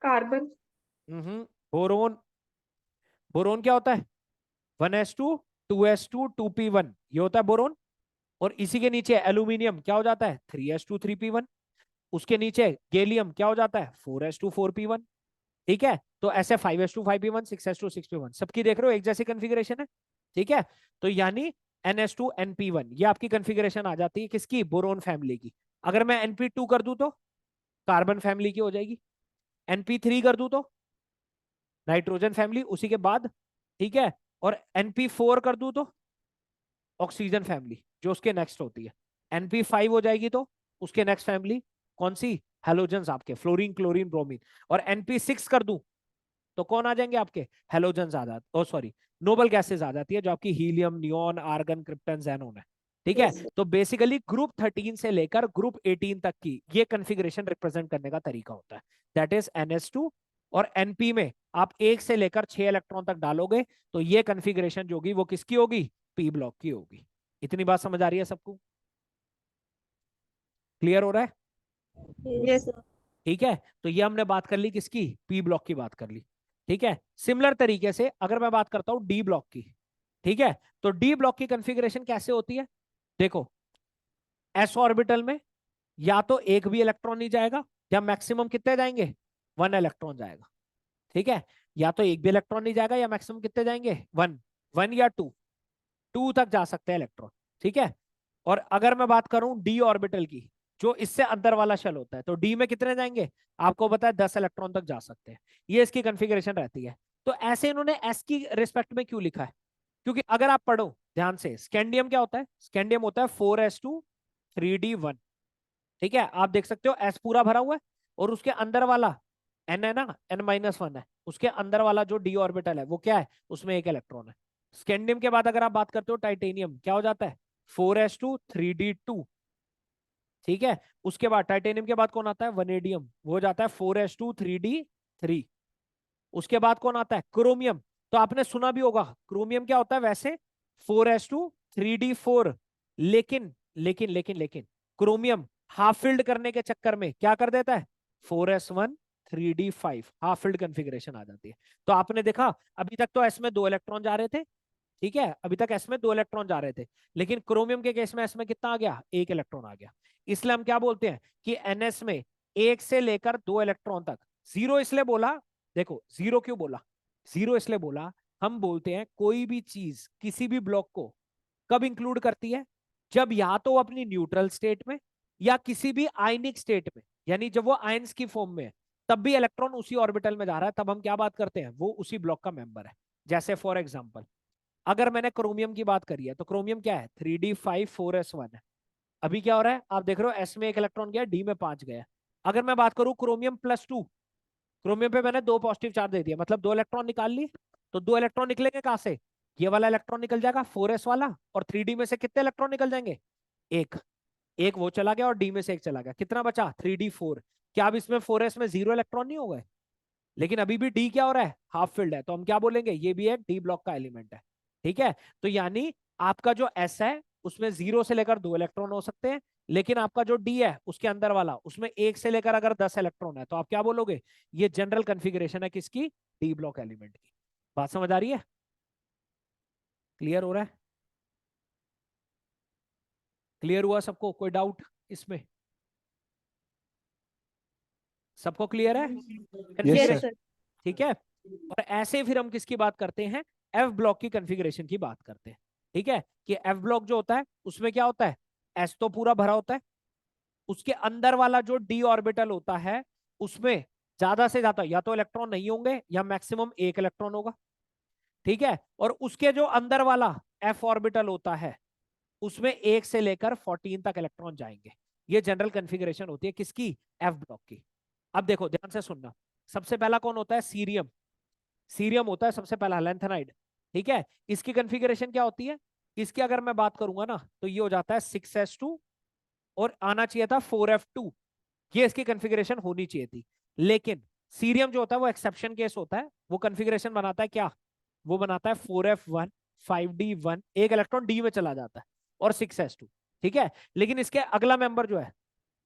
कार्बन। बोरोन। बोरोन क्या होता है? 1s2 2s2 2p1, ये होता है बोरोन। और इसी के नीचे एल्यूमिनियम क्या हो जाता है? 3s2 3p1। उसके नीचे गैलियम क्या हो जाता है? 4s2 4p1। ठीक है, तो ऐसे 5s2 5p1, 6s2 6p1, सबकी देख रहे हो एक जैसी कॉन्फ़िगरेशन है। ठीक है, तो यानी NS2 NP1 ये आपकी कॉन्फ़िगरेशन आ जाती है किसकी? बोरोन फैमिली की। अगर मैं NP2 कर दूं तो कार्बन फैमिली की हो जाएगी। NP3 कर दूं तो नाइट्रोजन फैमिली, उसी के बाद। ठीक है, और NP4 कर दूं तो ऑक्सीजन फैमिली जो उसके नेक्स्ट होती है। NP5 हो जाएगी तो उसके नेक्स्ट फैमिली कौन सी? हेलोजन्स आपके, फ्लोरीन, क्लोरीन, ब्रोमीन। और NP6 कर दूं तो कौन आ जाएंगे आपके? हेलोजन्स आ जाते, ओ सॉरी, नोबल गैसेस आ जाती है, जो आपकी helium, neon, argon, krypton, xenon है। ठीक है, तो बेसिकली ग्रुप 13 से लेकर ग्रुप 18 तक की ये कॉन्फ़िगरेशन रिप्रेजेंट करने का तरीका होता है, दैट इज NS2। और NP में आप 1 से लेकर 6 इलेक्ट्रॉन तक डालोगे तो ये कॉन्फ़िगरेशन जो होगी वो किसकी होगी? पी ब्लॉक की होगी। इतनी बात समझ आ रही है सबको? क्लियर हो रहा है? यस। ठीक है, तो ये हमने बात कर ली किसकी? पी ब्लॉक की बात कर ली। ठीक है, सिमिलर तरीके से अगर मैं बात करता हूं डी ब्लॉक की, ठीक है, तो डी ब्लॉक की कॉन्फ़िगरेशन कैसे होती है? देखो, एस ऑर्बिटल में या तो एक भी इलेक्ट्रॉन नहीं जाएगा, या मैक्सिमम कितने जाएंगे, 1 इलेक्ट्रॉन जाएगा। ठीक है, या तो एक भी इलेक्ट्रॉन नहीं जाएगा, या मैक्सिमम कितने जाएंगे, 1, 1 या 2 तक जा सकते हैं इलेक्ट्रॉन। ठीक है, और अगर मैं बात करूं डी ऑर्बिटल की, जो इससे अंदर वाला शेल होता है, तो डी में कितने जाएंगे, आपको पता है 10 इलेक्ट्रॉन तक जा सकते हैं। ये इसकी कॉन्फ़िगरेशन रहती है। तो ऐसे इन्होंने एस की रिस्पेक्ट में क्यों लिखा है, क्योंकि अगर आप पढ़ो ध्यान से, स्कैंडियम क्या होता है, स्कैंडियम होता है 4s2 3d1। ठीक है, आप देख सकते हो एस पूरा भरा हुआ है, और उसके अंदर वाला एन है ना, n-1 है, उसके अंदर वाला जो डी ऑर्बिटल है वो क्या है, उसमें एक इलेक्ट्रॉन है। स्कैंडियम के बाद अगर आप बात करते हो टाइटेनियम, क्या हो जाता है 4s2 3d2। ठीक है, उसके बाद टाइटेनियम के बाद कौन आता है, वनेडियम, वो हो जाता है 4s2 3d3। उसके बाद कौन आता है, क्रोमियम। तो आपने सुना भी होगा क्रोमियम क्या होता है वैसे, 4s2 3d4। लेकिन लेकिन लेकिन लेकिन क्रोमियम हाफ फिल्ड करने के चक्कर में क्या कर देता है, 4s1 3d5, half filled configuration आ जाती है। तो आपने देखा अभी तक तो एस में 2 इलेक्ट्रॉन जा रहे थे। ठीक है, अभी तक एस में 2 इलेक्ट्रॉन जा रहे थे, लेकिन क्रोमियम के केस में एस में कितना आ गया, 1 इलेक्ट्रॉन आ गया। इसलिए हम क्या बोलते हैं कि एनएस में 1 से लेकर 2 इलेक्ट्रॉन तक, जीरो इसलिए बोला, देखो जीरो क्यों बोला, जीरो इसलिए बोला, हम बोलते हैं कोई भी चीज किसी भी ब्लॉक को कब इंक्लूड करती है, जब या तो वो अपनी न्यूट्रल स्टेट में या किसी भी आयनिक स्टेट में, यानी जब वो आयंस की फॉर्म में है तब भी इलेक्ट्रॉन उसी ऑर्बिटल में जा रहा है, तब हम क्या बात करते हैं, वो उसी ब्लॉक का मेंबर है। जैसे फॉर एग्जांपल अगर मैंने क्रोमियम की बात करी है, तो क्रोमियम क्या है, 3d5 4s1 है। अभी क्या हो रहा है, आप देख रहे हो एस में 1 इलेक्ट्रॉन गया, डी में 5 गया। अगर मैं बात करूं क्रोमियम +2, क्रोमियम पे मैंने 2 पॉजिटिव चार्ज दे दिया, मतलब 2 इलेक्ट्रॉन निकाल लिए। तो 2 इलेक्ट्रॉन निकलेंगे कहां से, ये वाला इलेक्ट्रॉन निकल जाएगा 4s वाला, और 3d में से कितने इलेक्ट्रॉन निकल जाएंगे, एक, एक वो चला गया और डी में से एक चला गया, कितना बचा 3d4। क्या अब इसमें 4s में 0 इलेक्ट्रॉन नहीं हो गए, लेकिन अभी भी डी क्या हो रहा है, हाफ फिल्ड है, तो हम क्या बोलेंगे, ये भी एक डी ब्लॉक का एलिमेंट है। ठीक है, तो यानी आपका जो एस है उसमें 0 से लेकर 2 इलेक्ट्रॉन हो सकते हैं, लेकिन आपका जो डी है उसके अंदर वाला, उसमें 1 से लेकर अगर 10 इलेक्ट्रॉन है, तो आप क्या बोलोगे, ये जनरल कॉन्फ़िगरेशन है किसकी, डी ब्लॉक एलिमेंट की। बात समझ आ रही है, क्लियर हो रहा है, क्लियर हुआ सबको, कोई डाउट इसमें, सबको क्लियर है यस कॉन्फ़िगरेशन। सर। ठीक है, और ऐसे फिर हम किसकी बात करते हैं, एफ ब्लॉक की कॉन्फ़िगरेशन की बात करते हैं। ठीक है, कि एफ ब्लॉक जो होता है उसमें क्या होता है, एस तो पूरा भरा होता है, उसके अंदर वाला जो डी ऑर्बिटल होता है उसमें ज्यादा से ज्यादा या तो इलेक्ट्रॉन नहीं होंगे या मैक्सिमम 1 इलेक्ट्रॉन होगा। ठीक है, और उसके जो अंदर वाला एफ ऑर्बिटल होता है उसमें 1 से लेकर 14 तक इलेक्ट्रॉन जाएंगे। ये जनरल कॉन्फ़िगरेशन होती है किसकी, एफ ब्लॉक की। अब देखो ध्यान से सुनना, सबसे पहला कौन होता है, सीरियम, सीरियम होता है सबसे पहला, लैंथेनाइड। ठीक है, इसकी कॉन्फ़िगरेशन क्या होती है, इसकी अगर मैं बात करूंगा ना, तो ये हो जाता है 6s2 और आना चाहिए था 4f2, ये इसकी कॉन्फ़िगरेशन होनी चाहिए थी। लेकिन सीरियम जो होता है वो एक्सेप्शन केस होता है, वो कॉन्फ़िगरेशन बनाता है क्या, वो बनाता है 4f1 5d1, एक इलेक्ट्रॉन डी में चला जाता है, और 6s2। ठीक है, लेकिन इसके अगला मेंबर जो है,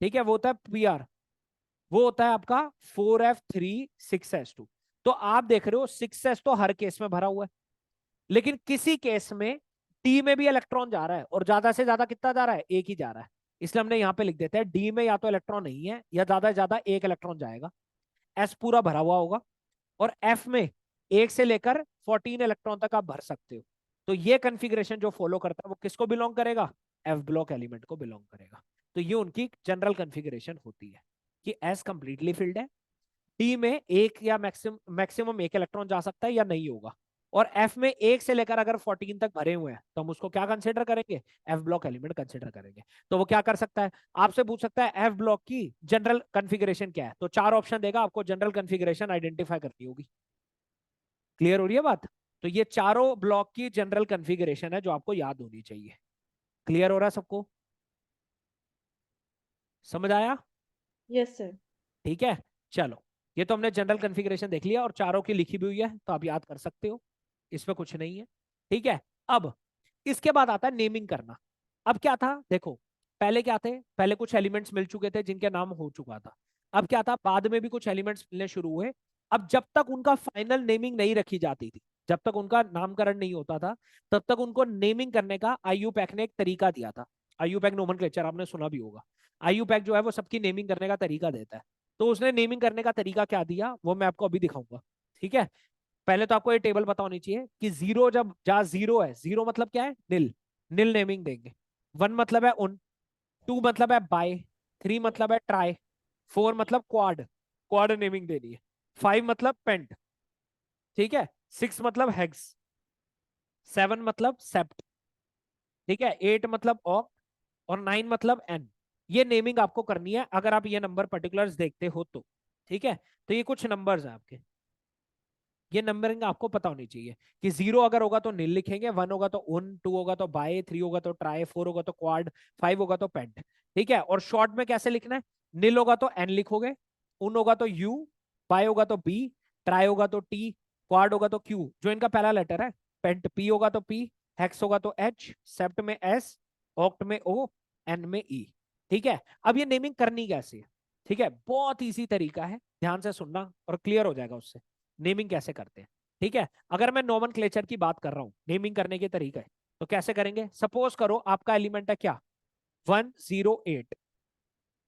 ठीक है, वो होता है पीआर, वो होता है आपका 4f3 6s2। तो आप देख रहे हो 6s तो हर केस में भरा हुआ है, लेकिन किसी केस में डी में भी इलेक्ट्रॉन जा रहा है, और ज्यादा से ज्यादा कितना जा रहा है, एक ही जा रहा है। इसलिए हमने यहां पे लिख देते हैं डी में या तो इलेक्ट्रॉन नहीं है या ज्यादा से ज्यादा एक इलेक्ट्रॉन जाएगा, एस पूरा भरा हुआ होगा, और एफ में 1 से लेकर 14 इलेक्ट्रॉन तक आप भर सकते हो। तो ये कॉन्फ़िगरेशन जो फॉलो करता है वो किसको बिलोंग करेगा, एफ ब्लॉक एलिमेंट को बिलोंग करेगा। तो ये उनकी जनरल कॉन्फ़िगरेशन होती है कि एस कंप्लीटली फिल्ड है, डी में एक या मैक्सिमम एक इलेक्ट्रॉन जा सकता है या नहीं होगा, और एफ में 1 से लेकर अगर 14 तक भरे हुए हैं तो हम उसको क्या कंसीडर करेंगे, एफ ब्लॉक एलिमेंट कंसीडर करेंगे। तो वो क्या कर सकता है, आपसे पूछ सकता है एफ ब्लॉक की जनरल कॉन्फ़िगरेशन क्या है, तो 4 ऑप्शन देगा, आपको जनरल कॉन्फ़िगरेशन आइडेंटिफाई करनी होगी। क्लियर हो रही है बात, तो ये चारों ब्लॉक की जनरल कॉन्फ़िगरेशन है जो आपको याद होनी चाहिए। क्लियर हो रहा है सबको, समझ आया, यस सर। ठीक है, चलो ये तो हमने जनरल कॉन्फ़िगरेशन देख लिया, और चारों की लिखी भी हुई है तो आप याद कर सकते हो, इसमें कुछ नहीं है। ठीक है, अब इसके बाद आता है नेमिंग करना। अब क्या था, देखो पहले क्या थे, पहले कुछ एलिमेंट्स मिल चुके थे जिनके नाम हो चुका था, अब क्या था, बाद में भी कुछ एलिमेंट्स मिलने शुरू हुए। अब जब तक उनका फाइनल नेमिंग नहीं रखी जाती थी, जब तक उनका नामकरण नहीं होता था, तब तक उनको नेमिंग करने का आईयूपैक ने एक तरीका दिया था। IUPAC नोमेनक्लेचर आपने सुना भी होगा। IUPAC जो है वो सबकी नेमिंग करने का तरीका देता है। तो उसने नेमिंग करने का तरीका क्या दिया वो मैं आपको अभी दिखाऊंगा। ठीक है, पहले तो आपको ये टेबल पता होनी चाहिए कि जीरो जब जहां जीरो है, जीरो मतलब क्या है, निल, निल नेमिंग देंगे। 1 मतलब है उन, 2 मतलब है बाय, 3 मतलब है ट्राई, 4 मतलब क्वाड, क्वाड नेमिंग देनी है, 5 मतलब पेंट, ठीक है, 6 मतलब हेक्स, 7 मतलब सेप्ट, ठीक है, 8 मतलब ऑक्ट, और 9 मतलब एन। ये नेमिंग आपको करनी है अगर आप ये नंबर पर्टिकुलर्स देखते हो तो। ठीक है, तो ये कुछ नंबर्स हैं आपके, ये नंबरिंग आपको पता होनी चाहिए कि 0 अगर होगा तो निल लिखेंगे, 1 होगा तो उन, 2 होगा तो बाय, 3 होगा तो ट्राई, 4 होगा तो क्वाड, 5 होगा तो पेंट। ठीक है, और शॉर्ट में कैसे लिखना है, निल होगा तो एन लिखोगे, उन होगा तो यू, बाय होगा तो बी, ट्राई होगा तो टी, क्वाड होगा तो क्यू जो इनका पहला लेटर है, पेंट पी होगा तो पी, हेक्स होगा तो एच, सेप्ट में एस, ऑक्ट में ओ, एन में ई। ठीक है, अब ये नेमिंग करनी कैसे है, ठीक है, बहुत इजी तरीका है, ध्यान से सुनना और क्लियर हो जाएगा उससे नेमिंग कैसे करते हैं। ठीक है, अगर मैं नोमेनक्लेचर की बात कर रहा हूं नेमिंग करने के तरीके, तो कैसे करेंगे, सपोज करो आपका एलिमेंट है क्या, 108,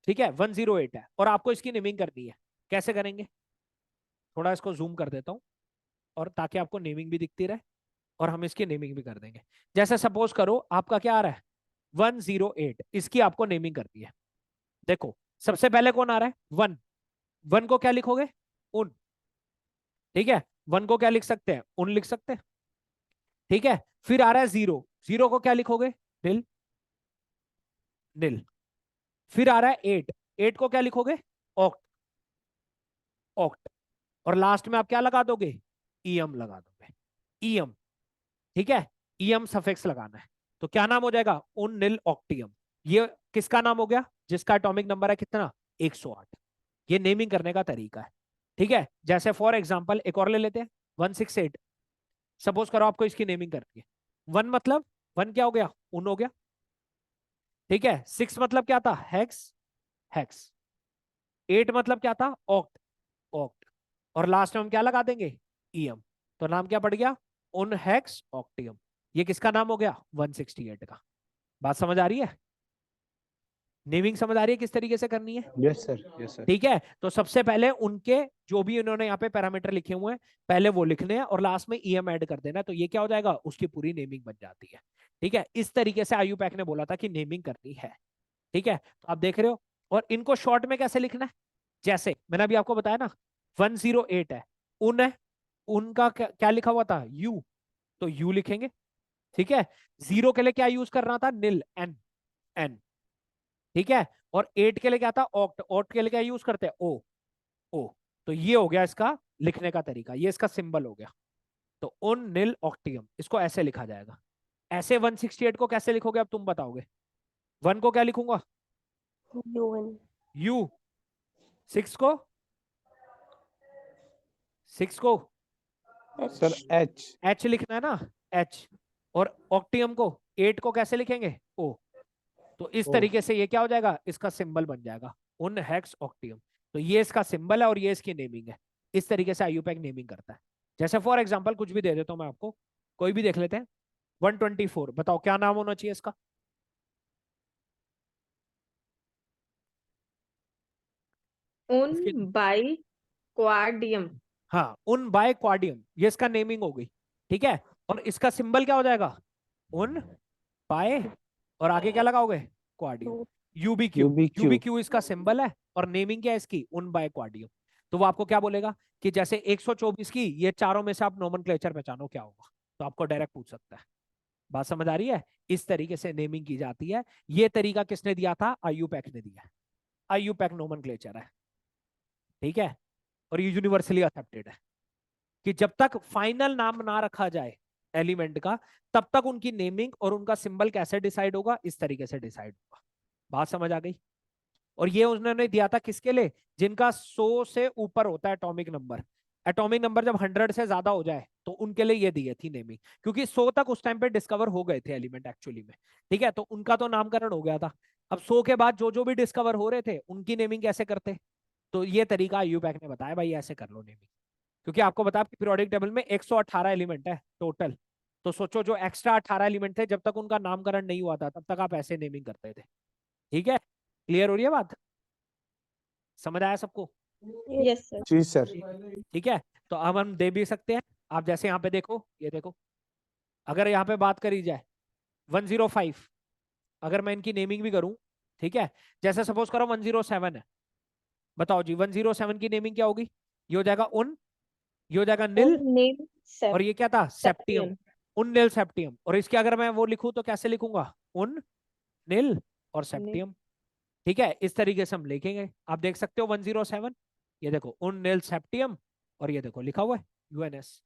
ठीक है, 108 है और आपको इसकी नेमिंग करनी है, कैसे करेंगे, थोड़ा इसको जूम कर देता हूं और ताकि आपको नेमिंग भी दिखती रहे और हम इसकी नेमिंग भी कर देंगे। जैसे सपोज करो आपका क्या आ रहा है 108, इसकी आपको नेमिंग करनी है। देखो सबसे पहले कौन आ रहा है, 1, 1 को क्या लिखोगे, उन, ठीक है, 1 को क्या लिख सकते हैं, उन लिख सकते हैं, ठीक है, फिर आ रहा है 0, 0 को क्या लिखोगे, निल, निल, फिर आ रहा है 8, 8 को क्या लिखोगे, ऑक्ट, ऑक्ट, और लास्ट में आप क्या लगा दोगे, ईएम लगा दोगे, ईएम, ठीक है, ईएम सफिक्स लगाना है, तो क्या नाम हो जाएगा, उन निल ऑक्टियम। ये किसका नाम हो गया, जिसका एटॉमिक नंबर है कितना, 108। ये नेमिंग करने का तरीका है। ठीक है, जैसे फॉर एग्जांपल एक और ले लेते हैं, 168, सपोज करो आपको इसकी नेमिंग करनी है। 1 मतलब 1 क्या हो गया, उन हो गया, ठीक है, 6 मतलब क्या था, हेक्स, हेक्स, 8 मतलब क्या था, ऑक्ट, ऑक्ट, और लास्ट में हम क्या लगा देंगे, ईएम, तो नाम क्या पड़ गया, उन हेक्स ऑक्टियम। ये किसका नाम हो गया, 168 का। बात समझ आ रही है, नेमिंग समझ आ रही है किस तरीके से करनी है। Yes sir, yes sir. ठीक है, तो सबसे पहले उनके जो भी उन्होंने यहाँ पे पैरामीटर लिखे हुए हैं पहले वो लिखने हैं और लास्ट में ईएम ऐड कर देना, तो ये क्या हो जाएगा, उसकी पूरी नेमिंग बन जाती है। ठीक है, इस तरीके से IUPAC ने बोला था कि नेमिंग करनी है। ठीक है, तो आप देख रहे हो, और इनको शॉर्ट में कैसे लिखना है, जैसे मैंने अभी आपको बताया ना 108 है, उन है, उनका क्या लिखा हुआ था, यू, तो यू लिखेंगे। ठीक है, 0 के लिए क्या यूज करना था, निल, एन, एन, ठीक है, और 8 के लिए क्या था, ऑक्ट, ऑक्ट के लिए क्या यूज करते हैं, ओ, ओ, तो ये हो गया इसका लिखने का तरीका, ये इसका सिंबल हो गया। तो उन निल ऑक्टियम इसको ऐसे लिखा जाएगा। ऐसे 168 को कैसे लिखोगे अब तुम बताओगे, 1 को क्या लिखूंगा, UN यू, 6 को, 6 को सर H एच, एच लिखना है ना, एच, और ऑक्टियम को 8 को कैसे लिखेंगे, ओ, तो इस ओ, तरीके से ये क्या हो जाएगा, इसका सिंबल बन जाएगा, उन हेक्स ऑक्टियम। तो ये इसका सिंबल है और ये इसकी नेमिंग है। इस तरीके से IUPAC नेमिंग करता है। जैसे फॉर एग्जांपल कुछ भी दे देता हूं मैं आपको, कोई भी देख लेते हैं, 124, बताओ क्या नाम होना चाहिए इसका, इसकी, उन बाई क्वाडियम। हाँ, उन बाय क्वाडियम, ये इसका नेमिंग हो गई। ठीक है, और इसका सिंबल क्या हो जाएगा, उन बाय, और आगे क्या लगाओगे, क्वाडियम, यूबीक्यू, यूबीक्यू। यूबीक्यू इसका सिंबल है और नेमिंग क्या है इसकी, उन बाय क्वाडियम। तो वो आपको क्या बोलेगा कि जैसे 124 की ये चारों में से आप नोमेनक्लेचर पहचानो क्या होगा, तो आपको डायरेक्ट पूछ सकता है। बात समझ आ रही है, इस तरीके से नेमिंग की जाती है। ये तरीका किसने दिया था, IUPAC ने दिया है, IUPAC नोमेनक्लेचर है। ठीक है, और ये यूनिवर्सली एक्सेप्टेड है कि जब तक फाइनल नाम ना रखा जाए एलिमेंट का, तब तक उनकी नेमिंग और उनका सिंबल कैसे डिसाइड होगा, इस तरीके से डिसाइड होगा। बात समझ आ गई। और ये उन्होंने दिया था किसके लिए, जिनका 100 से ऊपर होता है एटॉमिक नंबर, एटॉमिक नंबर जब 100 से ज्यादा हो जाए तो उनके लिए ये दी थी नेमिंग, क्योंकि 100 तक उस टाइम पे डिस्कवर हो गए थे एलिमेंट एक्चुअली में। ठीक है, तो उनका तो नामकरण हो गया था। अब 100 के बाद जो जो भी डिस्कवर हो रहे थे उनकी नेमिंग कैसे करते, तो ये तरीका IUPAC ने बताया, भाई ऐसे कर लो नेमिंग। क्योंकि आपको बता पीरियोडिक टेबल में 118 एलिमेंट है टोटल, तो सोचो जो एक्स्ट्रा 18 एलिमेंट थे, जब तक उनका नामकरण नहीं हुआ था तब तक आप ऐसे नेमिंग करते थे। ठीक है, क्लियर हो रही है बात? समझ आया सबको? Yes sir. जी सर। ठीक है, तो अब हम दे भी सकते हैं। आप जैसे यहाँ पे देखो, ये देखो, अगर यहाँ पे बात करी जाए 105, अगर मैं इनकी नेमिंग भी करूं, ठीक है, जैसे सपोज करो 107 है, बताओ जी 107 की नेमिंग क्या होगी? ये हो जाएगा उन, ये हो जाएगा निल, नेम और ये क्या था? सेप्टियम। सेप्टियम। उन निल सेप्टियम। और इसके अगर मैं वो लिखूं तो कैसे लिखूंगा? उन निल और सेप्टियम। ठीक है, इस तरीके से हम लिखेंगे। आप देख सकते हो 107, ये देखो उन निल सेप्टियम, और ये देखो लिखा हुआ है यूएनएस।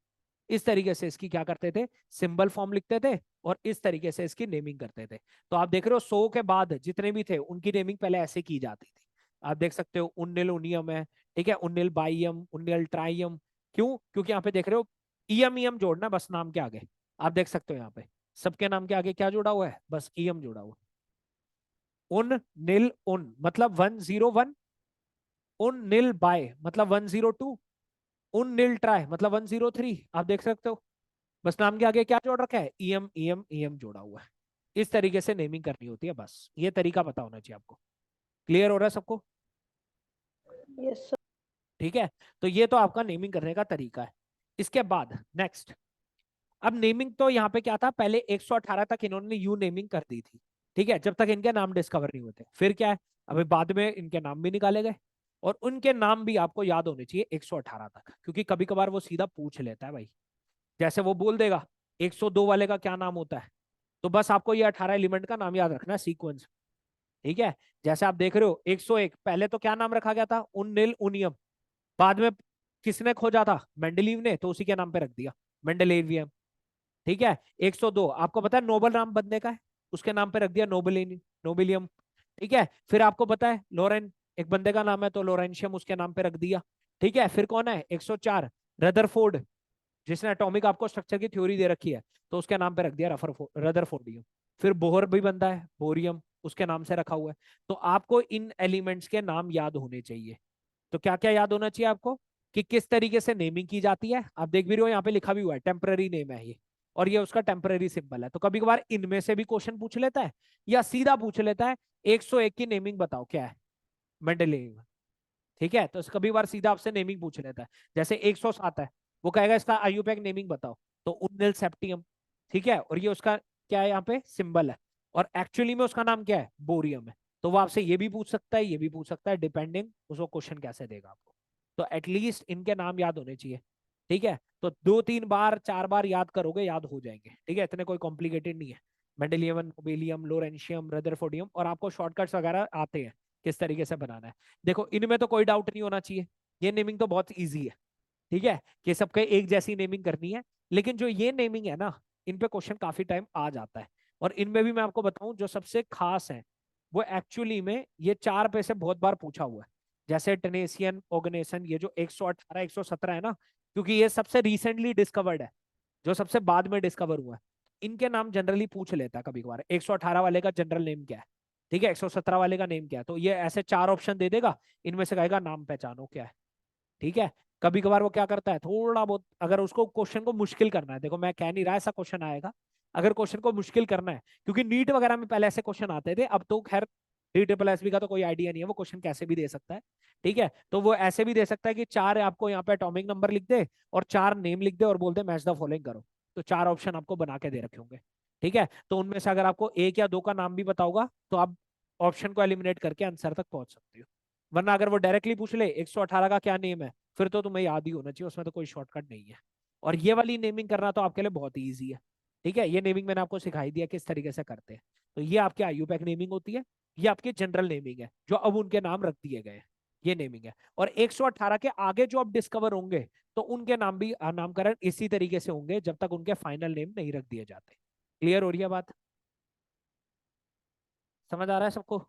इस तरीके से इसकी क्या करते थे? सिंबल फॉर्म लिखते थे और इस तरीके से इसकी नेमिंग करते थे। तो आप देख रहे हो 100 के बाद जितने भी थे उनकी नेमिंग पहले ऐसे की जाती थी। आप देख सकते हो उन्निल उनियम है, ठीक है, उन्निल बाइयम, उन्निल ट्राइयम। क्यों? क्योंकि यहाँ पे देख रहे हो ईएम ईएम जोड़ना बस नाम के आगे। आप देख सकते हो यहाँ पे सबके नाम के आगे क्या जुड़ा हुआ है? बस ईएम जुड़ा हुआ है। उन निल उन मतलब 101, उन निल बाय मतलब 102, उन निल ट्राई मतलब 103। आप देख सकते हो बस नाम के आगे क्या जोड़ रखा है? ईएम ईएम ईएम जोड़ा हुआ है। इस तरीके से नेमिंग करनी होती है, बस ये तरीका पता होना चाहिए आपको। क्लियर हो रहा है सबको? Yes sir. ठीक है, तो ये तो आपका नेमिंग करने का तरीका है। इसके बाद नेक्स्ट, अब नेमिंग तो यहाँ पे क्या था, पहले 118 तक इन्होंने यू नेमिंग कर दी थी। ठीक है, जब तक इनके नाम डिस्कवर नहीं होते। फिर क्या है, अभी बाद में इनके नाम भी निकाले गए, और उनके नाम भी आपको याद होने चाहिए 118 तक, क्योंकि कभी कभार वो सीधा पूछ लेता है भाई। जैसे वो बोल देगा 102 वाले का क्या नाम होता है, तो बस आपको ये 18 एलिमेंट का नाम याद रखना है सीक्वेंस। ठीक है, जैसे आप देख रहे हो 101 पहले तो क्या नाम रखा गया था? उन्निल उनियम। बाद में किसने खोजा था? मेंडलीव ने, तो उसी के नाम पे रख दिया मेंडलेवियम। ठीक है, 102 आपको पता है नोबल नाम बंदे का है, उसके नाम पे रख दिया नोबिलियम। ठीक है, फिर आपको पता है लोरेन एक बंदे का नाम है, तो लोरेंशियम उसके नाम पे रख दिया। ठीक है, फिर कौन है 104? रदरफोर्ड, जिसने एटॉमिक आपको स्ट्रक्चर की थ्योरी दे रखी है, तो उसके नाम पे रख दिया रदरफोर्डियम। फिर बोहर भी बनता है, बोरियम, उसके नाम से रखा हुआ है। तो आपको इन एलिमेंट्स के नाम याद होने चाहिए। तो क्या क्या याद होना चाहिए आपको? कि किस तरीके से नेमिंग की जाती है। आप देख भी रहे हो यहाँ पे लिखा भी हुआ है टेम्पररी नेम है ये, और ये उसका टेम्पररी सिंबल है। तो कभी कभार इनमें से भी क्वेश्चन पूछ लेता है, या सीधा पूछ लेता है 101 की नेमिंग बताओ क्या है, मेंडलीव। ठीक है, तो कभी बार सीधा आपसे नेमिंग पूछ लेता है। जैसे 107 है, वो कहेगा इसका आईयूपैक नेमिंग बताओ, तो उन्निल सेप्टियम। ठीक है, और ये उसका क्या है यहाँ पे सिंबल है, और एक्चुअली में उसका नाम क्या है? बोरियम है। तो वो आपसे ये भी पूछ सकता है, ये भी पूछ सकता है, डिपेंडिंग उसको क्वेश्चन कैसे देगा आपको। तो एटलीस्ट इनके नाम याद होने चाहिए। ठीक है, तो 2-3 बार 4 बार याद करोगे, याद हो जाएंगे। ठीक है, इतने कोई कॉम्प्लिकेटेड नहीं है। मेंडलियम, नोबेलियम, लोरेंशियम, रदरफोर्डियम, और आपको शॉर्टकट्स वगैरह आते हैं किस तरीके से बनाना है। देखो इनमें तो कोई डाउट नहीं होना चाहिए, ये नेमिंग तो बहुत इजी है। ठीक है, कि सबके एक जैसी नेमिंग करनी है। लेकिन जो ये नेमिंग है ना, इन पे क्वेश्चन काफी टाइम आ जाता है। और इनमें भी मैं आपको बताऊं जो सबसे खास है, वो एक्चुअली में ये 4 पे से बहुत बार पूछा हुआ है। जैसे टेनेसियन ऑर्गेनेशन, ये जो 118 117 है ना, क्योंकि ये सबसे रिसेंटली डिस्कवर्ड है, जो सबसे बाद में डिस्कवर हुआ है। इनके नाम जनरली पूछ लेता है कभी कभार, 118 वाले का जनरल नेम क्या है, ठीक है, 117 वाले का नेम क्या है। तो ये ऐसे 4 ऑप्शन दे देगा, इनमें से कहेगा नाम पहचानो क्या है। ठीक है, कभी कभार वो क्या करता है, थोड़ा बहुत अगर उसको क्वेश्चन को मुश्किल करना है, देखो मैं कह नहीं रहा ऐसा क्वेश्चन आएगा, अगर क्वेश्चन को मुश्किल करना है, क्योंकि नीट वगैरह में पहले ऐसे क्वेश्चन आते थे, अब तो खैर DSSB का तो कोई आइडिया नहीं है, वो क्वेश्चन कैसे भी दे सकता है। ठीक है, तो वो ऐसे भी दे सकता है कि 4 आपको यहाँ पे एटॉमिक नंबर लिख दे और 4 नेम लिख दे और बोल दे मैच द फॉलोइंग करो। तो 4 ऑप्शन आपको बना के दे रखे होंगे। ठीक है, तो उनमें से अगर आपको 1 या 2 का नाम भी बताऊंगा तो आप ऑप्शन को एलिमिनेट करके आंसर तक पहुंच सकते हो। वरना अगर वो डायरेक्टली पूछ ले 118 का क्या नेम है, फिर तो तुम्हें याद ही होना चाहिए, उसमें तो कोई शॉर्टकट नहीं है। और ये वाली नेमिंग करना तो आपके लिए बहुत ही ईजी है। ठीक है, ये नेमिंग मैंने आपको सिखाई दिया किस तरीके से करते हैं। तो ये आपकी आईयूपैक नेमिंग होती है, ये आपकी जनरल नेमिंग है जो अब उनके नाम रख दिए गए हैं, ये नेमिंग है। और 118 के आगे जो अब डिस्कवर होंगे तो उनके नाम भी नामकरण इसी तरीके से होंगे जब तक उनके फाइनल नेम नहीं रख दिए जाते। क्लियर हो रही है बात? समझ आ रहा है सबको?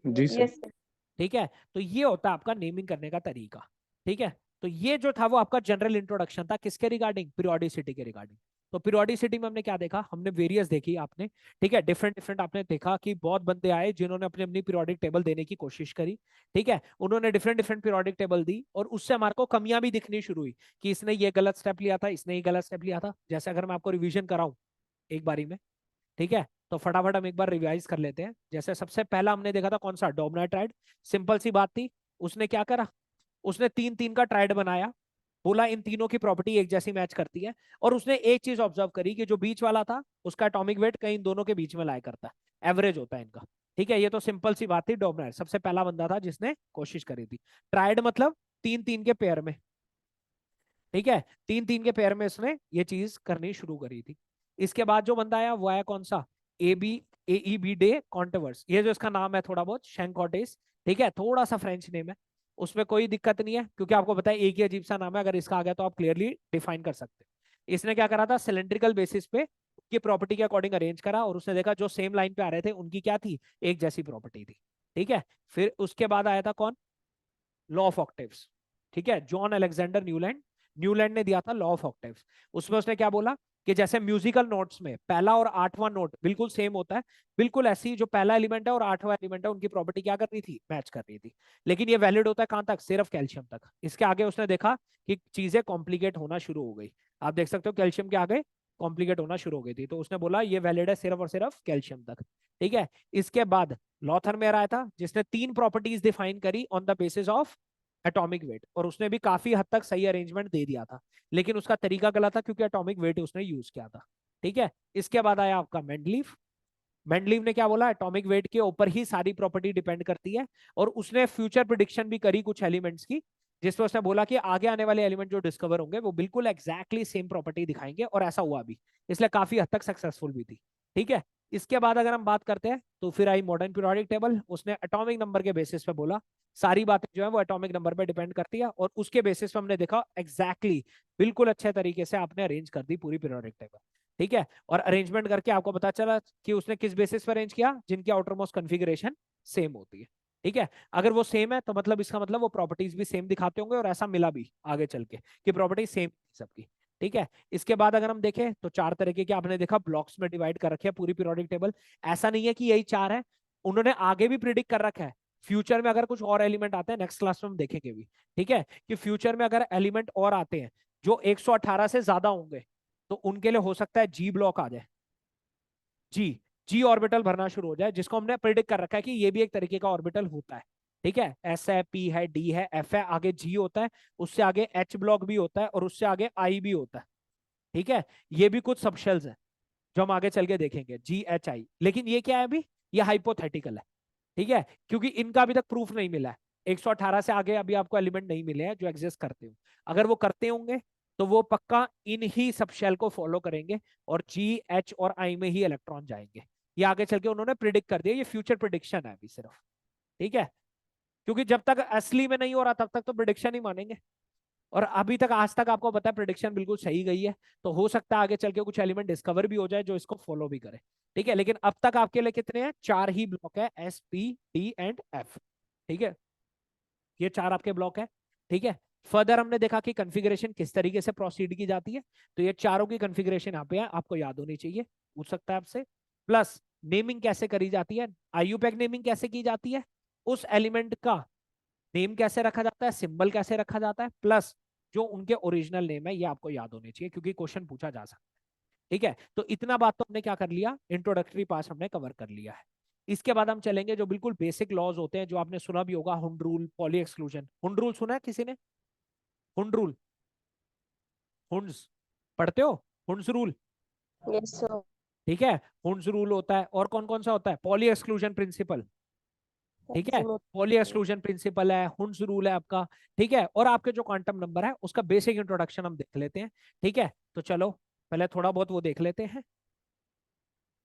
जी सर। Yes sir. ठीक है, तो ये होता है आपका नेमिंग करने का तरीका। ठीक है, तो ये जो था वो आपका जनरल इंट्रोडक्शन था, किसके रिगार्डिंग? पीरियोडिसिटी के रिगार्डिंग। तो पीरियोडिसिटी में हमने क्या देखा? हमने वेरियस देखी आपने। ठीक है, डिफरेंट डिफरेंट आपने देखा कि बहुत बंदे आए जिन्होंने अपनी अपनी पीरियोडिक टेबल देने की कोशिश करी। ठीक है, उन्होंने डिफरेंट डिफरेंट पीरियोडिक टेबल दी, और उससे हमारे को कमियां भी दिखनी शुरू हुई कि इसने ये गलत स्टेप लिया था, इसने ये गलत स्टेप लिया था। जैसे अगर मैं आपको रिवीजन कराऊं, एक बारी में, ठीक है। तो फटाफट हम एक बार रिवाइज कर लेते हैं। जैसे सबसे पहला हमने देखा था कौन सा, डोमना ट्राइड। सिंपल सी बात थी, उसने क्या करा, उसने 3-3 का ट्राइड बनाया, बोला इन तीनों की प्रॉपर्टी एक जैसी मैच करती है, और उसने एक चीज ऑब्जर्व करी कि जो बीच वाला था उसका एटॉमिक वेट कहीं इन दोनों के बीच में लाया करता है, एवरेज होता है इनका, ठीक है। ये तो सिंपल सी बात थी, डोमना सबसे पहला बंदा था जिसने कोशिश करी थी। ट्राइड मतलब 3-3 के पेयर में, ठीक है, 3-3 के पेयर में इसने ये चीज करनी शुरू करी थी। इसके बाद जो बंदा आया वो आया कौन सा, AEB डे कॉन्टवर्स, ये जो इसका नाम है थोड़ा बहुत शेंकोटेस, ठीक है, थोड़ा सा फ्रेंच नेम है, उसमें कोई दिक्कत नहीं है क्योंकि आपको पता है एक ही अजीब सा नाम है, अगर इसका आ गया तो आप क्लियरली डिफाइन कर सकते हैं। इसने क्या करा था, सिलेंड्रिकल बेसिस पे की प्रॉपर्टी के अकॉर्डिंग अरेंज करा, और उसने देखा जो सेम लाइन पे आ रहे थे उनकी क्या थी, एक जैसी प्रॉपर्टी थी, ठीक है। फिर उसके बाद आया था कौन, लॉ ऑफ ऑक्टेव्स, ठीक है, जॉन अलेक्जेंडर न्यूलैंड, न्यूलैंड ने दिया था लॉ ऑफ ऑक्टेव्स। उसमें उसने क्या बोला कि जैसे म्यूजिकल नोट्स में पहला और आठवां नोट बिल्कुल सेम होता है, बिल्कुल ऐसी जो पहला एलिमेंट है और आठवां एलिमेंट है उनकी प्रॉपर्टी क्या कर रही थी, मैच कर रही थी। लेकिन ये वैलिड होता है कहां तक, सिर्फ कैल्शियम तक। इसके आगे उसने देखा कि चीजें कॉम्प्लिकेट होना शुरू हो गई, आप देख सकते हो कैल्शियम के आगे कॉम्प्लिकेट होना शुरू हो गई थी, तो उसने बोला ये वैलिड है सिर्फ और सिर्फ कैल्शियम तक, ठीक है। इसके बाद लॉथरमेयर आया था जिसने 3 प्रॉपर्टीज डिफाइन करी on the basis of atomic weight, और उसने भी काफी हद तक सही अरेंजमेंट दे दिया था, लेकिन उसका तरीका गलत था क्योंकि एटॉमिक वेट उसने यूज किया था, ठीक है। इसके बाद आया आपका मेंडलीव, मेंडलीव ने क्या बोला, एटॉमिक वेट के ऊपर ही सारी प्रॉपर्टी डिपेंड करती है, और उसने फ्यूचर प्रिडिक्शन भी करी कुछ एलिमेंट्स की, जिसमें उसने बोला कि आगे आने वाले एलिमेंट जो डिस्कवर होंगे वो बिल्कुल एग्जैक्टली सेम प्रॉपर्टी दिखाएंगे, और ऐसा हुआ भी, इसलिए काफी हद तक सक्सेसफुल भी थी, ठीक है। इसके बाद अगर हम बात करते हैं तो फिर आई मॉडर्न पीरियोडिक टेबल, उसने एटॉमिक नंबर के बेसिस पे बोला सारी बातें जो है वो एटॉमिक नंबर पे डिपेंड करती है, और उसके बेसिस पे हमने देखा एग्जैक्टली बिल्कुल अच्छे तरीके से आपने अरेंज कर दी पूरी पीरियोडिक टेबल, ठीक है। और अरेंजमेंट करके आपको पता चला कि उसने किस बेसिस पर अरेंज किया, जिनकी आउटर मोस्ट कॉन्फ़िगरेशन सेम होती है, ठीक है। अगर वो सेम है तो मतलब इसका मतलब वो प्रॉपर्टीज भी सेम दिखाते होंगे, और ऐसा मिला भी आगे चल के कि प्रॉपर्टी सेम सबकी, ठीक है। इसके बाद अगर हम देखें तो 4 तरीके के आपने देखा ब्लॉक्स में डिवाइड कर रखे हैं पूरी पीरियोडिक टेबल, ऐसा नहीं है कि यही 4 है, उन्होंने आगे भी प्रिडिक्ट कर रखा है फ्यूचर में अगर कुछ और एलिमेंट आते हैं, नेक्स्ट क्लास में हम देखेंगे भी, ठीक है, कि फ्यूचर में अगर एलिमेंट और आते हैं जो 118 से ज्यादा होंगे तो उनके लिए हो सकता है जी ब्लॉक आ जाए, जी ऑर्बिटल भरना शुरू हो जाए, जिसको हमने प्रिडिक्ट कर रखा है कि ये भी एक तरीके का ऑर्बिटल होता है, ठीक है। एस है, पी है, डी है, एफ है, आगे जी होता है, उससे आगे एच ब्लॉक भी होता है, और उससे आगे आई भी होता है, ठीक है। ये भी कुछ सबशेल्स है जो हम आगे चल के देखेंगे, जी एच आई, लेकिन ये क्या है अभी, ये हाइपोथेटिकल है, ठीक है, क्योंकि इनका अभी तक प्रूफ नहीं मिला है, 118 से आगे अभी आपको एलिमेंट नहीं मिले हैं जो एग्जिस्ट करते हो, अगर वो करते होंगे तो वो पक्का इन ही सब शेल को फॉलो करेंगे, और जी एच और आई में ही इलेक्ट्रॉन जाएंगे, ये आगे चल के उन्होंने प्रिडिक्ट कर दिया, ये फ्यूचर प्रिडिक्शन है अभी सिर्फ, ठीक है, क्योंकि जब तक असली में नहीं हो रहा तब तक तो प्रिडिक्शन ही मानेंगे, और अभी तक आज तक आपको पता है प्रिडिक्शन बिल्कुल सही गई है, तो हो सकता है आगे चल के कुछ एलिमेंट डिस्कवर भी हो जाए जो इसको फॉलो भी करे, ठीक है। लेकिन अब तक आपके लिए कितने हैं, 4 ही ब्लॉक है, S, P, D and F, ठीक है, ये 4 आपके ब्लॉक है, ठीक है। फर्दर हमने देखा कि कॉन्फ़िगरेशन किस तरीके से प्रोसीड की जाती है, तो ये चारों की कॉन्फ़िगरेशन यहाँ पे है, आपको याद होनी चाहिए, पूछ सकता है आपसे। प्लस नेमिंग कैसे करी जाती है, आईयूपैक नेमिंग कैसे की जाती है, उस एलिमेंट का नेम कैसे रखा जाता है, सिंबल कैसे रखा जाता है, प्लस जो उनके ओरिजिनल नेम है ये आपको याद होने चाहिए क्योंकि क्वेश्चन पूछा जा सकता है, ठीक है। तो इतना बात तो हमने क्या कर लिया, इंट्रोडक्टरी पास हमने कवर कर लिया है। इसके बाद हम चलेंगे जो बिल्कुल बेसिक लॉज होते हैं जो आपने सुना भी होगा, Hund rule, poly exclusion. Hund rule सुना है किसी ने, हुंड रूल, हुंड्स पढ़ते हो, हुंड्स रूल, Yes, sir. ठीक है, हुंड्स रूल होता है, और कौन कौन सा होता है, पॉली एक्सक्लूजन प्रिंसिपल, ठीक है, Absolute. पॉली एक्सक्लूजन प्रिंसिपल है, हुंड्स रूल है आपका, ठीक है। और आपके जो क्वांटम नंबर है उसका बेसिक इंट्रोडक्शन हम देख लेते हैं, ठीक है। तो चलो पहले थोड़ा बहुत वो देख लेते हैं,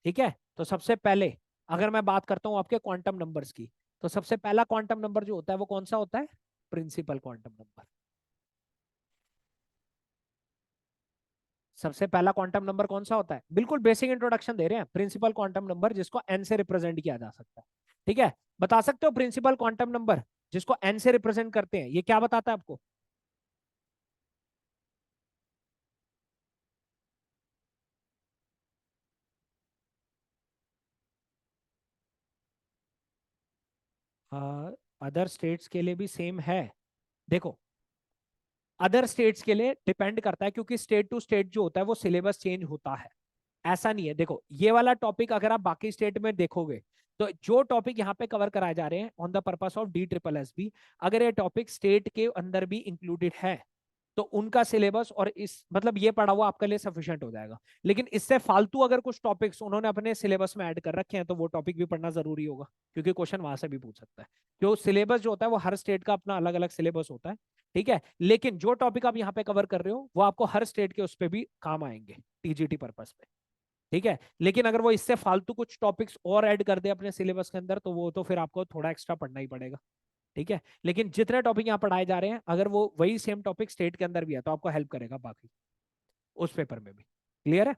ठीक है। तो सबसे पहले अगर मैं बात करता हूं आपके क्वांटम नंबर्स की, तो सबसे पहला क्वांटम नंबर जो होता है वो कौन सा होता है, प्रिंसिपल क्वांटम नंबर। सबसे पहला क्वांटम नंबर कौन सा होता है, बिल्कुल बेसिक इंट्रोडक्शन दे रहे हैं, प्रिंसिपल क्वांटम नंबर जिसको एन से रिप्रेजेंट किया जा सकता है, ठीक है। बता सकते हो प्रिंसिपल क्वांटम नंबर जिसको एन से रिप्रेजेंट करते हैं, ये क्या बताता है आपको, अदर स्टेट्स के लिए भी सेम है, देखो अदर स्टेट्स के लिए डिपेंड करता है क्योंकि स्टेट टू स्टेट जो होता है वो सिलेबस चेंज होता है, ऐसा नहीं है। देखो ये वाला टॉपिक अगर आप बाकी स्टेट में देखोगे तो जो टॉपिक यहाँ पे कवर कराए जा रहे हैं on the purpose of DSSB, अगर ये टॉपिक स्टेट के अंदर भी इंक्लूडेड है तो उनका सिलेबस और इस मतलब ये पढ़ा हुआ आपके लिए सफिशिएंट हो जाएगा। लेकिन इससे फालतू अगर कुछ टॉपिक्स उन्होंने अपने सिलेबस में ऐड कर रखे हैं तो वो टॉपिक भी पढ़ना जरूरी होगा, क्योंकि क्वेश्चन वहां से भी पूछ सकता है। जो सिलेबस जो होता है वो हर स्टेट का अपना अलग अलग सिलेबस होता है, ठीक है। लेकिन जो टॉपिक आप यहाँ पे कवर कर रहे हो वो आपको हर स्टेट के उस पर भी काम आएंगे TGT पर्पस पे, ठीक है। लेकिन अगर वो इससे फालतू कुछ टॉपिक्स और ऐड कर दे अपने सिलेबस के अंदर तो वो तो फिर आपको थोड़ा एक्स्ट्रा पढ़ना ही पड़ेगा, ठीक है। लेकिन जितने टॉपिक यहाँ पढ़ाए जा रहे हैं अगर वो वही सेम टॉपिक स्टेट के अंदर भी है तो आपको हेल्प करेगा बाकी उस पेपर में भी। क्लियर है?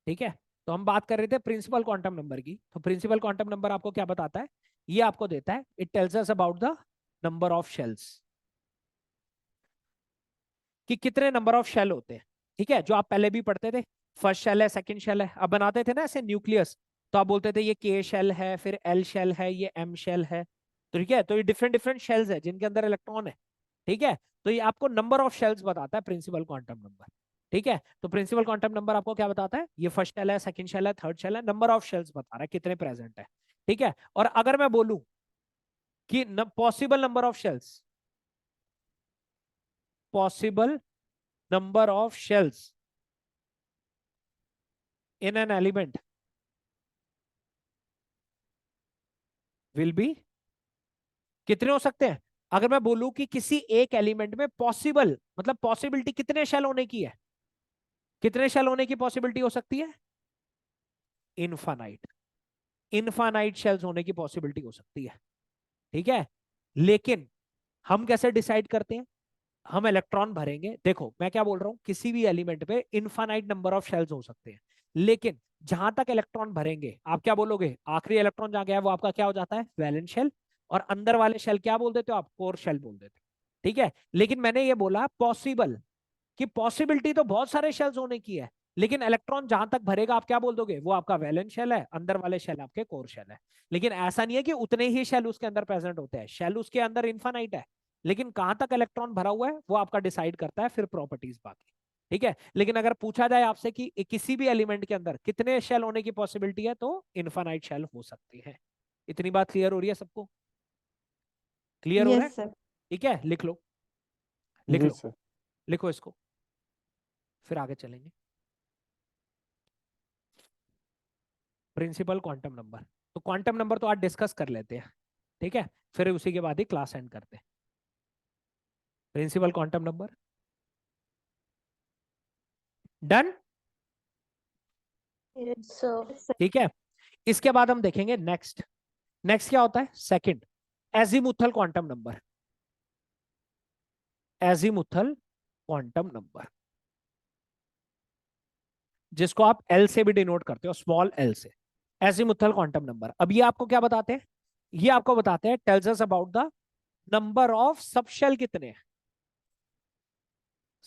ठीक है। तो हम बात कर रहे थे प्रिंसिपल क्वांटम नंबर की। तो प्रिंसिपल क्वांटम नंबर आपको क्या बताता है? ये आपको देता है, it tells us about the number of shells, कि कितने नंबर ऑफ शेल होते हैं, ठीक है। जो आप पहले भी पढ़ते थे, फर्स्ट शेल है, सेकंड शेल है। अब बनाते थे ना ऐसे न्यूक्लियस, तो आप बोलते थे ये K शेल है, फिर L शेल है, ये M शेल है, तो ठीक है। तो ये डिफरेंट डिफरेंट शेल्स है जिनके अंदर इलेक्ट्रॉन है, ठीक है। तो ये आपको नंबर ऑफ शेल्स बताता है प्रिंसिपल क्वांटम नंबर, ठीक है। तो प्रिंसिपल क्वांटम नंबर आपको क्या बताता है? ये फर्स्ट शेल है, सेकंड शेल है, थर्ड शेल है, नंबर ऑफ शेल्स बता रहा है कितने प्रेजेंट है, ठीक है। और अगर मैं बोलूं कि possible number of shells, possible number of shells in an element will be, कितने हो सकते हैं? अगर मैं बोलूं कि किसी एक एलिमेंट में पॉसिबल मतलब पॉसिबिलिटी कितने शेल होने की है, कितने शेल होने की पॉसिबिलिटी हो सकती है? इनफाइनाइट, इनफाइनाइट शेल्स होने की पॉसिबिलिटी हो सकती है, ठीक है। लेकिन हम कैसे डिसाइड करते हैं? हम इलेक्ट्रॉन भरेंगे। देखो मैं क्या बोल रहा हूं, किसी भी एलिमेंट पे इनफाइनाइट नंबर ऑफ शेल्स हो सकते हैं, लेकिन जहां तक इलेक्ट्रॉन भरेंगे आप क्या बोलोगे? आखिरी इलेक्ट्रॉन जहां गया है वो आपका क्या हो जाता है? Valence shell. और अंदर वाले शेल क्या बोल देते हो आप? कोर शेल बोल देते हो, ठीक है। लेकिन मैंने ये बोला पॉसिबल, कि पॉसिबिलिटी तो बहुत सारे शेल्स होने की है, लेकिन इलेक्ट्रॉन जहां तक भरेगा आप क्या बोल दोगे? वो आपका वैलेंस शेल है, अंदर वाले शेल आपके कोर शेल है। लेकिन ऐसा नहीं है कि उतने ही शेल उसके अंदर प्रेजेंट होते हैं, शेल उसके अंदर इनफाइनाइट है, लेकिन कहां तक इलेक्ट्रॉन भरा हुआ है वो आपका डिसाइड करता है फिर प्रॉपर्टीज बाकी, ठीक है। लेकिन अगर पूछा जाए आपसे कि किसी भी एलिमेंट के अंदर कितने शेल होने की पॉसिबिलिटी है, तो इनफाइनाइट शेल हो सकती है। इतनी बात क्लियर हो रही है सबको? क्लियर हो रहा है? Yes sir. ठीक है, लिख लो, लिख जी लो, सर। लिखो इसको, फिर आगे चलेंगे। प्रिंसिपल क्वांटम नंबर, तो क्वांटम नंबर तो आज डिस्कस कर लेते हैं, ठीक है। फिर उसी के बाद ही क्लास एंड करते हैं। Principal quantum number done, Yes, sir. ठीक है। इसके बाद हम देखेंगे नेक्स्ट, नेक्स्ट क्या होता है? Second, azimuthal quantum number. Azimuthal quantum number जिसको आप L से भी डिनोट करते हो, स्मॉल l से, एजीमुथल क्वांटम नंबर। अब ये आपको क्या बताते हैं? ये आपको बताते हैं, tells us about the number of subshell कितने हैं,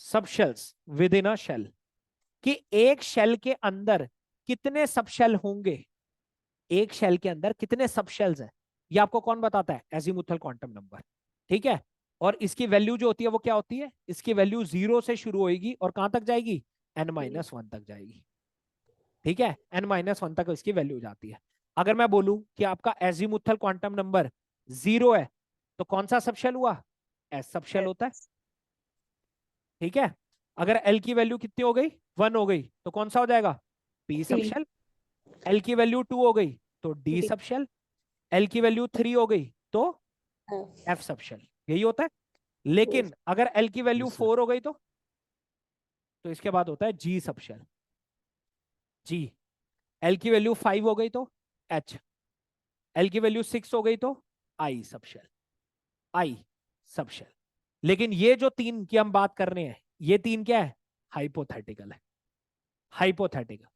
subshells within a shell, कि एक शेल के अंदर कितने सबशेल होंगे, एक शेल के अंदर कितने सबशेल्स हैं, ये आपको कौन बताता है? एजीमुथल क्वांटम नंबर, ठीक है। और इसकी वैल्यू जो होती है वो क्या होती है? इसकी वैल्यू 0 से शुरू होगी और कहां तक जाएगी? n-1 तक जाएगी, ठीक है। n-1 तक इसकी वैल्यू जाती है। अगर मैं बोलूं कि आपका एजीमुथल क्वांटम नंबर 0 है तो कौन सा सबशेल हुआ? एस सबशेल होता है, ठीक है। अगर L की वैल्यू कितनी हो गई? 1 हो गई, तो कौन सा हो जाएगा? P subshell. L की वैल्यू 2 हो गई तो D सबशेल। L की वैल्यू 3 हो गई तो F सबशेल, यही होता है। लेकिन अगर L की वैल्यू 4 हो गई तो इसके बाद होता है G सबशेल, G। L की वैल्यू 5 हो गई तो H, L की वैल्यू 6 हो गई तो I सबशेल, I सबशेल। लेकिन ये जो तीन की हम बात कर रहे हैं, ये तीन क्या है? हाइपोथेटिकल है। हाइपोथेटिकल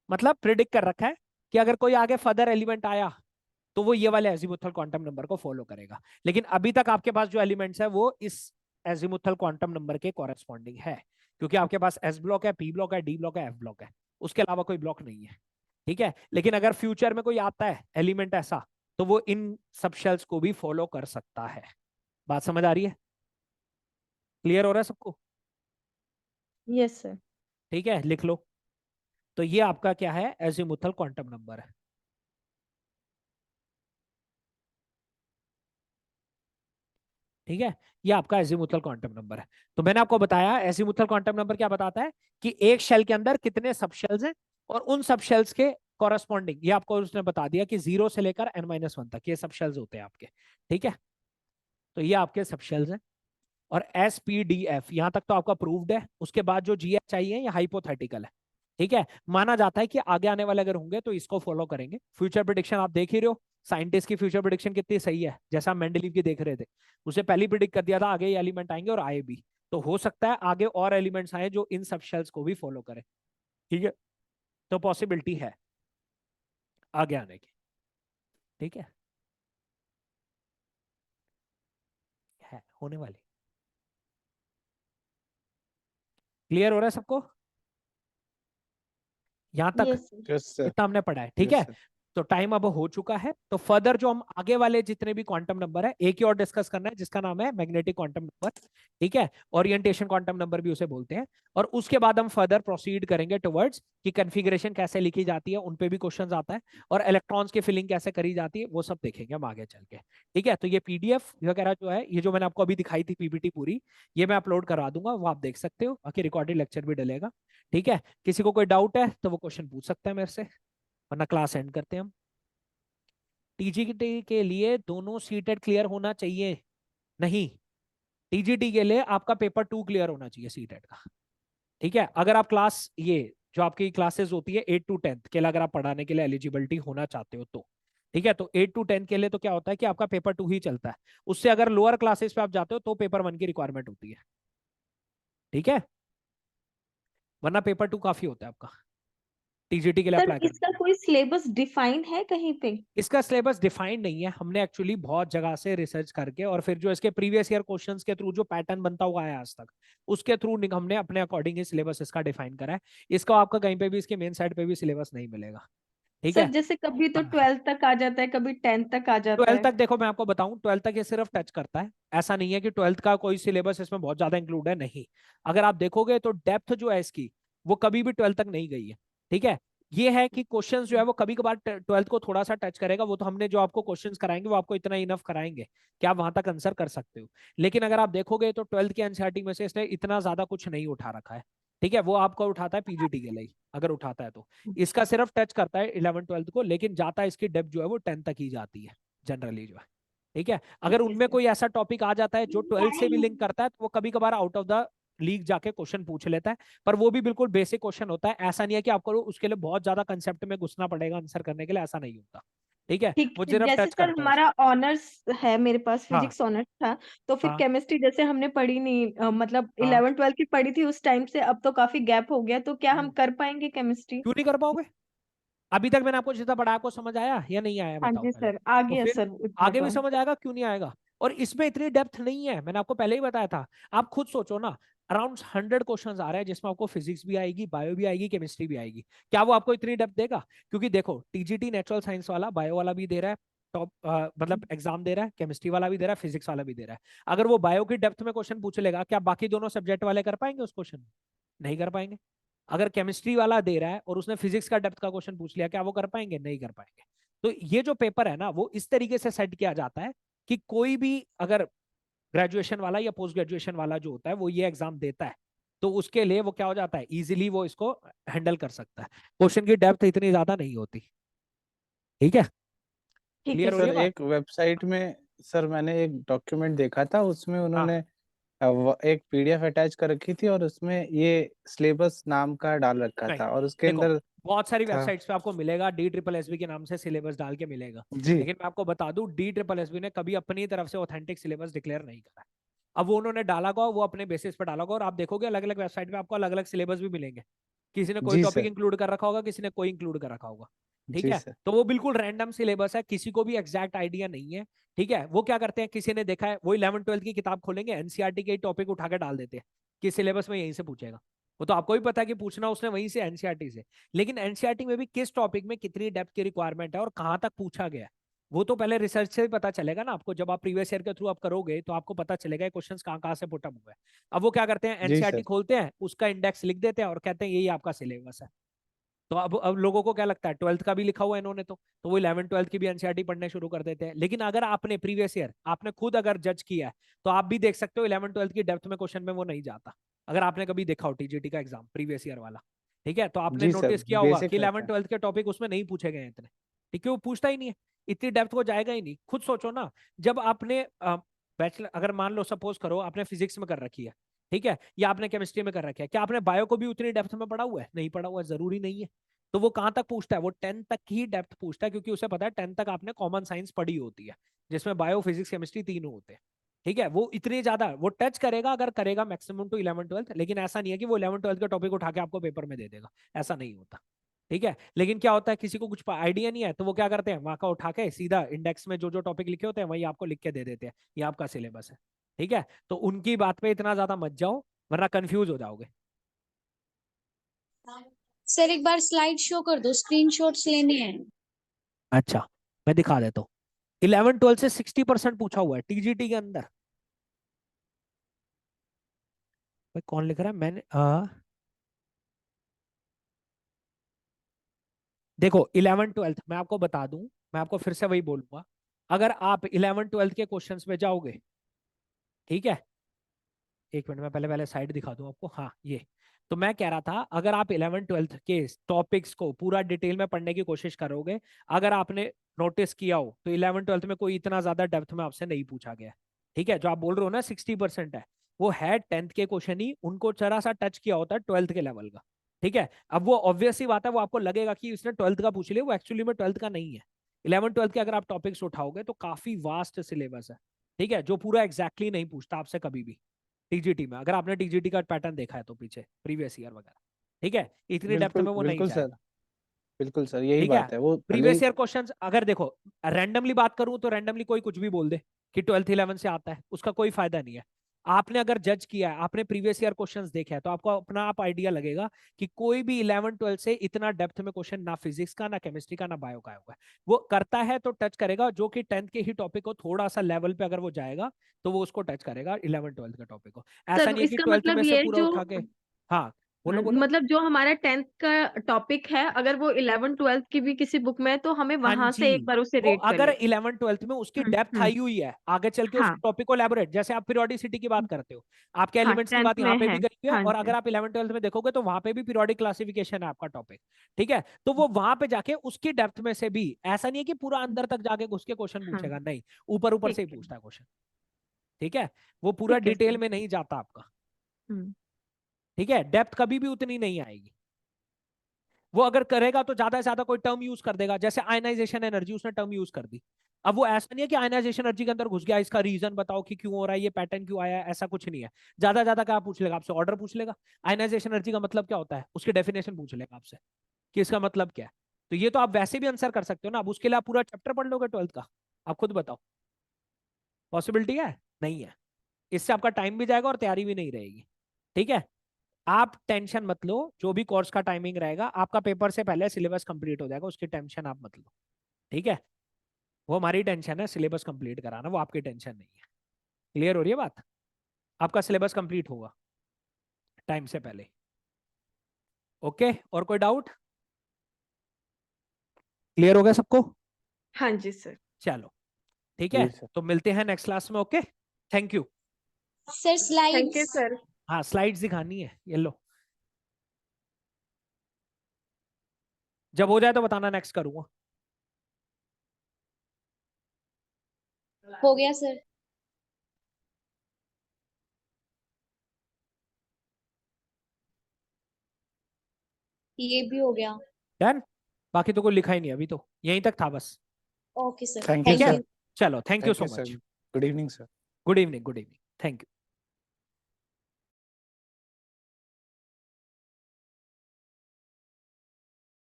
मतलब प्रिडिक्ट कर रखा है कि अगर कोई आगे फर्दर एलिमेंट आया तो वो ये वाले एजीमुथल क्वांटम नंबर को फॉलो करेगा। लेकिन अभी तक आपके पास जो एलिमेंट्स है वो इस एजीमुथल क्वांटम नंबर के कॉरेस्पॉन्डिंग है, क्योंकि आपके पास एस ब्लॉक है, पी ब्लॉक है, डी ब्लॉक है, एफ ब्लॉक है, उसके अलावा कोई ब्लॉक नहीं है, ठीक है। लेकिन अगर फ्यूचर में कोई आता है एलिमेंट ऐसा तो वो इन सब शेल्स को भी फॉलो कर सकता है। बात समझ आ रही है? क्लियर हो रहा है सबको? Yes sir. ठीक है, लिख लो, तो ये आपका क्या है, एजीमुथल क्वांटम नंबर है। ठीक है, ये आपका एजीमुथल क्वांटम नंबर है। तो मैंने आपको बताया एजीमुथल क्वांटम नंबर क्या बताता है कि एक शेल के अंदर कितने सब शेल्स हैं और उन सब शेल्स के कॉरस्पॉन्डिंग, ये आपको उसने बता दिया कि 0 से लेकर n-1 तक ये सब शेल्स होते हैं आपके। ठीक है, तो ये आपके सब शेल्स हैं। और SPDF यहां तक तो आपका प्रूव्ड है। उसके बाद जो GH चाहिए ये हाइपोथेटिकल है। ठीक है, माना जाता है कि आगे आने वाले अगर होंगे तो इसको फॉलो करेंगे। फ्यूचर प्रिडिक्शन आप देख ही रहे हो, साइंटिस्ट की फ्यूचर प्रिडिक्शन कितनी सही है, जैसा मेंडलीव की देख रहे थे, उसे पहले प्रिडिक्ट कर दिया था आगे ये एलिमेंट आएंगे और आए भी। तो हो सकता है आगे और एलिमेंट्स आए जो इन सब शेल्स को भी फॉलो करें। ठीक है, तो पॉसिबिलिटी है आगे आने की। ठीक है होने वाली। क्लियर हो रहा है सबको यहां तक? Yes sir. यस सर, इतना हमने पढ़ा है। ठीक यस है, सर। तो टाइम अब हो चुका है। तो फर्दर जो हम आगे वाले जितने भी क्वांटम नंबर है एक ही और डिस्कस करना है, जिसका नाम है मैग्नेटिक क्वांटम नंबर। ठीक है, ओरिएंटेशन क्वांटम नंबर भी उसे बोलते हैं। और उसके बाद हम फर्दर प्रोसीड करेंगे टुवर्ड्स कि कॉन्फ़िगरेशन कैसे लिखी जाती है, उन पे भी क्वेश्चंस आता है, और इलेक्ट्रॉन्स की फिलिंग कैसे करी जाती है वो सब देखेंगे हम आगे चल के। ठीक है, तो ये PDF वगैरह जो है, ये जो मैंने आपको अभी दिखाई थी PPT पूरी, ये मैं अपलोड करा दूंगा, वो आप देख सकते हो। बाकी रिकॉर्डेड लेक्चर भी डलेगा। ठीक है, किसी को कोई डाउट है तो वो क्वेश्चन पूछ सकता है मेरे से, वरना क्लास एंड करते हैं हम। TGT के लिए दोनों सीटेट क्लियर होना चाहिए? नहीं, TGT के लिए आपका पेपर 2 क्लियर होना चाहिए सीटेट का। ठीक है, अगर आप क्लास ये जो आपकी क्लासेस होती है 8 to 10 के लिए अगर आप पढ़ाने के लिए एलिजिबिलिटी होना चाहते हो तो, ठीक है, तो 8 to 10 के लिए तो क्या होता है कि आपका पेपर 2 ही चलता है। उससे अगर लोअर क्लासेस पे आप जाते हो तो पेपर 1 की रिक्वायरमेंट होती है। ठीक है, वरना पेपर 2 काफी होता है आपका TGT के लिए सर अप्लाई करने। इसका कोई सिलेबस डिफाइन है कहीं पे? इसका सिलेबस डिफाइंड नहीं है, हमने एक्चुअली बहुत जगह से रिसर्च करके और फिर जो इसके प्रीवियस ईयर क्वेश्चंस के थ्रू जो पैटर्न बनता हुआ है आज तक, उसके थ्रू हमने अपने अकॉर्डिंग ही सिलेबस इसका डिफाइन करा है। इसका आपका कहीं पे भी इसके मेन साइड पे भी सिलेबस नहीं मिलेगा। ठीक सर है, जैसे कभी तो हाँ, 12th तक आ जाता है, कभी 10th तक आ जाता 12th है। तक देखो मैं आपको बताऊं, 12th तक ये सिर्फ टच करता है। ऐसा नहीं है कि 12th का कोई सिलेबस इसमें बहुत ज्यादा इंक्लूड है, नहीं। अगर आप देखोगे तो डेप्थ जो है इसकी वो कभी भी 12th तक नहीं गई है। ठीक है, ये है कि क्वेश्चंस जो है वो कभी कभार 12th को थोड़ा सा टच करेगा, वो तो हमने जो आपको क्वेश्चंस कराएंगे वो आपको इतना इनफ कराएंगे कि आप वहां तक आंसर कर सकते हो। लेकिन अगर आप देखोगे तो 12th के एनसीईआरटी में से इसने इतना ज्यादा कुछ नहीं उठा रखा है। ठीक है, वो आपको उठाता है PGT के लिए, अगर उठाता है तो इसका सिर्फ टच करता है 11 12th को, लेकिन जाता है इसकी डेप्थ जो है वो 10 तक ही जाती है जनरली जो है। ठीक है, अगर उनमें कोई ऐसा टॉपिक आ जाता है जो 12th से भी लिंक करता है तो वो कभी कभार आउट ऑफ द लीग जाके क्वेश्चन पूछ लेता है, पर वो भी बिल्कुल बेसिक क्वेश्चन होता है। ऐसा नहीं है कि आपको उसके लिए बहुत ज्यादा कंसेप्ट में घुसना पड़ेगा आंसर करने के लिए, ऐसा नहीं होता। ठीक है, ठीक वो है, सिर्फ जैसे टच सर करता है हमारा ऑनर्स है, मेरे पास हाँ फिजिक्स ऑनर्स था, तो फिर हाँ केमिस्ट्री जैसे हमने पढ़ी नहीं, मतलब हाँ। 11 12 की पढ़ी थी उस टाइम से, अब तो काफी गैप हो गया, तो क्या हम हम्म। कर पाएंगे केमिस्ट्री? क्यों नहीं कर पाओगे? अभी तक मैंने आपको जितना पढ़ाया आपको समझ आया या नहीं आया हाँ बताओ जी पहले। सर, आ तो गया फिर सर इतना आगे भी तो। समझ आएगा, क्यों नहीं आएगा? और इसमें इतनी डेप्थ नहीं है, मैंने आपको पहले ही बताया था। आप खुद सोचो ना, अराउंड 100 क्वेश्चंस आ रहे हैं जिसमें आपको फिजिक्स भी आएगी, बायो भी आएगी, केमिस्ट्री भी आएगी। क्या वो आपको इतनी डेप्थ देगा? क्योंकि देखो TGT नेचुरल साइंस वाला बायो वाला भी दे रहा है टॉप, मतलब एग्जाम दे रहा है, केमिस्ट्री वाला भी दे रहा है, फिजिक्स वाला भी दे रहा है। अगर वो बायो की डेप्थ में क्वेश्चन पूछ लेगा, क्या बाकी दोनों सब्जेक्ट वाले कर पाएंगे उस क्वेश्चन? नहीं कर पाएंगे। अगर केमिस्ट्री वाला दे रहा है और उसने फिजिक्स का डेप्थ का क्वेश्चन पूछ लिया, क्या वो कर पाएंगे? नहीं कर पाएंगे। तो ये जो पेपर है ना वो इस तरीके से सेट किया जाता है कि कोई भी अगर ग्रेजुएशन वाला या पोस्ट ग्रेजुएशन वाला जो होता है वो ये एग्जाम देता है, तो उसके लिए वो क्या हो जाता है, इजीली वो इसको हैंडल कर सकता है। क्वेश्चन की डेप्थ इतनी ज्यादा नहीं होती। ठीक है, ठीक है क्लियर हो रही सर है बात? एक वेबसाइट में, सर मैंने एक डॉक्यूमेंट देखा था, उसमें हाँ उन्होंने एक PDF अटैच कर रखी थी और उसमें ये सिलेबस नाम का डाल रखा नहीं, था और उसके देखो अंदर बहुत सारी था। वेबसाइट्स पे आपको मिलेगा DSSB के नाम से सिलेबस डाल के मिलेगा, जी लेकिन मैं आपको बता दूं DSSB ने कभी अपनी तरफ से ऑथेंटिक सिलेबस डिक्लेयर नहीं करा है। अब वो उन्होंने डाला होगा, वो अपने बेसिस पे डाला होगा, और आप देखोगे अलग अलग वेबसाइट पे आपको अलग अलग सिलेबस भी मिलेंगे। किसी ने कोई जी टॉपिक सर, इंक्लूड कर रखा होगा, किसी ने कोई इंक्लूड कर रखा होगा। ठीक जी है, सर। तो वो बिल्कुल रैंडम सिलेबस है, किसी को भी एग्जैक्ट आइडिया नहीं है। ठीक है, वो क्या करते हैं, किसी ने देखा है वो 11 12 की किताब खोलेंगे, NCERT के टॉपिक उठा के डाल देते हैं कि सिलेबस में यहीं से पूछेगा। वो तो आपको भी पता है कि पूछना उसने वहीं से NCERT से, लेकिन NCERT में भी किस टॉपिक में कितनी डेप्थ की रिक्वायरमेंट है और कहां तक पूछा गया है, वो तो पहले रिसर्च से पता चलेगा ना आपको। जब आप प्रीवियस ईयर के थ्रू आप करोगे तो आपको पता चलेगा क्वेश्चन कहाँ कहाँ से पुटअप हुआ है। अब वो क्या करते हैं, जी NCERT सर। खोलते हैं, उसका इंडेक्स लिख देते हैं और कहते हैं यही आपका सिलेबस है। तो अब लोगों को क्या लगता है, 12th का भी लिखा हुआ है इन्होंने, तो वो 11 12th की भी एनसीईआरटी पढ़ने शुरू कर देते हैं। लेकिन अगर आपने प्रीवियस ईयर आपने खुद अगर जज किया है तो आप भी देख सकते हो 11 12th की डेप्थ में क्वेश्चन में वो नहीं जाता, अगर आपने कभी देखा हो टीजीटी का एग्जाम प्रीवियस ईयर वाला। ठीक है, तो आपने जी सर, नोटिस किया होगा बेसिक कि रहता 11 है। 12th के टॉपिक उसमें नहीं पूछे गए हैं इतने। ठीक है, वो पूछता ही नहीं है, इतनी डेप्थ को जाएगा ही नहीं। खुद सोचो ना, जब आपने बैचलर अगर मान लो सपोज करो आपने फिजिक्स में कर रखी है, ठीक है, या आपने केमिस्ट्री में कर रखा है, क्या आपने बायो को भी उतनी डेप्थ में पढ़ा हुआ है? नहीं पढ़ा हुआ है, जरूरी नहीं है। तो वो कहां तक पूछता है, वो 10 तक ही डेप्थ पूछता है, क्योंकि उसे पता है 10 तक आपने कॉमन साइंस पढ़ी होती है, जिसमें बायो फिजिक्स केमिस्ट्री तीनों होते हैं। ठीक है, वो इतनी ज्यादा वो टच करेगा अगर करेगा मैक्सिमम टू 11 12th, लेकिन ऐसा नहीं है कि वो 11 12th का टॉपिक उठा के आपको पेपर में दे देगा, ऐसा नहीं होता। ठीक है, लेकिन क्या होता है, किसी को कुछ आइडिया नहीं है तो वो क्या करते हैं, वहां का उठा के सीधा इंडेक्स में जो जो टॉपिक लिखे होते हैं वही आपको लिख के दे देते हैं, ये आपका सिलेबस है। ठीक है, तो उनकी बात पे इतना ज्यादा मत जाओ वरना कंफ्यूज हो जाओगे। सर एक बार स्लाइड शो कर दो, स्क्रीनशॉट्स लेने हैं। अच्छा, मैं दिखा देता हूँ। 11 12 से 60% पूछा हुआ है टीजीटी के अंदर। भाई कौन लिख रहा है? मैंने देखो 11 12 मैं आपको बता दूं, मैं आपको फिर से वही बोलूंगा, अगर आप 11 12 के क्वेश्चंस पे जाओगे, ठीक है, एक मिनट में पहले साइड दिखा दूं आपको। हाँ ये, तो मैं कह रहा था अगर आप 11 12 के टॉपिक्स को पूरा डिटेल में पढ़ने की कोशिश करोगे, अगर आपने नोटिस किया हो तो 11 12 में कोई इतना ज्यादा डेप्थ में आपसे नहीं पूछा गया। ठीक है, जो आप बोल रहे हो ना 60% है, वो है 10th के क्वेश्चन ही, उनको जरा सा टच किया होता है 12th के लेवल का। ठीक है, अब वो ऑब्वियस सी बात है, वो आपको लगेगा कि इसने 12th का पूछ लिया, वो एक्चुअली में 12th का नहीं है। 11 12 के अगर आप टॉपिक्स उठाओगे तो काफी वास्ट सिलेबस है। ठीक है, जो पूरा एग्जैक्टली नहीं पूछता आपसे कभी भी टीजीटी में, अगर आपने टीजीटी का पैटर्न देखा है तो पीछे प्रीवियस ईयर वगैरह। ठीक है, इतनी डेप्थ बिल्कुल में वो नहीं बिल्कुल सर, जाएगा। बिल्कुल सर, यही ठीक है, बात है। वो भले प्रीवियस ईयर क्वेश्चंस अगर देखो, रैंडमली बात करूं तो रैंडमली कोई कुछ भी बोल दे कि 12th 11 से आता है, उसका कोई फायदा नहीं है। आपने अगर जज किया है, आपने प्रीवियस ईयर क्वेश्चंस देखे हैं, तो आपको अपना आप आइडिया लगेगा कि कोई भी 11 12 से इतना डेप्थ में क्वेश्चन ना फिजिक्स का, ना केमिस्ट्री का, ना बायो का होगा। वो करता है तो टच करेगा, जो कि 10th के ही टॉपिक को थोड़ा सा लेवल पे अगर वो जाएगा तो वो उसको टच करेगा 11 12 के टॉपिक को। ऐसा सर नहीं है कि इसका 12th मतलब में से ये पूरा जो उठा के। हाँ बोलो बोलो। मतलब जो हमारा 10th का टॉपिक है, अगर वो 11 12 की भी किसी बुक में है तो हमें हाँ वहां जी, से एक बार उसे वो रीड कर अगर लेना। 11 12 में उसकी डेप्थ हम्म। आई हुई है, आगे चल के उस हाँ टॉपिक को एलैबोरेट, जैसे आप पीरियोडिसिटी की बात करते हो, आपके हाँ, एलिमेंट्स की 10th बात यहाँ में पे है। भी करी है, हाँ और अगर जी। आप 11 12 में देखोगे तो वहां पे भी पीरियोडिक क्लासिफिकेशन है आपका टॉपिक। ठीक है, तो वो वहां पे जाके उसकी डेप्थ में से भी, ऐसा नहीं है कि पूरा अंदर तक जाके घुस के क्वेश्चन हाँ, पूछेगा, नहीं, ऊपर ऊपर से ही ठीक है। पूछता है क्वेश्चन। ठीक है, वो पूरा ठीक है डिटेल सर। में नहीं जाता आपका। हम्म। ठीक है, डेप्थ कभी भी उतनी नहीं आएगी। वो अगर करेगा तो ज्यादा से ज्यादा कोई टर्म यूज कर देगा, जैसे आयनाइजेशन एनर्जी उसने टर्म यूज कर दी। अब वो ऐसा नहीं है कि आयनाइजेशन एनर्जी के अंदर घुस गया, इसका रीजन बताओ कि क्यों हो रहा है, ये पैटर्न क्यों आया है, ऐसा कुछ नहीं है। ज्यादा ज्यादा क्या पूछ लेगा आपसे, ऑर्डर पूछ लेगा, आयनाइजेशन एनर्जी का मतलब क्या होता है, उसकी डेफिनेशन पूछ लेगा आपसे कि इसका मतलब क्या है। तो ये तो आप वैसे भी आंसर कर सकते हो ना, अब उसके लिए आप पूरा चैप्टर पढ़ लोगे 12th का? आप खुद बताओ, पॉसिबिलिटी है? नहीं है। इससे आपका टाइम भी जाएगा और तैयारी भी नहीं रहेगी। ठीक है, आप टेंशन मत लो, जो भी कोर्स का टाइमिंग रहेगा आपका पेपर से पहले सिलेबस कंप्लीट हो जाएगा, उसकी टेंशन आप मत लो। ठीक है, वो हमारी टेंशन है सिलेबस कंप्लीट कराना, वो आपकी टेंशन नहीं है। क्लियर हो रही है बात? आपका सिलेबस कंप्लीट होगा टाइम से पहले। ओके, और कोई डाउट? क्लियर हो गया सबको? हाँ जी सर। चलो ठीक जी है, सर। तो मिलते हैं नेक्स्ट क्लास में। Okay, thank you. Sir thank you slides sir. हाँ स्लाइड्स दिखानी है, ये लो, जब हो जाए तो बताना, नेक्स्ट करूंगा। हो गया सर। ये भी हो गया। डन, बाकी तो कोई लिखा ही नहीं, अभी तो यहीं तक था बस। ओके सर, थैंक यू ठीक है, सर। चलो thank you thank so you sir. Much. Good evening sir. Good evening, good evening, thank you.